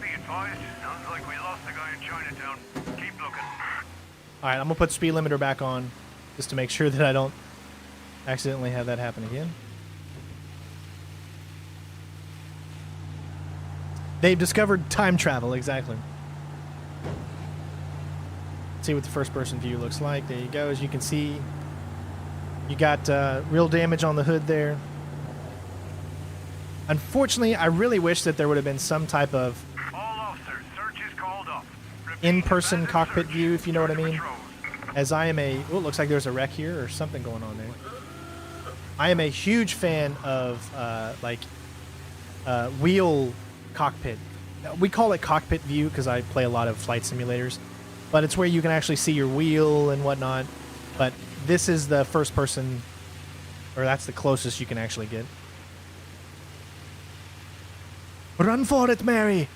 Be advised, sounds like we lost the guy in Chinatown. Keep looking. All right, I'm gonna put speed limiter back on just to make sure that I don't accidentally have that happen again. They've discovered time travel, exactly. Let's see what the first-person view looks like. There you go. As you can see, you got real damage on the hood there. Unfortunately, I really wish that there would have been some type of in-person cockpit view, if you know what I mean. As I am a... Oh, it looks like there's a wreck here or something going on there. I am a huge fan of, wheel cockpit. We call it cockpit view because I play a lot of flight simulators. But it's where you can actually see your wheel and whatnot. But this is the first person... Or that's the closest you can actually get. Run for it, Mary!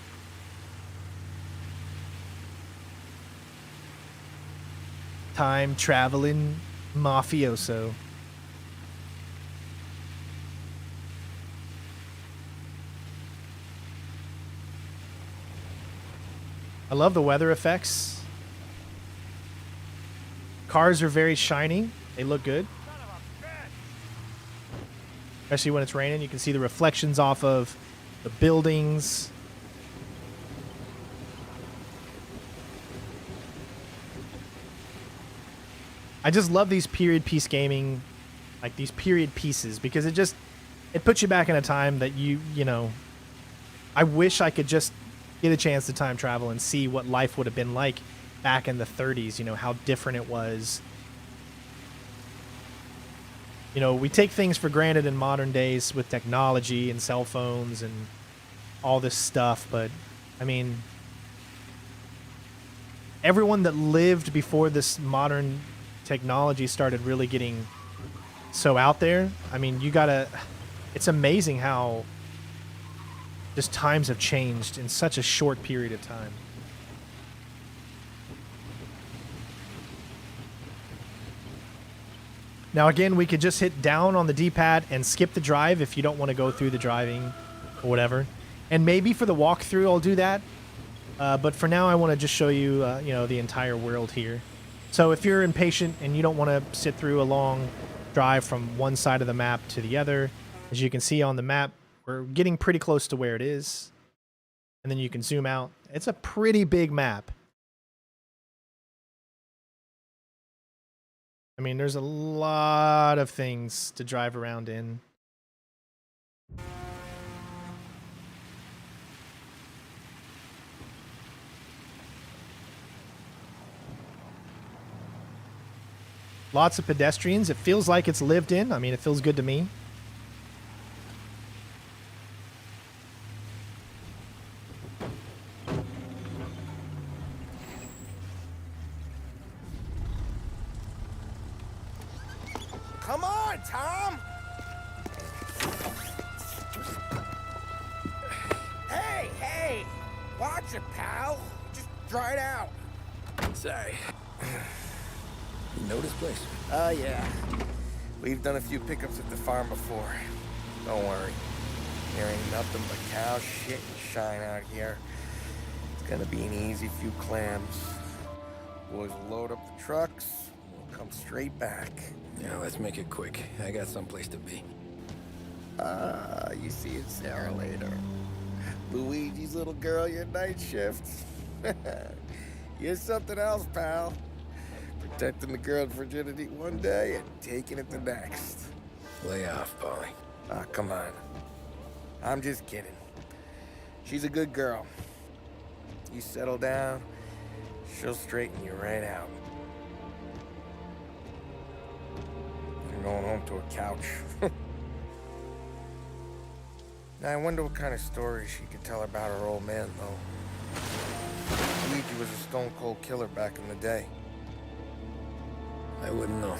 Time traveling mafioso. I love the weather effects. Cars are very shiny. They look good. Especially when it's raining. You can see the reflections off of the buildings. I just love these period piece gaming, like these period pieces, because it puts you back in a time that you know, I wish I could just get a chance to time travel and see what life would have been like back in the 30s, you know, how different it was. You know, we take things for granted in modern days with technology and cell phones and all this stuff, but I mean, everyone that lived before this modern technology started really getting so out there. I mean, it's amazing how just times have changed in such a short period of time. Now again, we could just hit down on the D-pad and skip the drive if you don't want to go through the driving or whatever. And maybe for the walkthrough I'll do that. But for now I want to just show you, you know, the entire world here. So if you're impatient and you don't want to sit through a long drive from one side of the map to the other, as you can see on the map, we're getting pretty close to where it is. And then you can zoom out. It's a pretty big map. I mean, there's a lot of things to drive around in. Lots of pedestrians. It feels like it's lived in. I mean, it feels good to me. Come on, Tom! Hey! Watch it, pal. Just dry it out. Sorry. You know this place? Yeah. We've done a few pickups at the farm before. Don't worry. There ain't nothing but cow shit and shine out here. It's gonna be an easy few clams. Boys will load up the trucks. We'll come straight back. Yeah, let's make it quick. I got someplace to be. You see it, Sarah, later. Luigi's little girl, your night shift. You're something else, pal. Protecting the girl's virginity one day and taking it the next. Lay off, Polly. Ah, come on. I'm just kidding. She's a good girl. You settle down, she'll straighten you right out. I'm going home to a couch. Now, I wonder what kind of stories she could tell about her old man, though. Luigi was a stone-cold killer back in the day. I wouldn't know.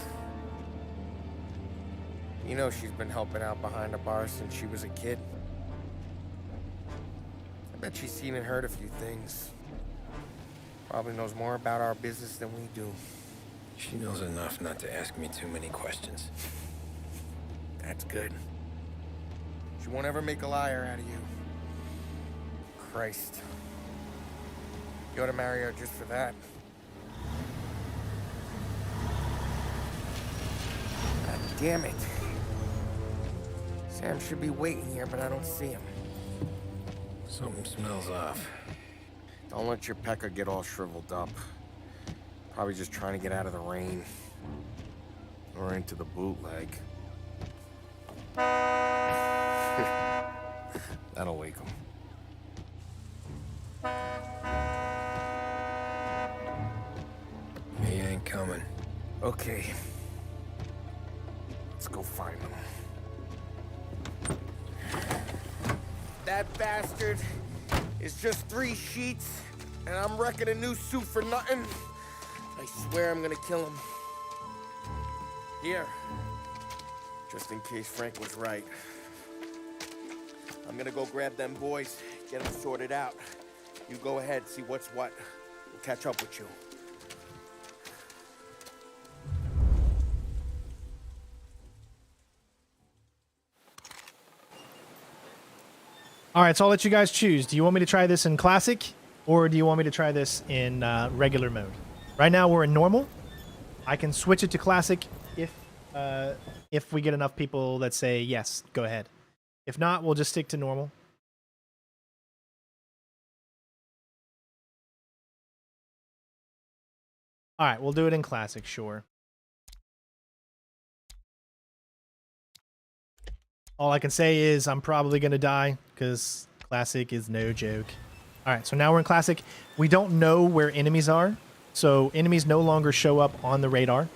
You know she's been helping out behind the bar since she was a kid. I bet she's seen and heard a few things. Probably knows more about our business than we do. She knows enough not to ask me too many questions. That's good. She won't ever make a liar out of you. Christ. You ought to marry her just for that. God damn it. Sam should be waiting here, but I don't see him. Something smells off. Don't let your pecker get all shriveled up. Probably just trying to get out of the rain. Or into the bootleg. That'll wake him. He ain't coming. Okay. Let's go find him. That bastard is just 3 sheets, and I'm wrecking a new suit for nothing. I swear I'm gonna kill him. Here. Just in case Frank was right. I'm gonna go grab them boys, get them sorted out. You go ahead, see what's what. We'll catch up with you. All right, so I'll let you guys choose. Do you want me to try this in classic, or do you want me to try this in regular mode? Right now we're in normal. I can switch it to classic if we get enough people that say yes, go ahead. If not, we'll just stick to normal. All right, we'll do it in classic, sure. All I can say is I'm probably going to die because classic is no joke. All right, so now we're in classic. We don't know where enemies are, so enemies no longer show up on the radar.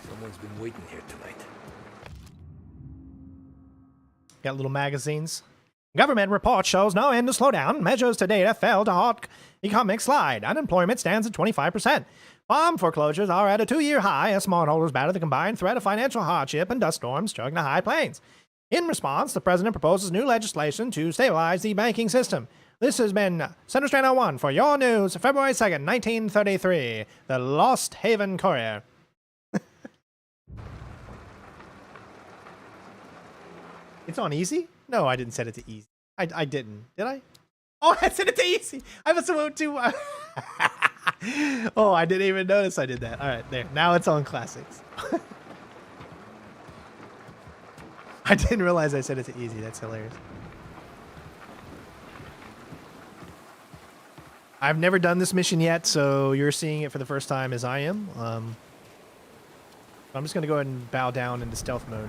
Someone's been waiting here tonight. Got little magazines. Government report shows no end to slowdown. Measures to data fell to hot economic slide. Unemployment stands at 25%. Farm foreclosures are at a 2-year high as smallholders batter the combined threat of financial hardship and dust storms struck the high plains. In response, the president proposes new legislation to stabilize the banking system. This has been Center Strand 01 for your news, February 2nd, 1933. The Lost Haven Courier. It's on easy? No, I didn't set it to easy. I didn't. Did I? Oh, I set it to easy. I must have went to... Oh, I didn't even notice I did that. All right, there. Now it's on classics. I didn't realize I set it to easy. That's hilarious. I've never done this mission yet, so you're seeing it for the first time as I am. I'm just going to go ahead and bow down into stealth mode.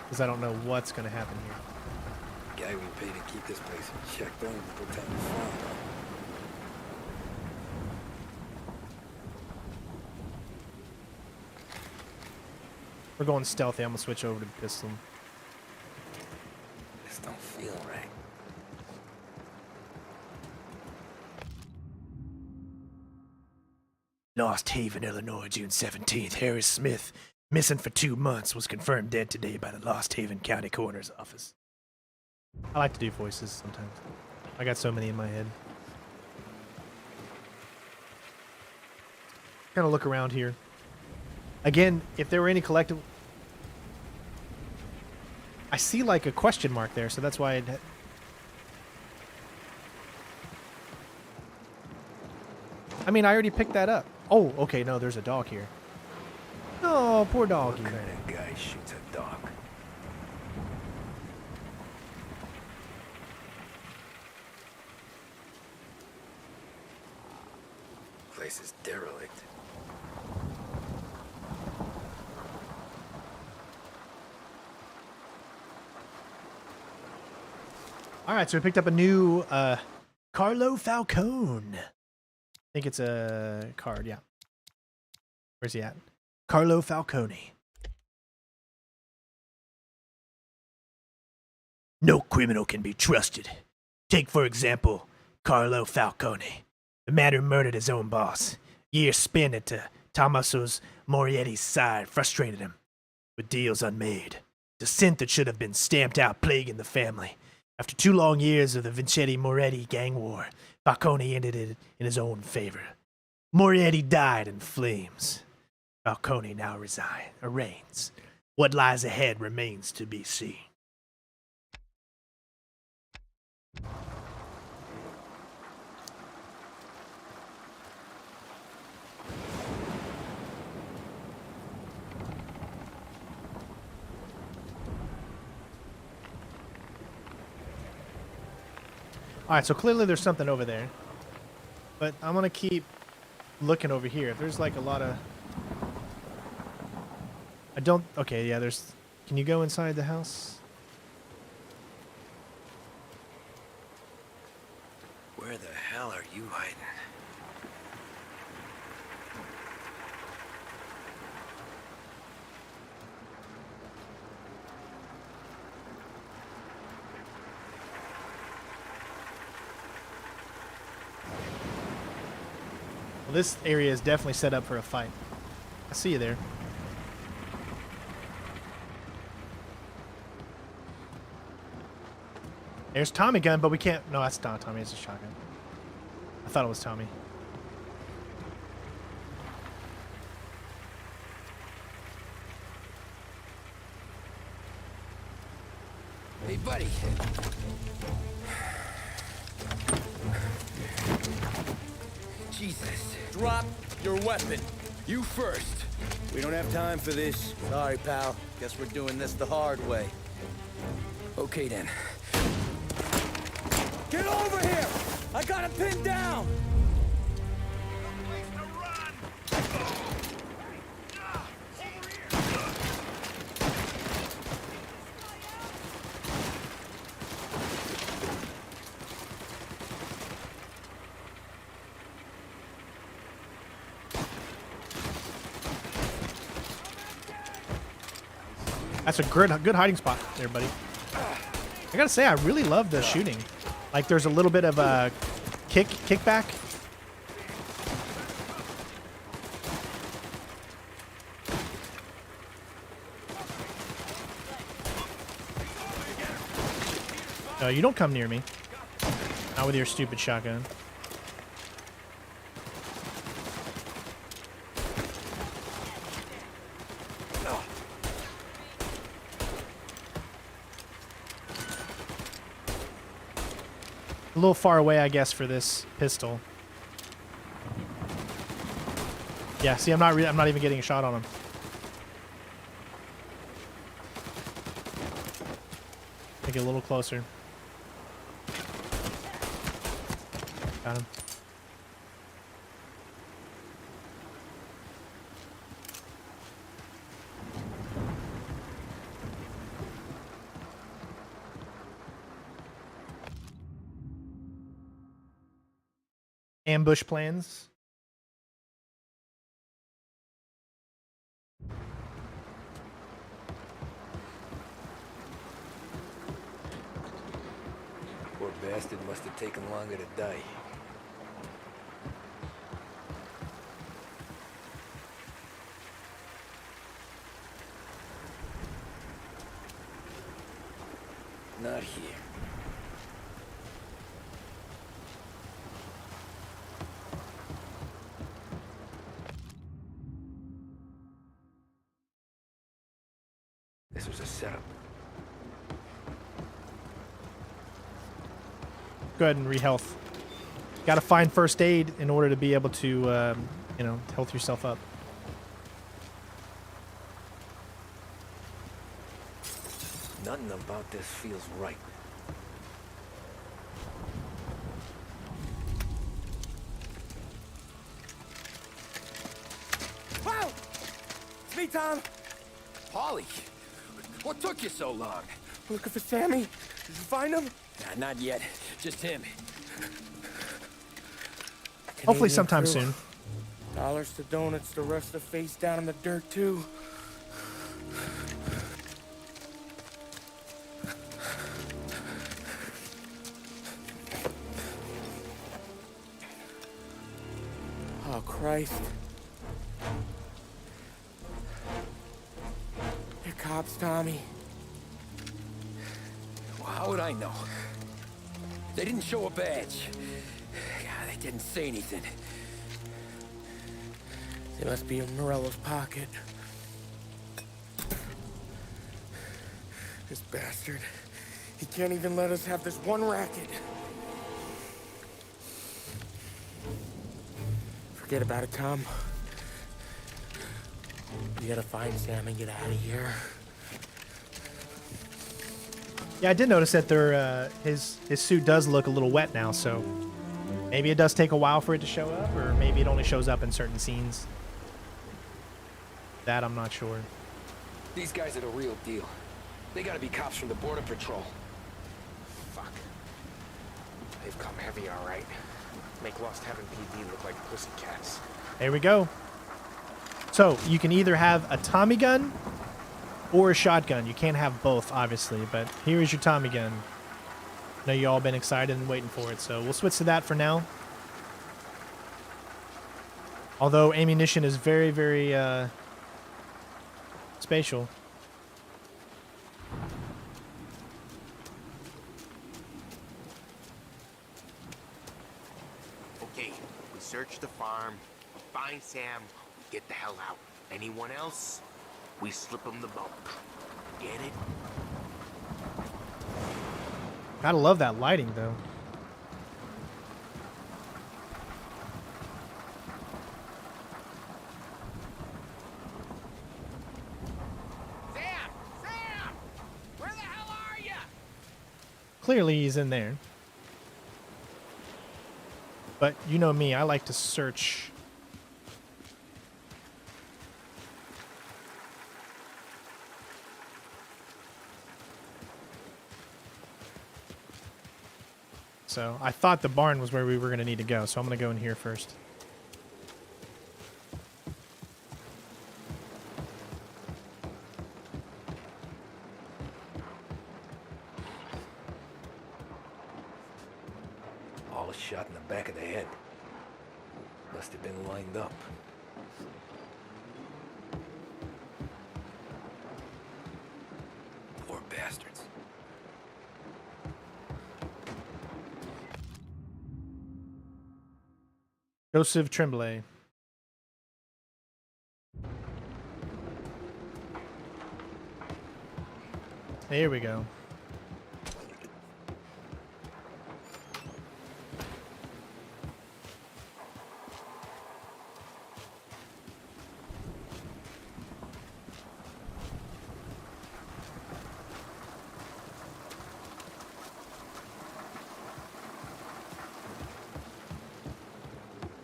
Because I don't know what's going to happen here. Guy we pay to keep this place in check, don't even pretend to farm. We're going stealthy. I'm going to switch over to the pistol. This don't feel right. Lost Haven, Illinois, June 17th. Harris Smith, missing for 2 months, was confirmed dead today by the Lost Haven County Coroner's Office. I like to do voices sometimes. I got so many in my head. Kind of look around here. Again, if there were any collective... I see like a question mark there, so that's why I'd... I mean, I already picked that up. Oh, okay, no, there's a dog here. Oh, poor doggy. What kind of guy shoots a dog? Place is derelict. All right, so we picked up a new Carlo Falcone. I think it's a card, yeah. Where's he at? Carlo Falcone. No criminal can be trusted. Take, for example, Carlo Falcone, the man who murdered his own boss. Years spent at Tommaso Morietti's side frustrated him, with deals unmade. The scent that should have been stamped out plaguing the family. After 2 long years of the Vincetti-Moretti gang war, Falcone ended it in his own favor. Moriarty died in flames. Falcone now reigns. What lies ahead remains to be seen. Alright, so clearly there's something over there. But I'm gonna keep looking over here. There's like a lot of... I don't... Okay, yeah, there's... Can you go inside the house? Where the hell are you hiding? Well, this area is definitely set up for a fight. I see you there. There's Tommy gun, but we can't... No, that's not Tommy. It's a shotgun. I thought it was Tommy. Hey, buddy. Jesus. Drop your weapon. You first. We don't have time for this. Sorry, pal. Guess we're doing this the hard way. Okay, then. Get over here! I got him pinned down! That's a good hiding spot there, buddy. I gotta say, I really love the shooting. Like, there's a little bit of a kickback. No, you don't come near me. Not with your stupid shotgun. A little far away, I guess, for this pistol. Yeah, see, I'm not even getting a shot on him. Take it a little closer. Got him. Ambush plans. Poor bastard must have taken longer to die. Not here. This was a setup. Go ahead and re-health. Got to find first aid in order to be able to, you know, health yourself up. Nothing about this feels right. Wow! It's me, Tom. Polly, what took you so long? Looking for Sammy. Did you find him? Nah, not yet. Just him. Hopefully Canadian sometime crew. soon. Dollars to donuts, the rest of face down in the dirt too. Oh, Christ. They're cops, Tommy. Well, how would I know? They didn't show a badge. God, they didn't say anything. They must be in Morello's pocket. This bastard. He can't even let us have this one racket. Forget about it, Tom. We gotta find Sam and get out of here. Yeah, I did notice that his suit does look a little wet now, so maybe it does take a while for it to show up, or maybe it only shows up in certain scenes. That I'm not sure. These guys are the real deal. They gotta be cops from the Border Patrol. Fuck. They've come heavy, all right. Make Lost Heaven PD look like pussycats. There we go. So you can either have a Tommy gun or a shotgun. You can't have both, obviously, but here is your Tommy gun. I know you all been excited and waiting for it, so we'll switch to that for now. Although ammunition is very, very spatial. Okay, we search the farm, find Sam, we get the hell out. Anyone else? We slip them the bump. Get it? Gotta love that lighting, though. Sam! Sam! Where the hell are you? Clearly he's in there. But you know me, I like to search. So I thought the barn was where we were going to need to go, so I'm going to go in here first. All a shot in the back of the head. Must have been lined up. Poor bastards. Joseph Tremblay. Here we go.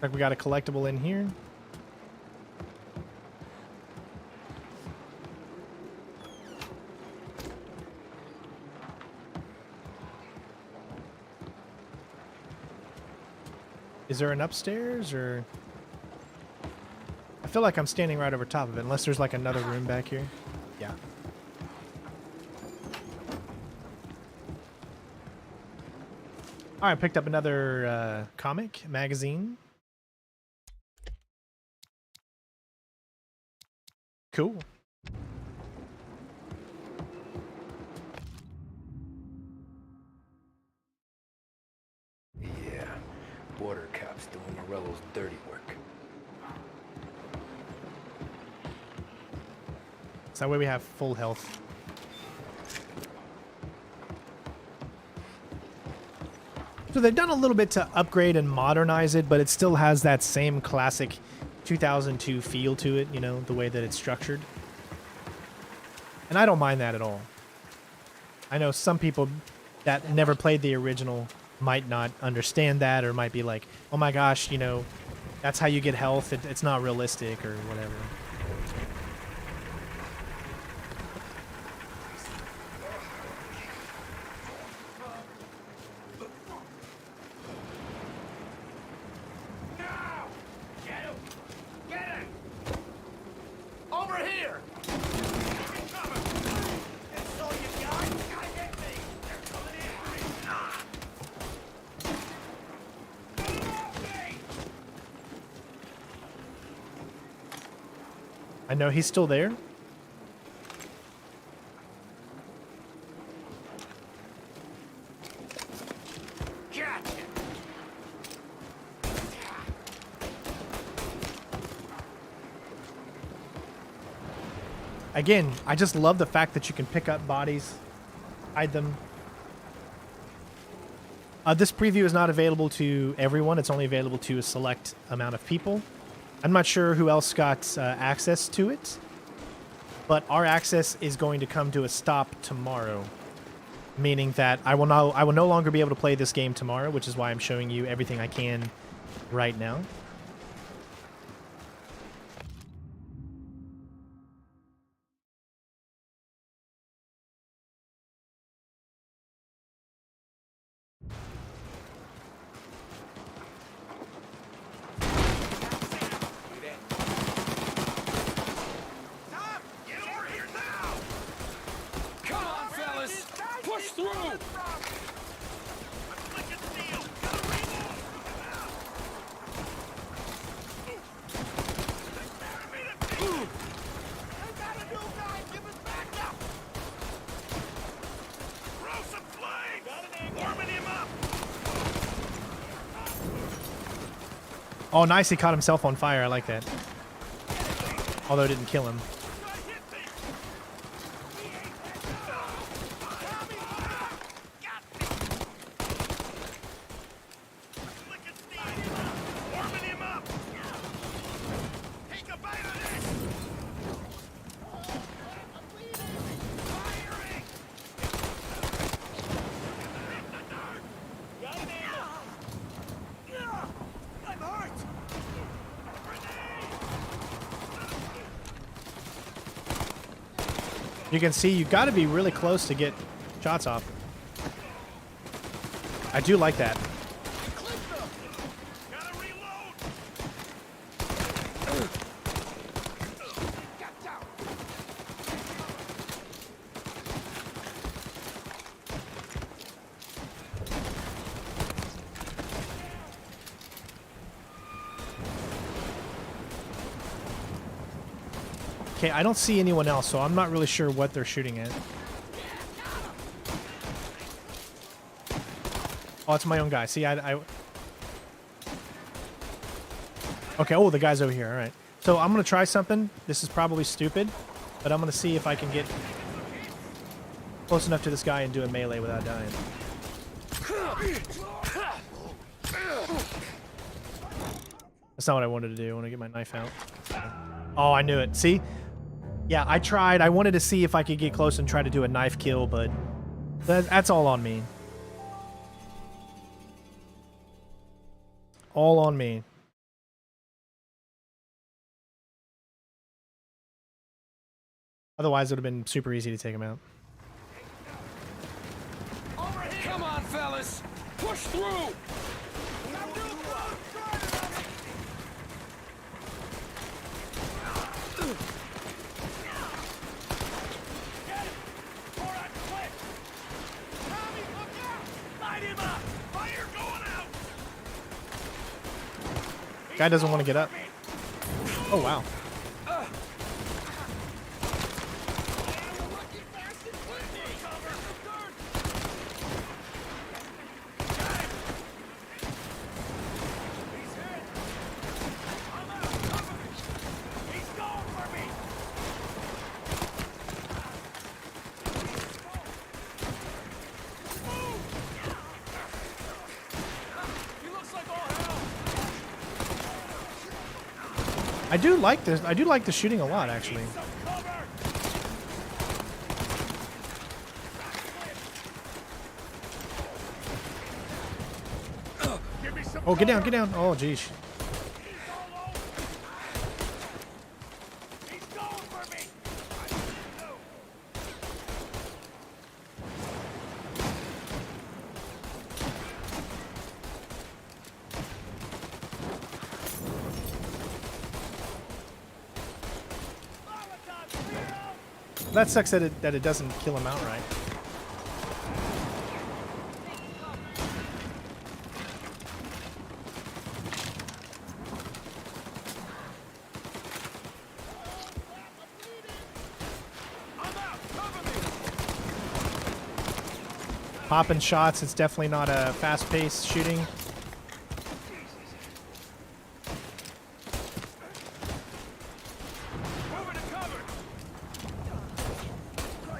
Like we got a collectible in here. Is there an upstairs, or? I feel like I'm standing right over top of it, unless there's like another room back here. Yeah. All right, picked up another comic magazine. Cool. Yeah, border cops doing Morello's dirty work. So that way we have full health. So they've done a little bit to upgrade and modernize it, but it still has that same classic 2002 feel to it, you know, the way that it's structured. And I don't mind that at all. I know some people that never played the original might not understand that, or might be like, oh my gosh, you know, that's how you get health. It's not realistic or whatever. I know he's still there. Again, I just love the fact that you can pick up bodies, hide them. This preview is not available to everyone. It's only available to a select amount of people. I'm not sure who else got access to it, but our access is going to come to a stop tomorrow, meaning that I will no longer be able to play this game tomorrow, which is why I'm showing you everything I can right now. Oh, nice. He caught himself on fire. I like that. Although it didn't kill him. You can see you got to be really close to get shots off. I do like that. Okay, I don't see anyone else, so I'm not really sure what they're shooting at. Oh, it's my own guy. See, I... Okay, oh, the guy's over here. All right. So I'm going to try something. This is probably stupid, but I'm going to see if I can get close enough to this guy and do a melee without dying. That's not what I wanted to do. I want to get my knife out. Oh, I knew it. See? Yeah, I tried. I wanted to see if I could get close and try to do a knife kill, but that's all on me. All on me. Otherwise, it would have been super easy to take him out. Come on, fellas! Push through! Guy doesn't want to get up. Oh, wow. I do like this. I do like the shooting a lot, actually. Oh, get down, get down. Oh, geez. That sucks that it doesn't kill him outright. Popping shots. It's definitely not a fast-paced shooting.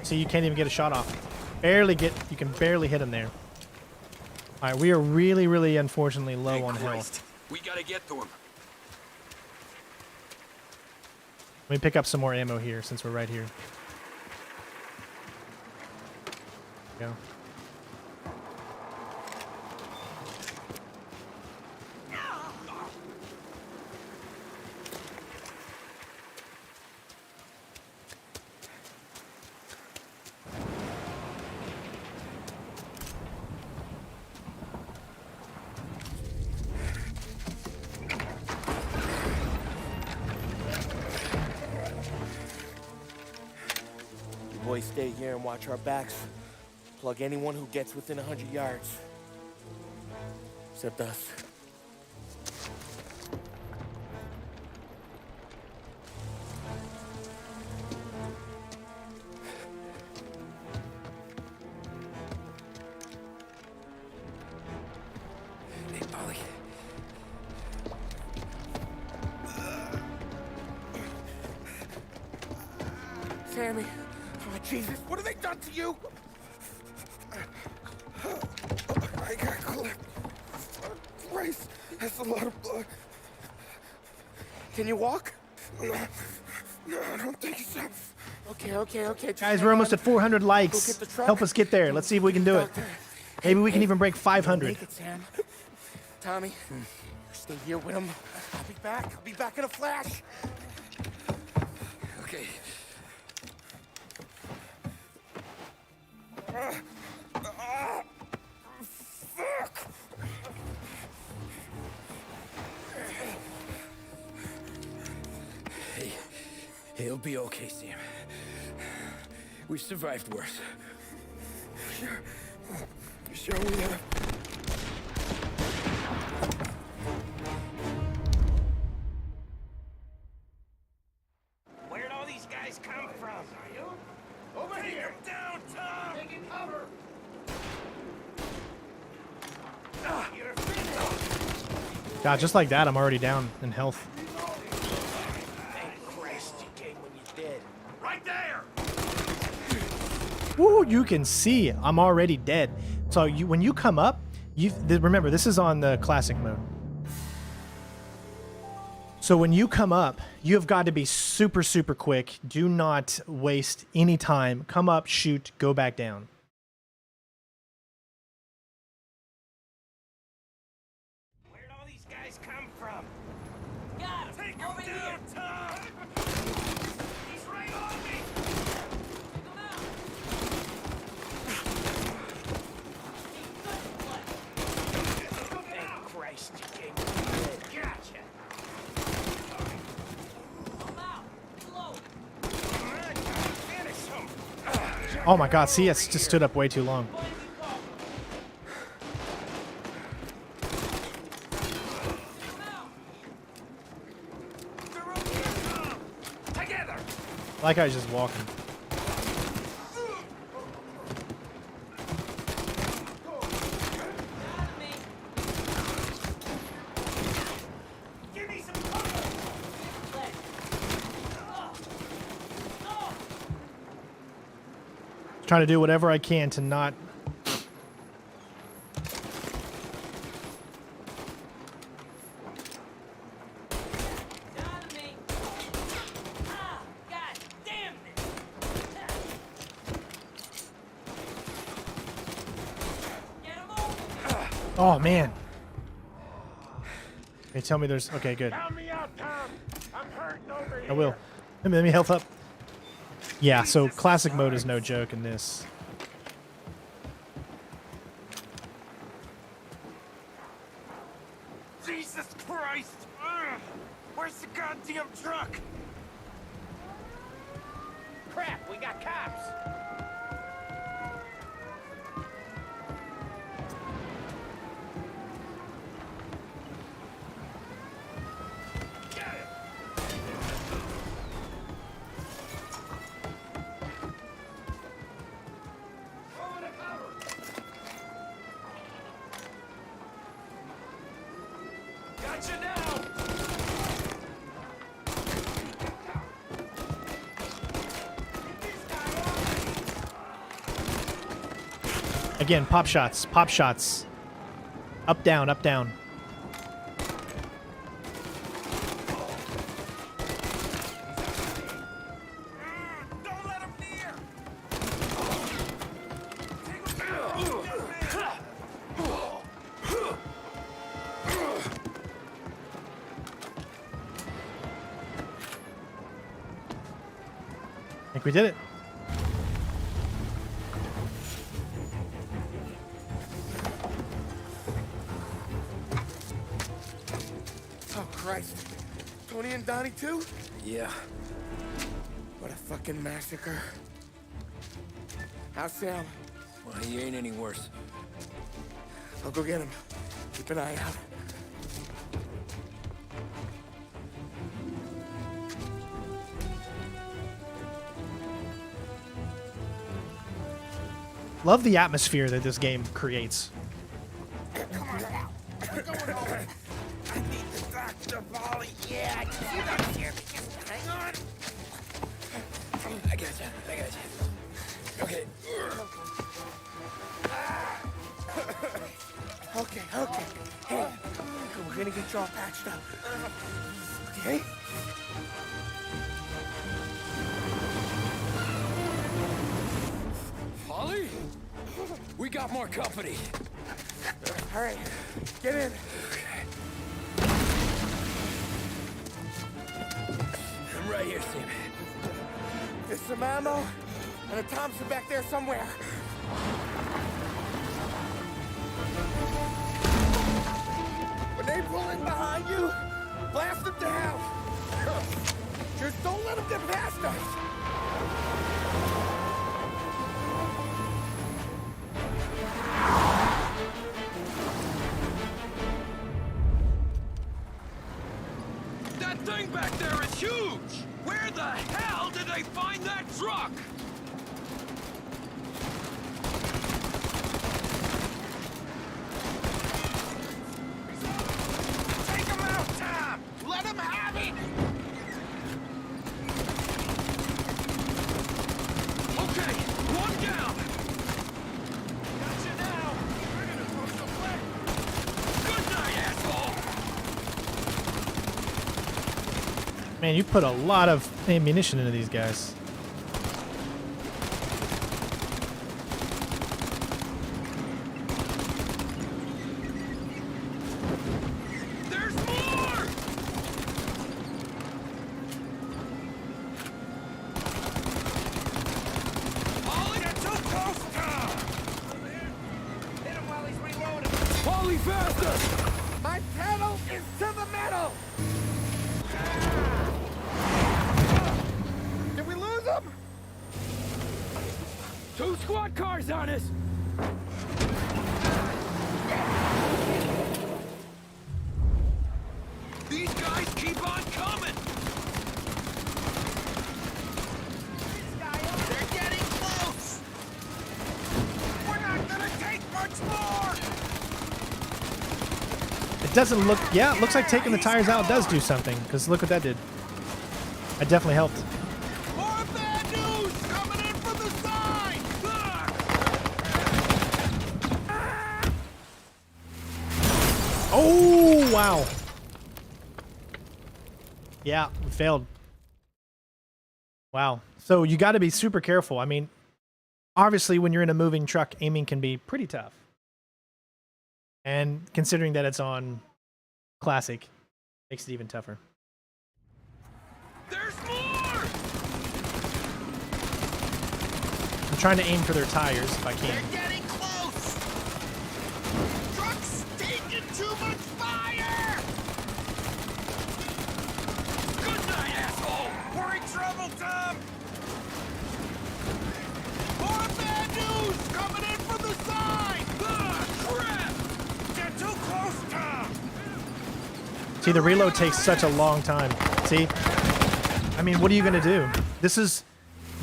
See, you can't even get a shot off. You can barely hit him there. All right, we are really, really, unfortunately low on health. We gotta get to him. Let me pick up some more ammo here since we're right here. There we go. Boys, stay here and watch our backs. Plug anyone who gets within 100 yards. Except us. Hey, Polly. Sammy. Oh, Jesus, what have they done to you? I got clipped. Christ, that's a lot of blood. Can you walk? No, I don't think so. Okay. Guys, we're almost at 400 likes. Help us get there. Let's see if we can do it. Maybe we can even break 500. Make it, Sam. Tommy, stay here with him. I'll be back. I'll be back in a flash. Okay. Fuck! Hey, he'll be okay, Sam. We've survived worse. Sure we have. Where'd all these guys come from? Over here! Down, Tom! Taking cover! You're finished! God, just like that, I'm already down in health. Thank Christ you came when you did. Right there! Woo, you can see I'm already dead. So when you come up, remember, this is on the classic mode. So when you come up, you have got to be super, super quick. Do not waste any time. Come up, shoot, go back down. Where'd all these guys come from? Got him! Take him down, Tom! He's right on me! Take him out! Thank Christ you came when you did. Gotcha! Oh my God, see, it's just stood up way too long. That guy's just walking. Trying to do whatever I can to not. Oh man. They tell me there's. Okay, good. Help me out, Tom. I'm hurting over here. I will. Let me health up. Yeah, so classic mode is no joke in this. Jesus Christ! Ugh. Where's the goddamn truck? Crap, we got cops. Again, pop shots, pop shots. Up, down, up, down. I think we did it. Oh, Christ. Tony and Donnie too? Yeah. What a fucking massacre. How's Sam? Well, he ain't any worse. I'll go get him. Keep an eye out. Love the atmosphere that this game creates. Come on now. What's going on? I need the doctor, Molly. Yeah, I can see that here. Just hang on. I got you. Okay. Okay. Hey, we're gonna get you all patched up. Okay? Polly? We got more company. All right, get in. I'm right here, Sam. There's some ammo and a Thompson back there somewhere. When they pull in behind you, blast them down. Just don't let them get past us. That thing back there is huge! Where the hell did they find that truck? Take him out, Tom! Let him have it! Okay, one down! Got you now! Ready to push the play! Good night, asshole! Man, you put a lot of ammunition into these guys. There's more! Ollie, you're too close, Tom! Hit him while he's reloading. Polly, faster! My pedal is to the metal! Did we lose him? 2 squad cars on us! These guys keep on coming! They're getting close! We're not gonna take much more! It doesn't look... Yeah, it looks like taking the tires out does do something, because look what that did. That definitely helped. More bad news coming in from the side! Oh, wow. Yeah, we failed. Wow. So you got to be super careful. I mean, obviously, when you're in a moving truck, aiming can be pretty tough. And considering that it's on Classic, makes it even tougher. There's more! I'm trying to aim for their tires if I can. They're getting close! Truck's taking too much fire! Good night, asshole! We're in trouble, Tom! More bad news coming in from the side! Ah, crap! They're too close, Tom! See, the reload takes such a long time. See? I mean, what are you going to do? This is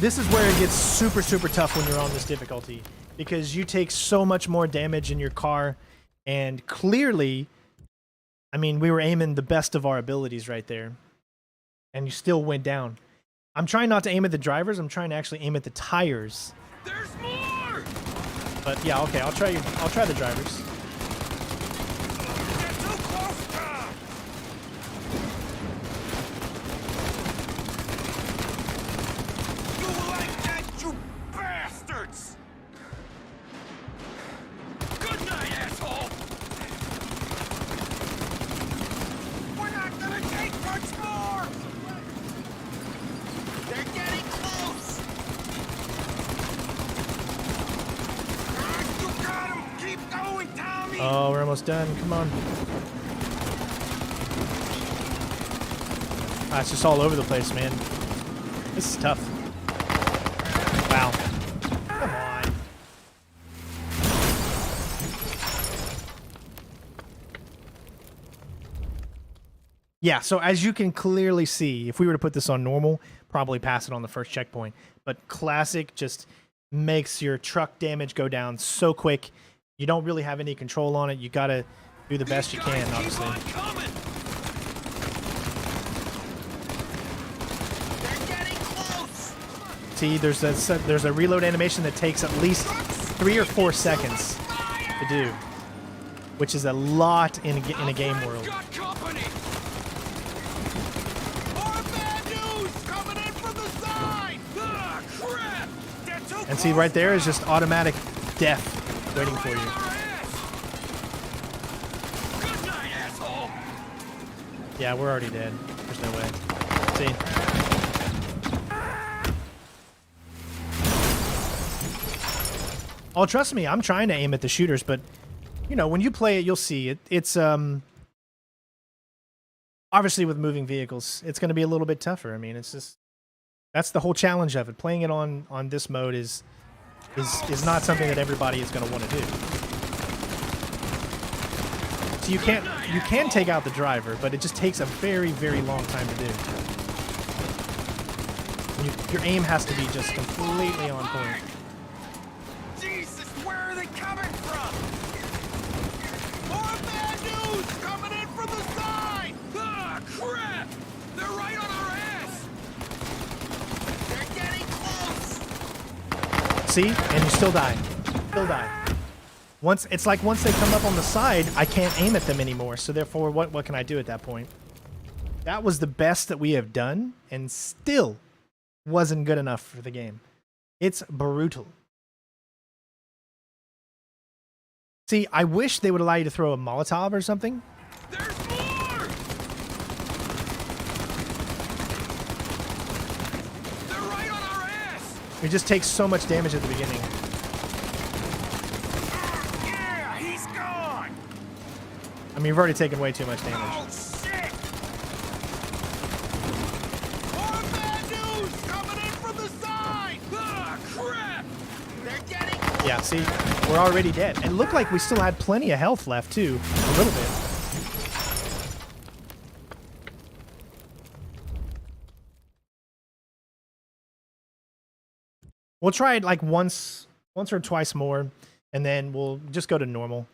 where it gets super, super tough when you're on this difficulty. Because you take so much more damage in your car. And clearly, I mean, we were aiming the best of our abilities right there. And you still went down. I'm trying not to aim at the drivers. I'm trying to actually aim at the tires. There's more! But yeah, okay, I'll try the drivers. Oh, we're almost done. Come on. Ah, it's just all over the place, man. This is tough. Wow. Come on. Yeah, so as you can clearly see, if we were to put this on normal, probably pass it on the first checkpoint. But classic just makes your truck damage go down so quick. You don't really have any control on it. You gotta do the best you can, obviously. See, there's a reload animation that takes at least 3 or 4 seconds to do, which is a lot in a game world. And see, right there is just automatic death waiting for you. Yeah, we're already dead. There's no way. See? Oh, trust me, I'm trying to aim at the shooters, but you know, when you play it, you'll see it. It's obviously with moving vehicles, it's going to be a little bit tougher. I mean, it's just that's the whole challenge of it. Playing it on this mode is not something that everybody is going to want to do. So you can take out the driver, but it just takes a very, very long time to do. Your aim has to be just completely on point. Jesus, where are they coming from? More bad news coming in from the side! Ah, crap! They're right on our ass! They're getting close! See? And you still die. Still die. Once they come up on the side, I can't aim at them anymore. So therefore, what can I do at that point? That was the best that we have done, and still wasn't good enough for the game. It's brutal. See, I wish they would allow you to throw a Molotov or something. There's more! They're right on our ass! It just takes so much damage at the beginning. Yeah, he's gone! I mean, you've already taken way too much damage. Oh, shit! More bad news coming in from the side! Ah, crap! They're getting... Yeah, see? We're already dead. It looked like we still had plenty of health left, too. A little bit. We'll try it like once or twice more, and then we'll just go to normal.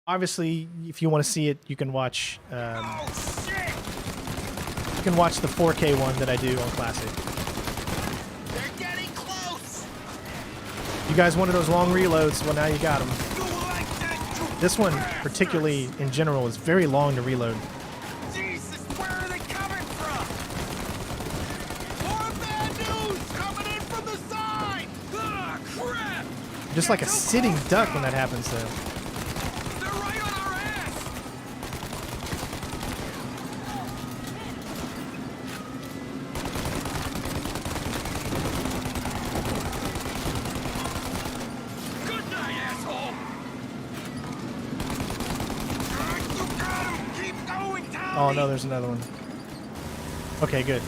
Obviously, if you want to see it, you can watch you can watch the 4K one that I do on Classic. They're getting close! You guys wanted those long reloads, well now you got them. This one, particularly in general, is very long to reload. Jesus, where are they coming from? More bad news coming in from the side! Ah, crap! Just like a sitting duck when that happens, though. They're right on our ass! Good night, asshole! You got him! Keep going, Tommy! Oh no, there's another one. Okay, good.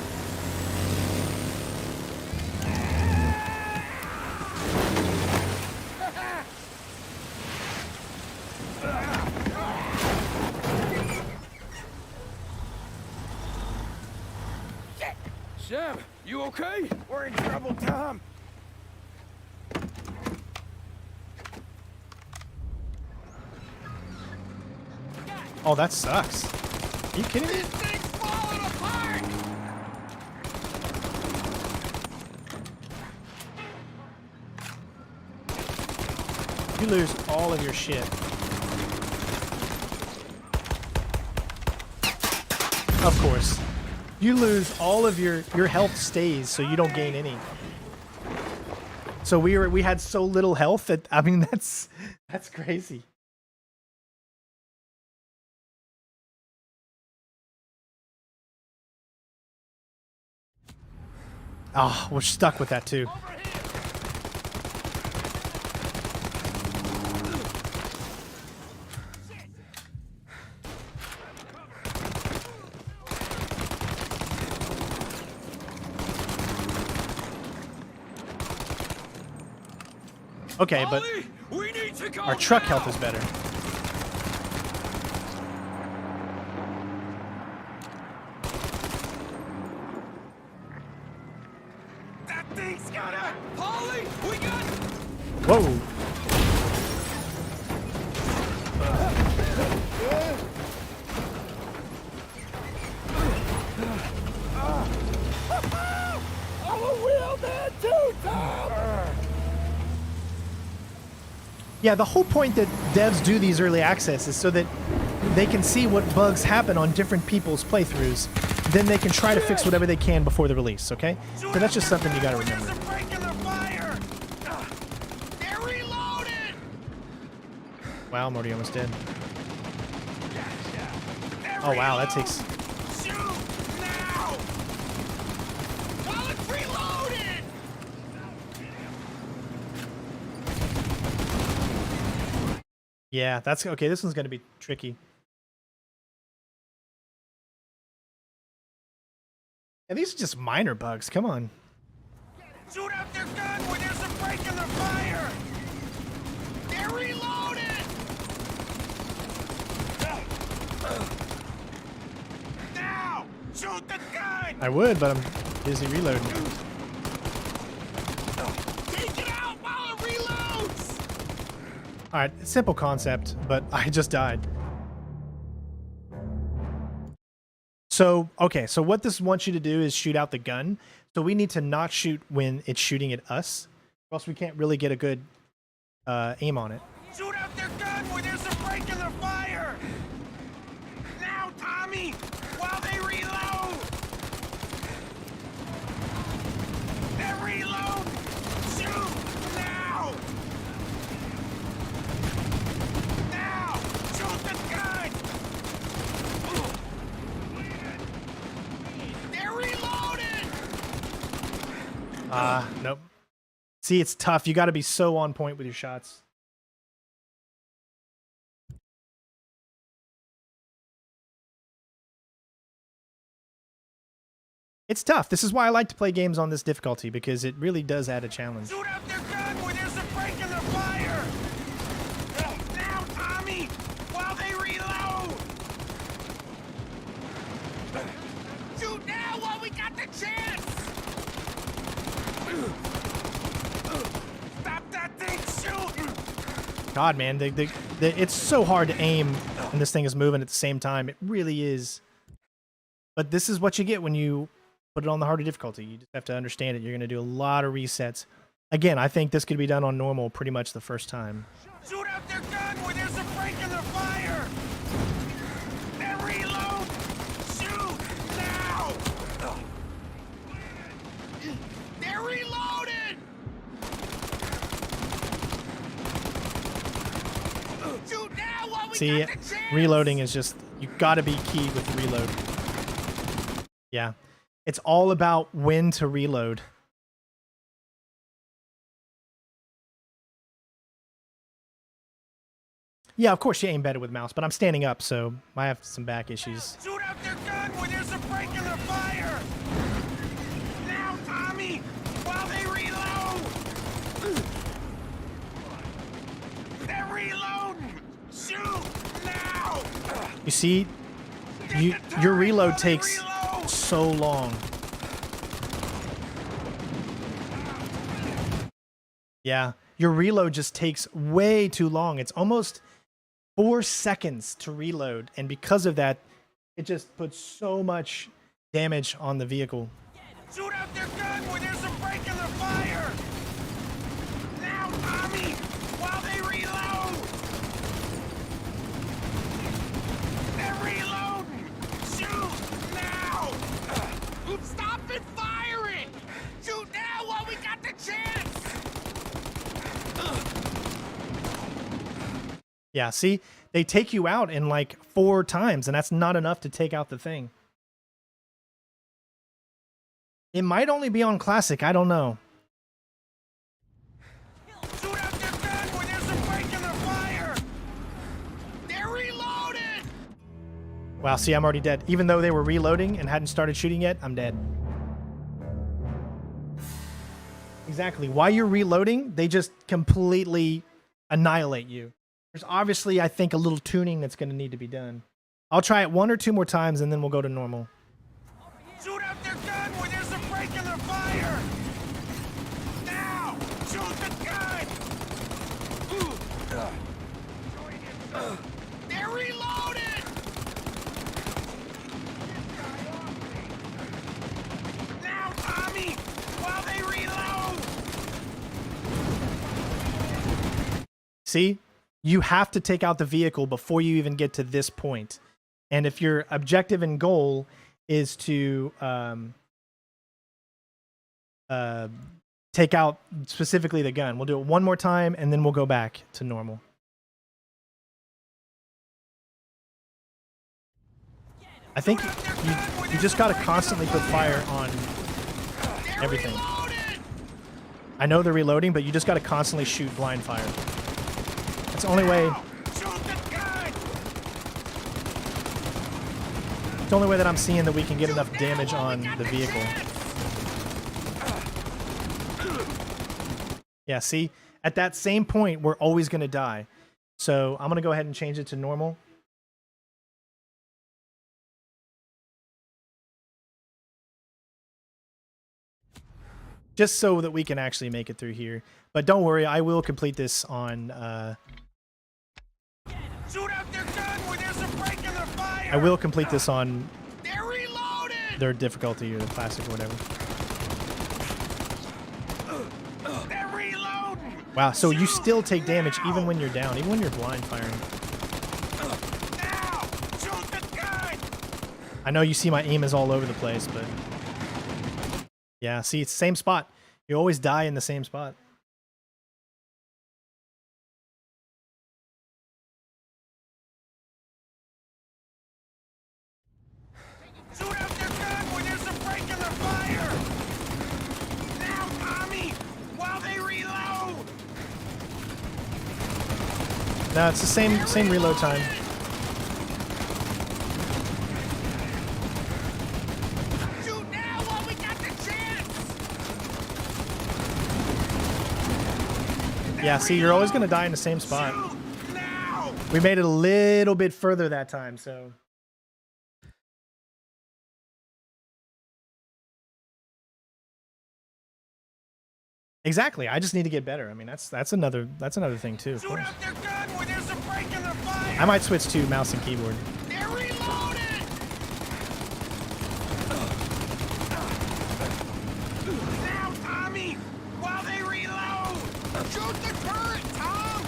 Sam, you okay? We're in trouble, Tom. Oh, that sucks. Are you kidding me? This thing's falling apart! You lose all of your shit. Of course. You lose all of your health stays, so you don't gain any. So we had so little health that, I mean, that's crazy. Oh, we're stuck with that too. Okay, but our truck health is better. That thing's got a... Polly, we got... Whoa. I'm a wheelman too, Tom! Yeah, the whole point that devs do these early access is so that they can see what bugs happen on different people's playthroughs. Then they can try to fix whatever they can before the release, okay? So that's just something you gotta remember. They're reloaded! Wow, I'm already almost dead. Oh wow, that takes... Shoot now! While it's reloaded! Yeah, that's... Okay, this one's gonna be tricky. And these are just minor bugs, come on. Shoot out their gun when there's a break in their fire! They're reloaded! Now! Shoot the gun! I would, but I'm busy reloading. Take it out while it reloads! Alright, simple concept, but I just died. So, okay, so what this wants you to do is shoot out the gun. So we need to not shoot when it's shooting at us, or else we can't really get a good aim on it. Shoot out their gun when there's a break in their fire! Now, Tommy! While they reload! They reload! Shoot! Now! Now! Shoot the gun! They're reloaded! Nope. See, it's tough. You got to be so on point with your shots. It's tough. This is why I like to play games on this difficulty, because it really does add a challenge. Shoot out their gun when there's a break in their fire! Now, Tommy! While they reload! Shoot now while we got the chance! Stop that thing shooting! God, man, it's so hard to aim when this thing is moving at the same time. It really is. But this is what you get when you put it on the harder difficulty. You just have to understand it. You're going to do a lot of resets. Again, I think this could be done on normal pretty much the first time. Shoot out their gun when there's a break in their fire! Then reload! Shoot! Now! They're reloaded! Shoot now while we See, got the chance! reloading is just, you got to be key with the reload. Yeah. It's all about when to reload. Yeah, of course you aim better with mouse, but I'm standing up, so I have some back issues. Shoot out their gun when there's a break in their fire! Now, Tommy! While they reload! They're reloading! Shoot! Now! You see, your reload takes so long. Yeah, your reload just takes way too long. It's almost 4 seconds to reload, and because of that, it just puts so much damage on the vehicle. Shoot out their gun when there's a break in their fire! Now, Tommy! While they reload! Yeah, see? They take you out in like 4 times, and that's not enough to take out the thing. It might only be on Classic, I don't know. Shoot out their gun when there's a break in their fire! They're reloaded! Wow, see, I'm already dead. Even though they were reloading and hadn't started shooting yet, I'm dead. Exactly. While you're reloading, they just completely annihilate you. There's obviously, I think, a little tuning that's going to need to be done. I'll try it 1 or 2 more times, and then we'll go to normal. Shoot out their gun when there's a break in their fire! Now! Shoot the gun! They're reloaded! Now, Tommy! While they reload! See? You have to take out the vehicle before you even get to this point. And if your objective and goal is to take out specifically the gun, we'll do it 1 more time, and then we'll go back to normal. I think you just got to constantly put fire on everything. I know they're reloading, but you just got to constantly shoot blind fire. That's the only way. It's the only way that I'm seeing that we can get enough damage on the vehicle. Yeah, see? At that same point, we're always going to die. So I'm going to go ahead and change it to normal. Just so that we can actually make it through here. But don't worry, I will complete this on... Shoot out their gun when there's a break in their fire! I will complete this on They're reloaded! their difficulty or the classic or whatever. They're reloading! Wow, so you still take damage even when you're down, even when you're blind firing. Now! Shoot the gun! I know you see my aim is all over the place, but... Yeah, see, it's the same spot. You always die in the same spot. Shoot out their gun when there's a break in their fire! Now, Tommy! While they reload! No, it's the same reload time. Shoot now while we got the chance! Yeah, see, you're always going to die in the same spot. We made it a little bit further that time, so... Exactly. I just need to get better. I mean, that's another thing too. Of course. I might switch to mouse and keyboard. They're reloaded! Now, Tommy! While they reload! Shoot the turret, Tom!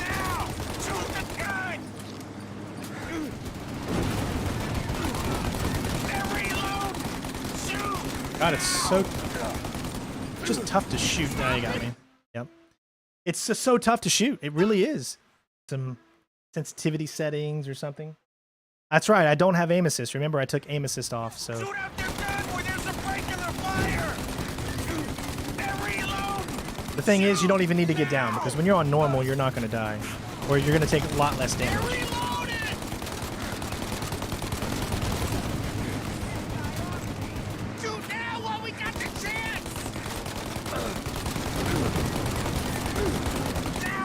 Now! Shoot the gun! They're reload! Shoot! God, it's so just tough to shoot. Now you got me. Yep. It's just so tough to shoot. It really is. Some sensitivity settings or something. That's right. I don't have aim assist. Remember, I took aim assist off. So. Shoot out their gun when there's a break in their fire! They're reload! The thing is, you don't even need to get down because when you're on normal, you're not going to die, or you're going to take a lot less damage. Shoot now while we got the chance!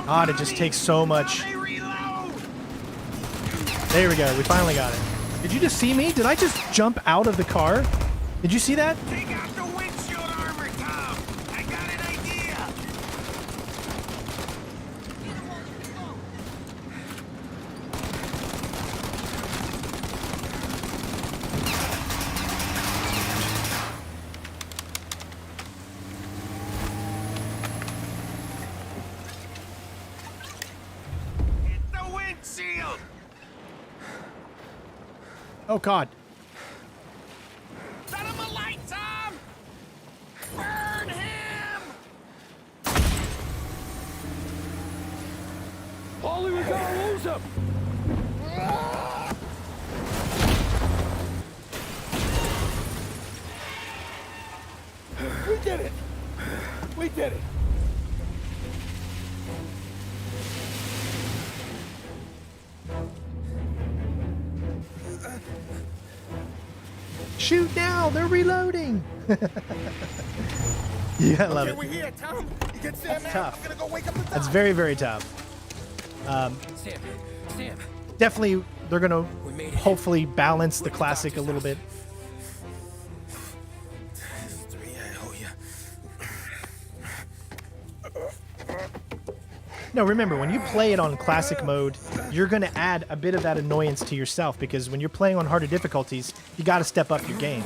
God, it just takes so much. There we go. We finally got it. Did you just see me? Did I just jump out of the car? Did you see that? Take out the windshield armor, Tom! I got an idea! Hit the windshield! Oh God. Set him alight, Tom! Burn him! Polly! get it. Shoot now! They're reloading! Yeah, I love it. We're here, Tom. You get Sam out. Tough. I'm gonna go wake up the That's doc. very, very tough. Sam. Definitely, they're going to hopefully balance the classic a little bit. No, remember, when you play it on classic mode, you're going to add a bit of that annoyance to yourself, because when you're playing on harder difficulties, you got to step up your game,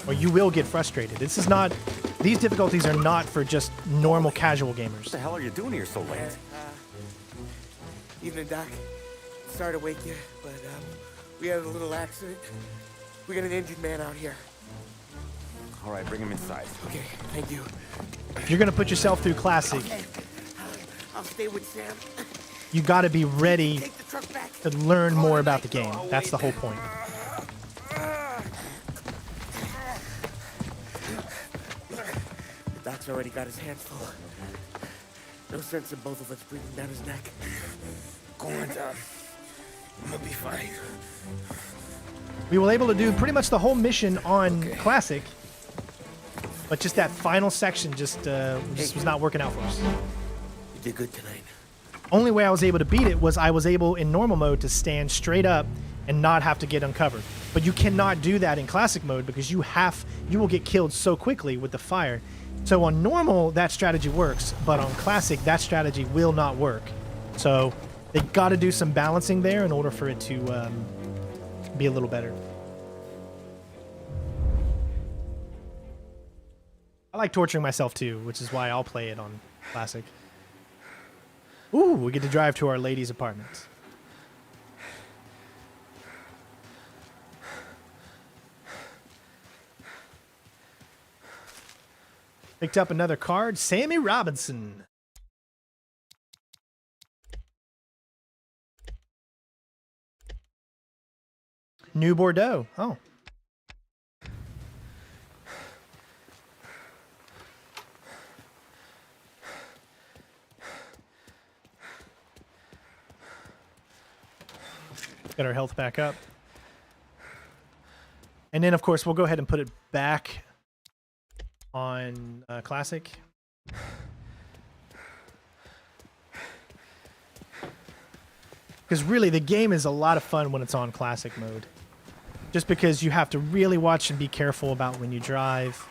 or you will get frustrated. This is not... These difficulties are not for just normal casual gamers. What the hell are you doing here so late? Evening, Doc. Sorry to wake you, but we had a little accident. We got an injured man out here. All right, bring him inside. Okay, thank you. If you're going to put yourself through classic, Okay. I'll stay with Sam. you got to be ready Take the truck back. to learn more about the game. That's the whole point. The Doc's already got his hands full. No sense in both of us breathing down his neck. Go on, Tom. I'm gonna be fine. We were able to do pretty much the whole mission on classic, but just that final section just was not working out for us. You did good tonight. Only way I was able to beat it was I was able in normal mode to stand straight up and not have to get uncovered. But you cannot do that in classic mode because you will get killed so quickly with the fire. So on normal, that strategy works, but on classic, that strategy will not work. So they got to do some balancing there in order for it to be a little better. I like torturing myself too, which is why I'll play it on classic. Ooh, we get to drive to our lady's apartment. Picked up another card, Sammy Robinson. New Bordeaux. Oh. Get our health back up. And then, of course, we'll go ahead and put it back on Classic. Because really, the game is a lot of fun when it's on Classic mode. Just because you have to really watch and be careful about when you drive.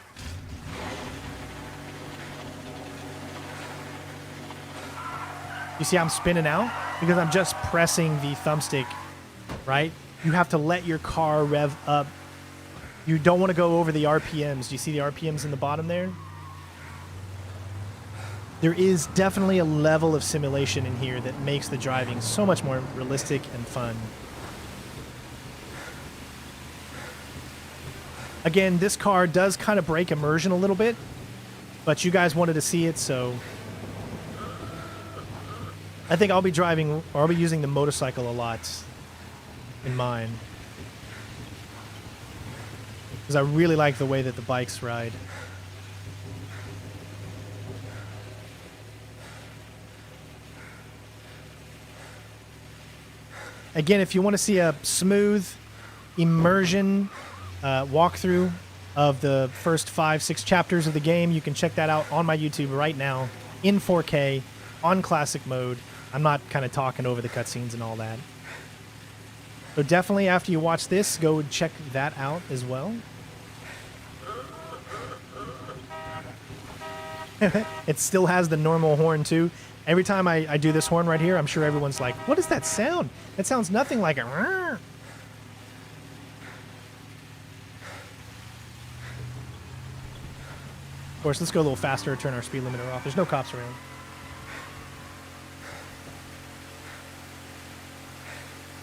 You see I'm spinning out? Because I'm just pressing the thumbstick, right? You have to let your car rev up. You don't want to go over the RPMs. Do you see the RPMs in the bottom there? There is definitely a level of simulation in here that makes the driving so much more realistic and fun. Again, this car does kind of break immersion a little bit, but you guys wanted to see it, so I think I'll be driving, or I'll be using the motorcycle a lot in mine. Because I really like the way that the bikes ride. Again, if you want to see a smooth immersion walkthrough of the first 5-6 chapters of the game, you can check that out on my YouTube right now in 4K on classic mode. I'm not kind of talking over the cutscenes and all that. So definitely after you watch this, go and check that out as well. It still has the normal horn too. Every time I do this horn right here, I'm sure everyone's like, what is that sound? That sounds nothing like a... Of course, let's go a little faster, turn our speed limiter off. There's no cops around.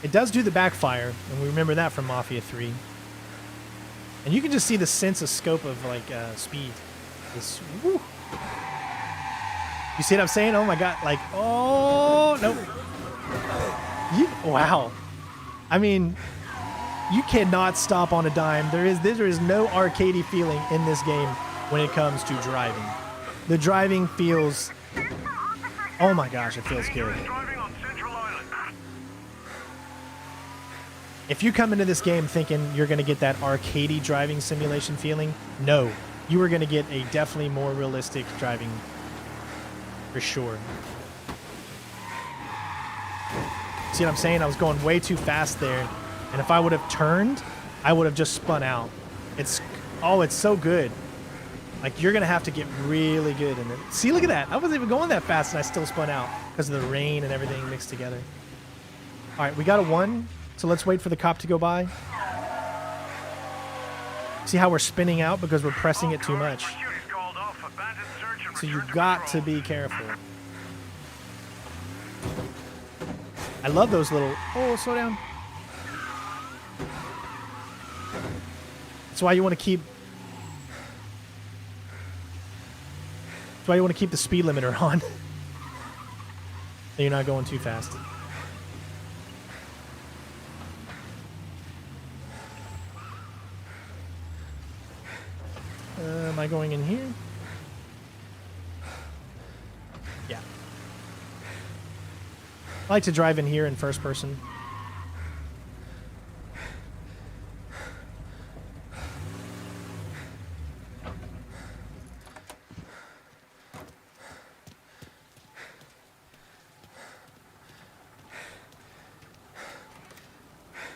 It does do the backfire, and we remember that from Mafia 3. And you can just see the sense of scope of like speed. This, woo. You see what I'm saying? Oh my god! Like, oh no! Wow. I mean, you cannot stop on a dime. There is no arcadey feeling in this game when it comes to driving. The driving feels... Oh my gosh, it feels good. If you come into this game thinking you're going to get that arcadey driving simulation feeling, no. You are going to get a definitely more realistic driving for sure. See what I'm saying? I was going way too fast there, and if I would have turned, I would have just spun out. It's so good. Like, you're going to have to get really good in it. See, look at that. I wasn't even going that fast, and I still spun out because of the rain and everything mixed together. All right, we got a 1. So let's wait for the cop to go by. See how we're spinning out because we're pressing it too much. So you got to be careful. I love those little... Oh, slow down. That's why you want to keep... That's why you want to keep the speed limiter on. So you're not going too fast. Am I going in here? Yeah. I like to drive in here in first person.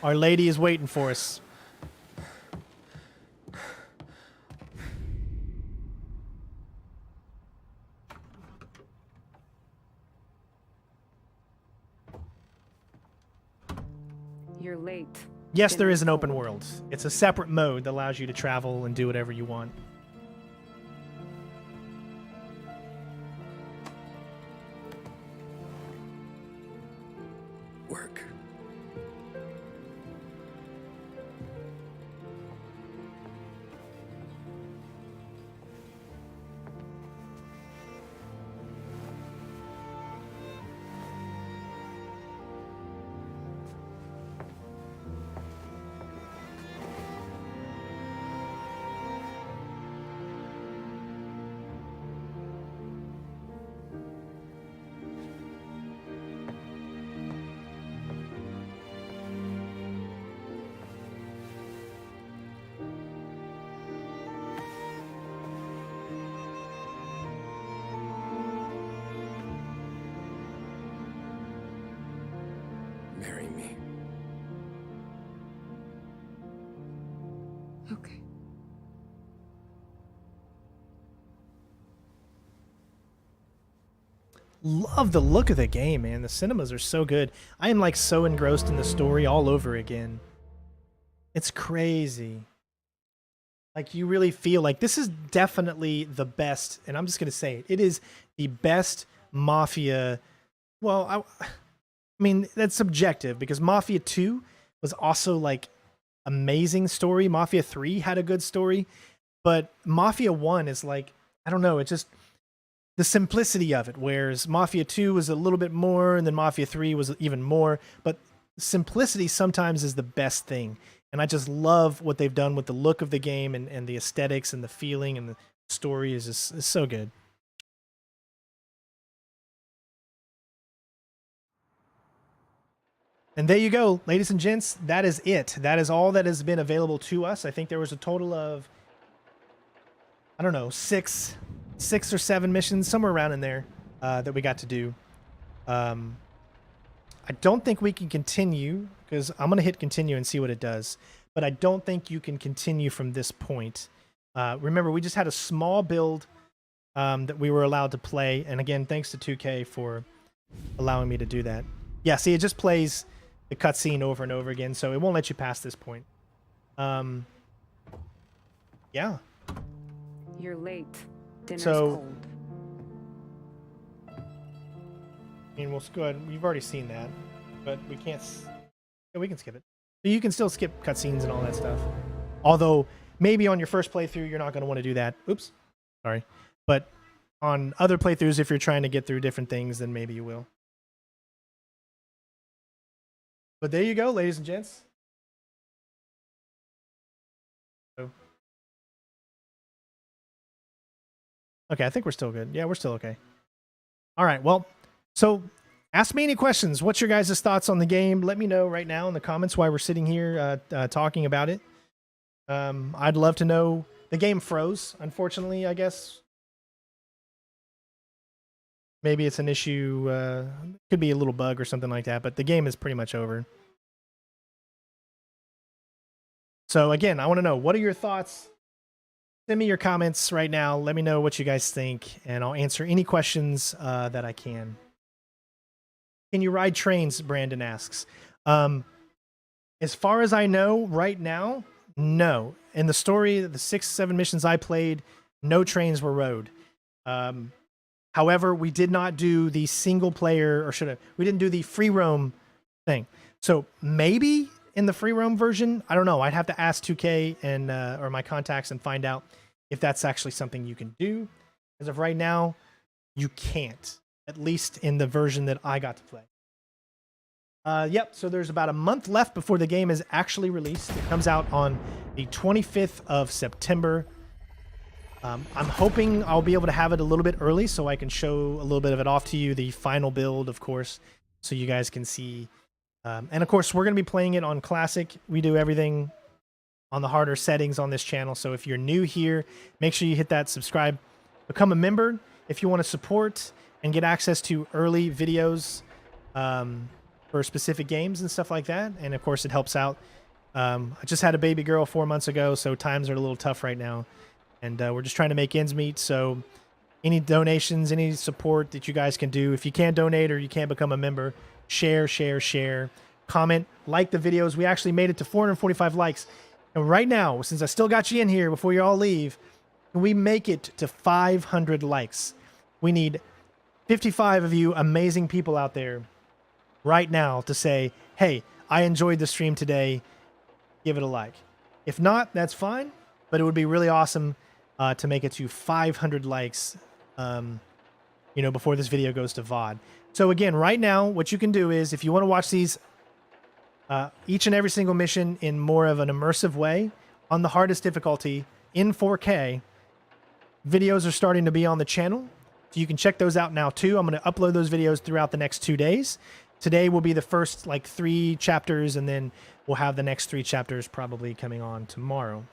Our lady is waiting for us. You're late. Yes, there is an open world. It's a separate mode that allows you to travel and do whatever you want. Work. Marry me. Okay. Love the look of the game, man. The cinemas are so good. I am like so engrossed in the story all over again. It's crazy. Like, you really feel like this is definitely the best, and I'm just going to say it. It is the best Mafia. Well, I mean, that's subjective because Mafia 2 was also like amazing story. Mafia 3 had a good story, but Mafia 1 is like, I don't know, it's just the simplicity of it, whereas Mafia 2 was a little bit more, and then Mafia 3 was even more, but simplicity sometimes is the best thing. And I just love what they've done with the look of the game and the aesthetics and the feeling and the story is so good. And there you go, ladies and gents. That is it. That is all that has been available to us. I think there was a total of, I don't know, six or 7 missions, somewhere around in there, that we got to do. I don't think we can continue because I'm going to hit continue and see what it does. But I don't think you can continue from this point. Remember, we just had a small build that we were allowed to play. And again, thanks to 2K for allowing me to do that. Yeah, see, it just plays the cutscene over and over again, so it won't let you pass this point. Yeah. You're late. Dinner's So, cold. I mean, we'll go ahead. You've already seen that, but we can't. Yeah, we can skip it. So you can still skip cutscenes and all that stuff. Although maybe on your first playthrough, you're not going to want to do that. Oops, sorry. But on other playthroughs, if you're trying to get through different things, then maybe you will. But there you go, ladies and gents. So Okay, I think we're still good. Yeah, we're still okay. All right, well, so ask me any questions. What's your guys' thoughts on the game? Let me know right now in the comments while we're sitting here talking about it. I'd love to know. The game froze, unfortunately, I guess. Maybe it's an issue. Could be a little bug or something like that, but the game is pretty much over. So again, I want to know, what are your thoughts? Send me your comments right now. Let me know what you guys think, and I'll answer any questions that I can. Can you ride trains? Brandon asks. As far as I know right now, no. In the story, the 6-7 missions I played, no trains were rode. However, we did not do the single player, or we didn't do the free roam thing. So maybe in the free roam version, I don't know. I'd have to ask 2K and or my contacts and find out if that's actually something you can do. As of right now, you can't, at least in the version that I got to play. Yep, so there's about a month left before the game is actually released. It comes out on the 25th of September. I'm hoping I'll be able to have it a little bit early so I can show a little bit of it off to you, the final build, of course, so you guys can see. And of course, we're going to be playing it on Classic. We do everything on the harder settings on this channel. So if you're new here, make sure you hit that subscribe, become a member if you want to support and get access to early videos for specific games and stuff like that. And of course, it helps out. I just had a baby girl 4 months ago, so times are a little tough right now. And we're just trying to make ends meet. So any donations, any support that you guys can do, if you can't donate or you can't become a member, share, comment, like the videos. We actually made it to 445 likes. And right now, since I still got you in here before you all leave, can we make it to 500 likes? We need 55 of you amazing people out there right now to say, hey, I enjoyed the stream today. Give it a like. If not, that's fine. But it would be really awesome to make it to 500 likes, before this video goes to VOD. So again, right now, what you can do is, if you want to watch these, each and every single mission in more of an immersive way, on the hardest difficulty, in 4K, videos are starting to be on the channel. So you can check those out now too. I'm going to upload those videos throughout the next 2 days. Today will be the first 3 chapters, and then we'll have the next 3 chapters probably coming on tomorrow.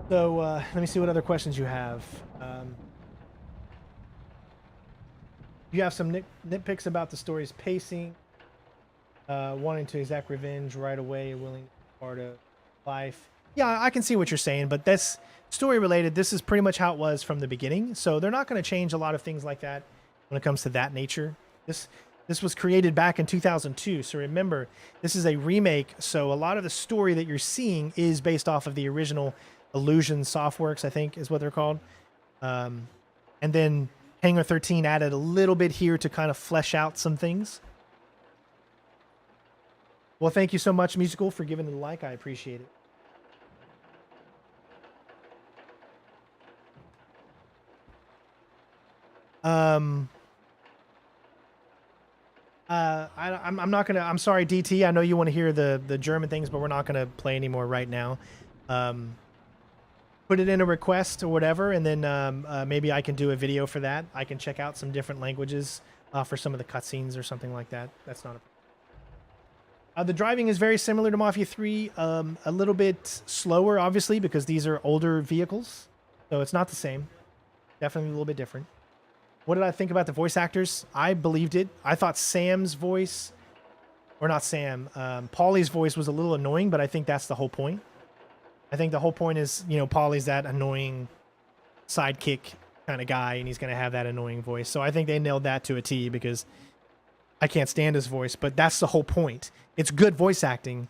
So let me see what other questions you have. You have some nitpicks about the story's pacing, wanting to exact revenge right away, willing to be part of life. Yeah, I can see what you're saying, but that's story related. This is pretty much how it was from the beginning, so they're not going to change a lot of things like that when it comes to that nature. This was created back in 2002, so remember, this is a remake, so a lot of the story that you're seeing is based off of the original Illusion Softworks, I think is what they're called. And then Hangar 13 added a little bit here to kind of flesh out some things. Well, thank you so much, Musical, for giving it a like. I appreciate it. I'm not gonna. I'm sorry, DT. I know you want to hear the German things, but we're not gonna play anymore right now. Put it in a request or whatever, and then maybe I can do a video for that. I can check out some different languages for some of the cutscenes or something like that. That's not a. The driving is very similar to Mafia 3, a little bit slower, obviously, because these are older vehicles, so it's not the same. Definitely a little bit different. What did I think about the voice actors? I believed it. I thought Sam's voice, or not Sam, Paulie's voice was a little annoying, but I think that's the whole point. I think the whole point is, Paulie's that annoying sidekick kind of guy, and he's going to have that annoying voice. So I think they nailed that to a T, because I can't stand his voice, but that's the whole point. It's good voice acting,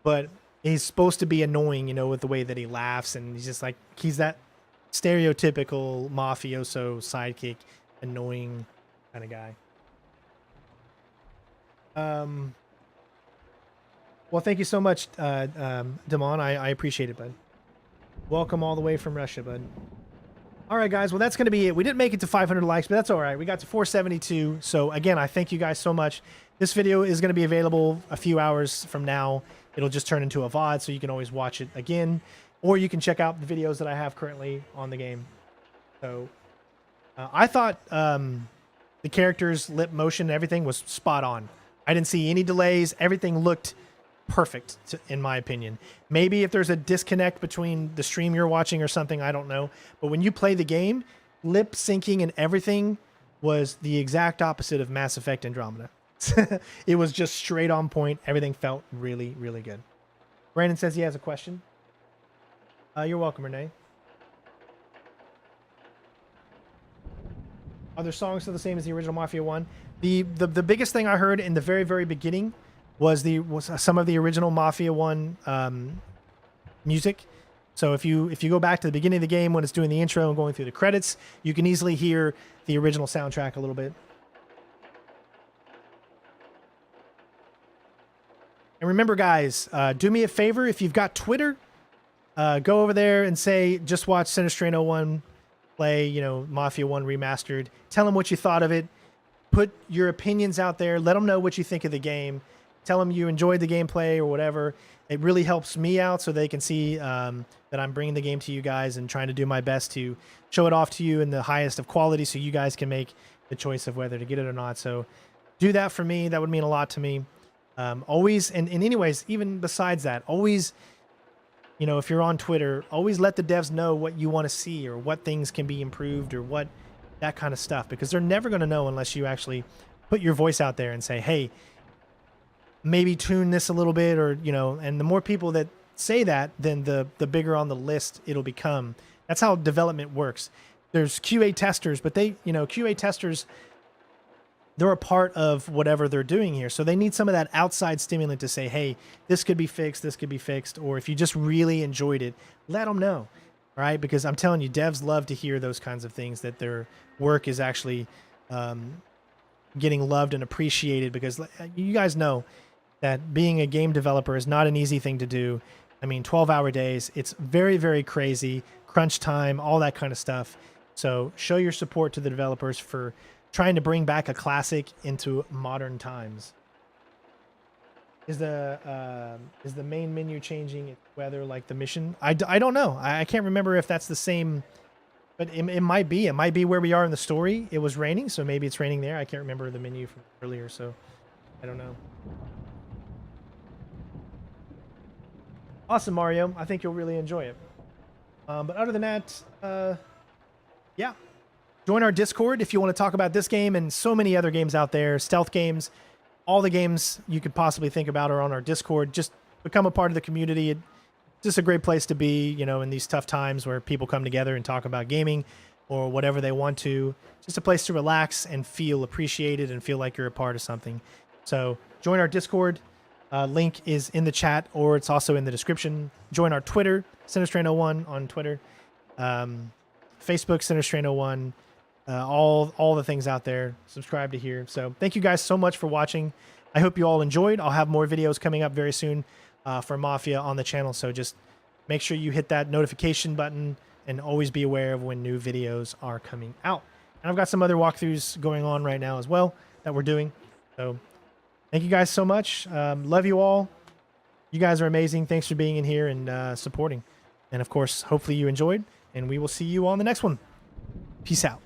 but he's supposed to be annoying, with the way that he laughs, and he's just like, he's that stereotypical mafioso sidekick, annoying kind of guy. Well, thank you so much, Damon. I appreciate it, bud. Welcome all the way from Russia, bud. All right, guys. Well, that's going to be it. We didn't make it to 500 likes, but that's all right. We got to 472. So, again, I thank you guys so much. This video is going to be available a few hours from now. It'll just turn into a VOD, so you can always watch it again. Or you can check out the videos that I have currently on the game. So I thought the character's lip motion and everything was spot on. I didn't see any delays. Everything looked perfect, in my opinion. Maybe if there's a disconnect between the stream you're watching or something, I don't know. But when you play the game, lip syncing and everything was the exact opposite of Mass Effect Andromeda. It was just straight on point. Everything felt really, really good. Brandon says he has a question. You're welcome, Renee. Are there songs still the same as the original Mafia 1? The biggest thing I heard in the very, very beginning was some of the original Mafia 1 music. So if you go back to the beginning of the game when it's doing the intro and going through the credits, you can easily hear the original soundtrack a little bit. And remember, guys, do me a favor. If you've got Twitter, go over there and say, just watch Sinistrain 01 play, Mafia 1 Remastered. Tell them what you thought of it. Put your opinions out there. Let them know what you think of the game. Tell them you enjoyed the gameplay or whatever. It really helps me out so they can see that I'm bringing the game to you guys and trying to do my best to show it off to you in the highest of quality so you guys can make the choice of whether to get it or not. So do that for me. That would mean a lot to me. Always, and anyways, even besides that, always, if you're on Twitter, always let the devs know what you want to see or what things can be improved or what that kind of stuff, because they're never going to know unless you actually put your voice out there and say, hey, maybe tune this a little bit, or, and the more people that say that, then the bigger on the list it'll become. That's how development works. There's QA testers, but QA testers, they're a part of whatever they're doing here. So they need some of that outside stimulant to say, hey, this could be fixed. Or if you just really enjoyed it, let them know. Right? Because I'm telling you, devs love to hear those kinds of things, that their work is actually getting loved and appreciated, because you guys know that being a game developer is not an easy thing to do. I mean, 12-hour days, it's very, very crazy, crunch time, all that kind of stuff. So show your support to the developers for trying to bring back a classic into modern times. Is the main menu changing whether like the mission? I don't know. I can't remember if that's the same, but it might be. It might be where we are in the story. It was raining, so maybe it's raining there. I can't remember the menu from earlier, so I don't know. Awesome, Mario. I think you'll really enjoy it. But other than that, yeah. Join our Discord if you want to talk about this game and so many other games out there, stealth games. All the games you could possibly think about are on our Discord. Just become a part of the community. It's just a great place to be, in these tough times where people come together and talk about gaming or whatever they want to. Just a place to relax and feel appreciated and feel like you're a part of something. So join our Discord. Link is in the chat, or it's also in the description. Join our Twitter, Sinistrain01 on Twitter. Facebook, Sinistrain01. All the things out there. Subscribe to here. So thank you guys so much for watching. I hope you all enjoyed. I'll have more videos coming up very soon for Mafia on the channel. So just make sure you hit that notification button and always be aware of when new videos are coming out. And I've got some other walkthroughs going on right now as well that we're doing. So thank you guys so much. Love you all. You guys are amazing. Thanks for being in here and supporting. And of course, hopefully you enjoyed, and we will see you on the next one. Peace out.